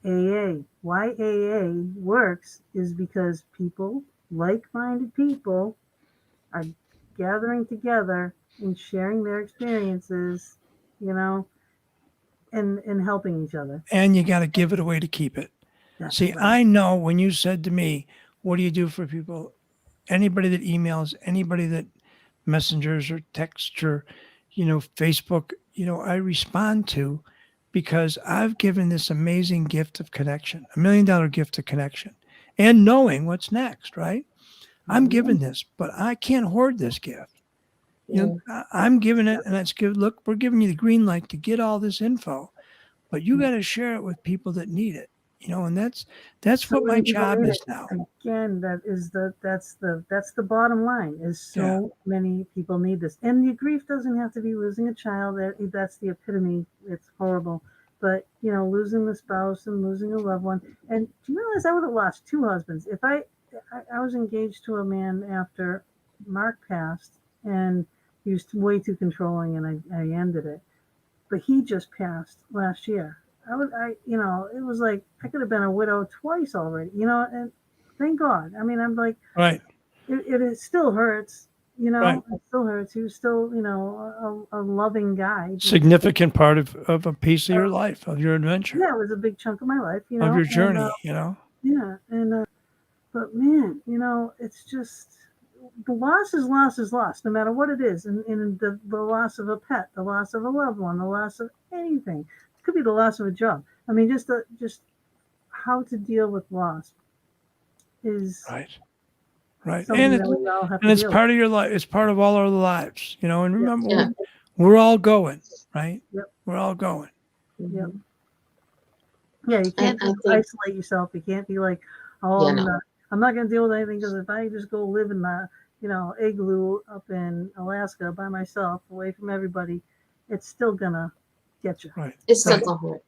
AA. Why AA works is because people, like-minded people, are gathering together and sharing their experiences, and helping each other. And you got to give it away to keep it. That's right. I know when you said to me, what do you do for people? Anybody that emails, anybody that messengers or texts or, Facebook, I respond to, because I've given this amazing gift of connection, $1 million gift of connection, and knowing what's next, right? I'm giving this, but I can't hoard this gift. I'm giving it, and that's good. Look, we're giving you the green light to get all this info, but you got to share it with people that need it. And that's what my job is now. Again, that's the bottom line. Is so many people need this, and the grief doesn't have to be losing a child. That's the epitome. It's horrible, but losing the spouse and losing a loved one. And do you realize I would have lost 2 husbands if I was engaged to a man after Mark passed, and he was way too controlling, and I ended it. But he just passed last year. It was like I could have been a widow twice already, and thank God. I mean, I'm like, right. It still hurts, right. It still hurts. He was still, a loving guy. Significant part of a piece of your life, of your adventure. Yeah, it was a big chunk of my life, of your journey, Yeah, and but man, it's just the loss is loss, no matter what it is, and the loss of a pet, the loss of a loved one, the loss of anything. Could be the loss of a job. I mean, just how to deal with loss is right. Right. something And that we all have to it's deal part of your life. It's part of all our lives, you know, and remember, Yeah. we're all going, right? Yep. We're all going. with. Yep. Mhm. Yeah, you can't I just think, isolate yourself. You can't be like, oh, you know, I'm not going to deal with anything because if I just go live in the, igloo up in Alaska by myself, away from everybody, it's still gonna get you. Right. it's still Right. going to hurt.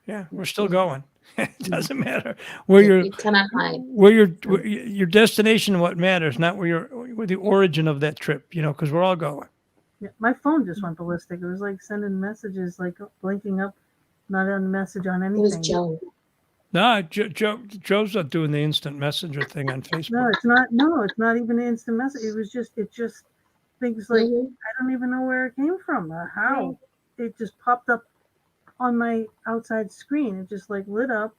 Yeah. We're still going. It Yeah. doesn't matter where You cannot hide. where your destination, what matters, not where the origin of that trip, you know, because we're all going. Yeah, my phone just went ballistic. It was like sending messages, like blinking up, not on a message on It was anything. Joe. No, Joe's not doing the instant messenger thing on No, Facebook. it's not. No, it's not even an instant message. It just things like Hmm. I don't even know where it came from or how. It just popped up on my outside screen. It just like lit up,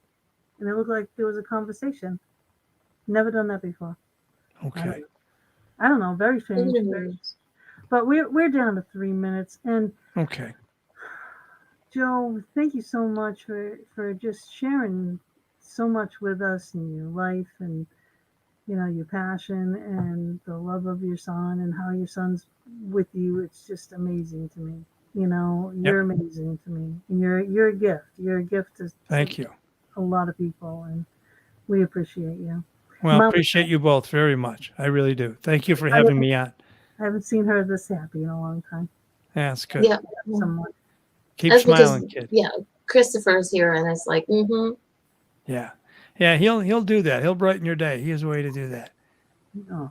and it looked like there was a conversation. Never done that before. Okay. I don't know. Very strange. Mhm. But we're down to 3 minutes, and Okay. Joe, thank you so much for just sharing so much with us in your life and your passion and the love of your son and how your son's with you. It's just amazing to me. You're amazing to me. And you're a gift. You're a gift to Thank you. a lot of people, and we appreciate you. Well, Mom, appreciate you both very much. I really do. Thank you for I having haven't, me on. I haven't seen her this happy in a long time. Yeah, that's good. Yeah. Someone. Keep That's because, smiling, kid. yeah, Christopher's here and it's like, mm-hmm. Yeah. Yeah, he'll do that. He'll brighten your day. He has a way to do that. Oh,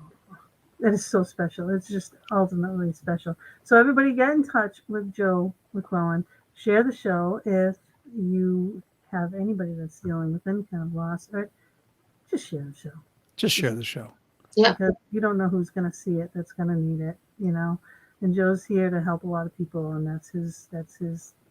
that is so special. It's just ultimately special. So everybody get in touch with Joe McQuillen. Share the show if you have anybody that's dealing with any kind of loss, or just share the show. Just share the show. Yeah. Because you don't know who's going to see it that's going to need it, And Joe's here to help a lot of people, and that's his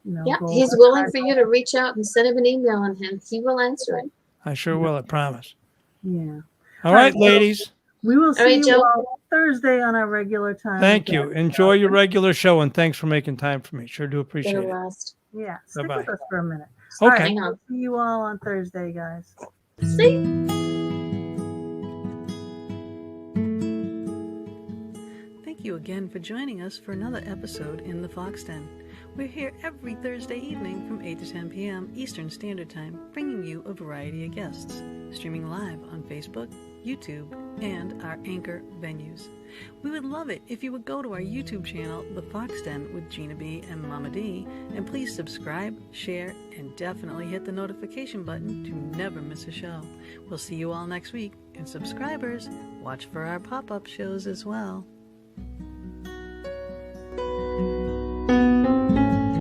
Yeah. goal. He's willing for you to reach out and send him an email and he will answer it. I sure will, I promise. Yeah. All right, ladies. We will see right, you Joe. all Thursday on our regular time. Thank you. Enjoy your regular show, and thanks for making time for me. Sure do appreciate Get a it. rest. Yeah, stick Bye-bye. with us for a minute. Okay. All right, Hang on. we'll see you all on Thursday, guys. See? Thank you again for joining us for another episode in the Fox Den. We're here every Thursday evening from 8 to 10 p.m. Eastern Standard Time, bringing you a variety of guests, streaming live on Facebook, YouTube, and our Anchor venues. We would love it if you would go to our YouTube channel, The Fox Den with Gina B and Mama D, and please subscribe, share, and definitely hit the notification button to never miss a show. We'll see you all next week, and subscribers, watch for our pop-up shows as well.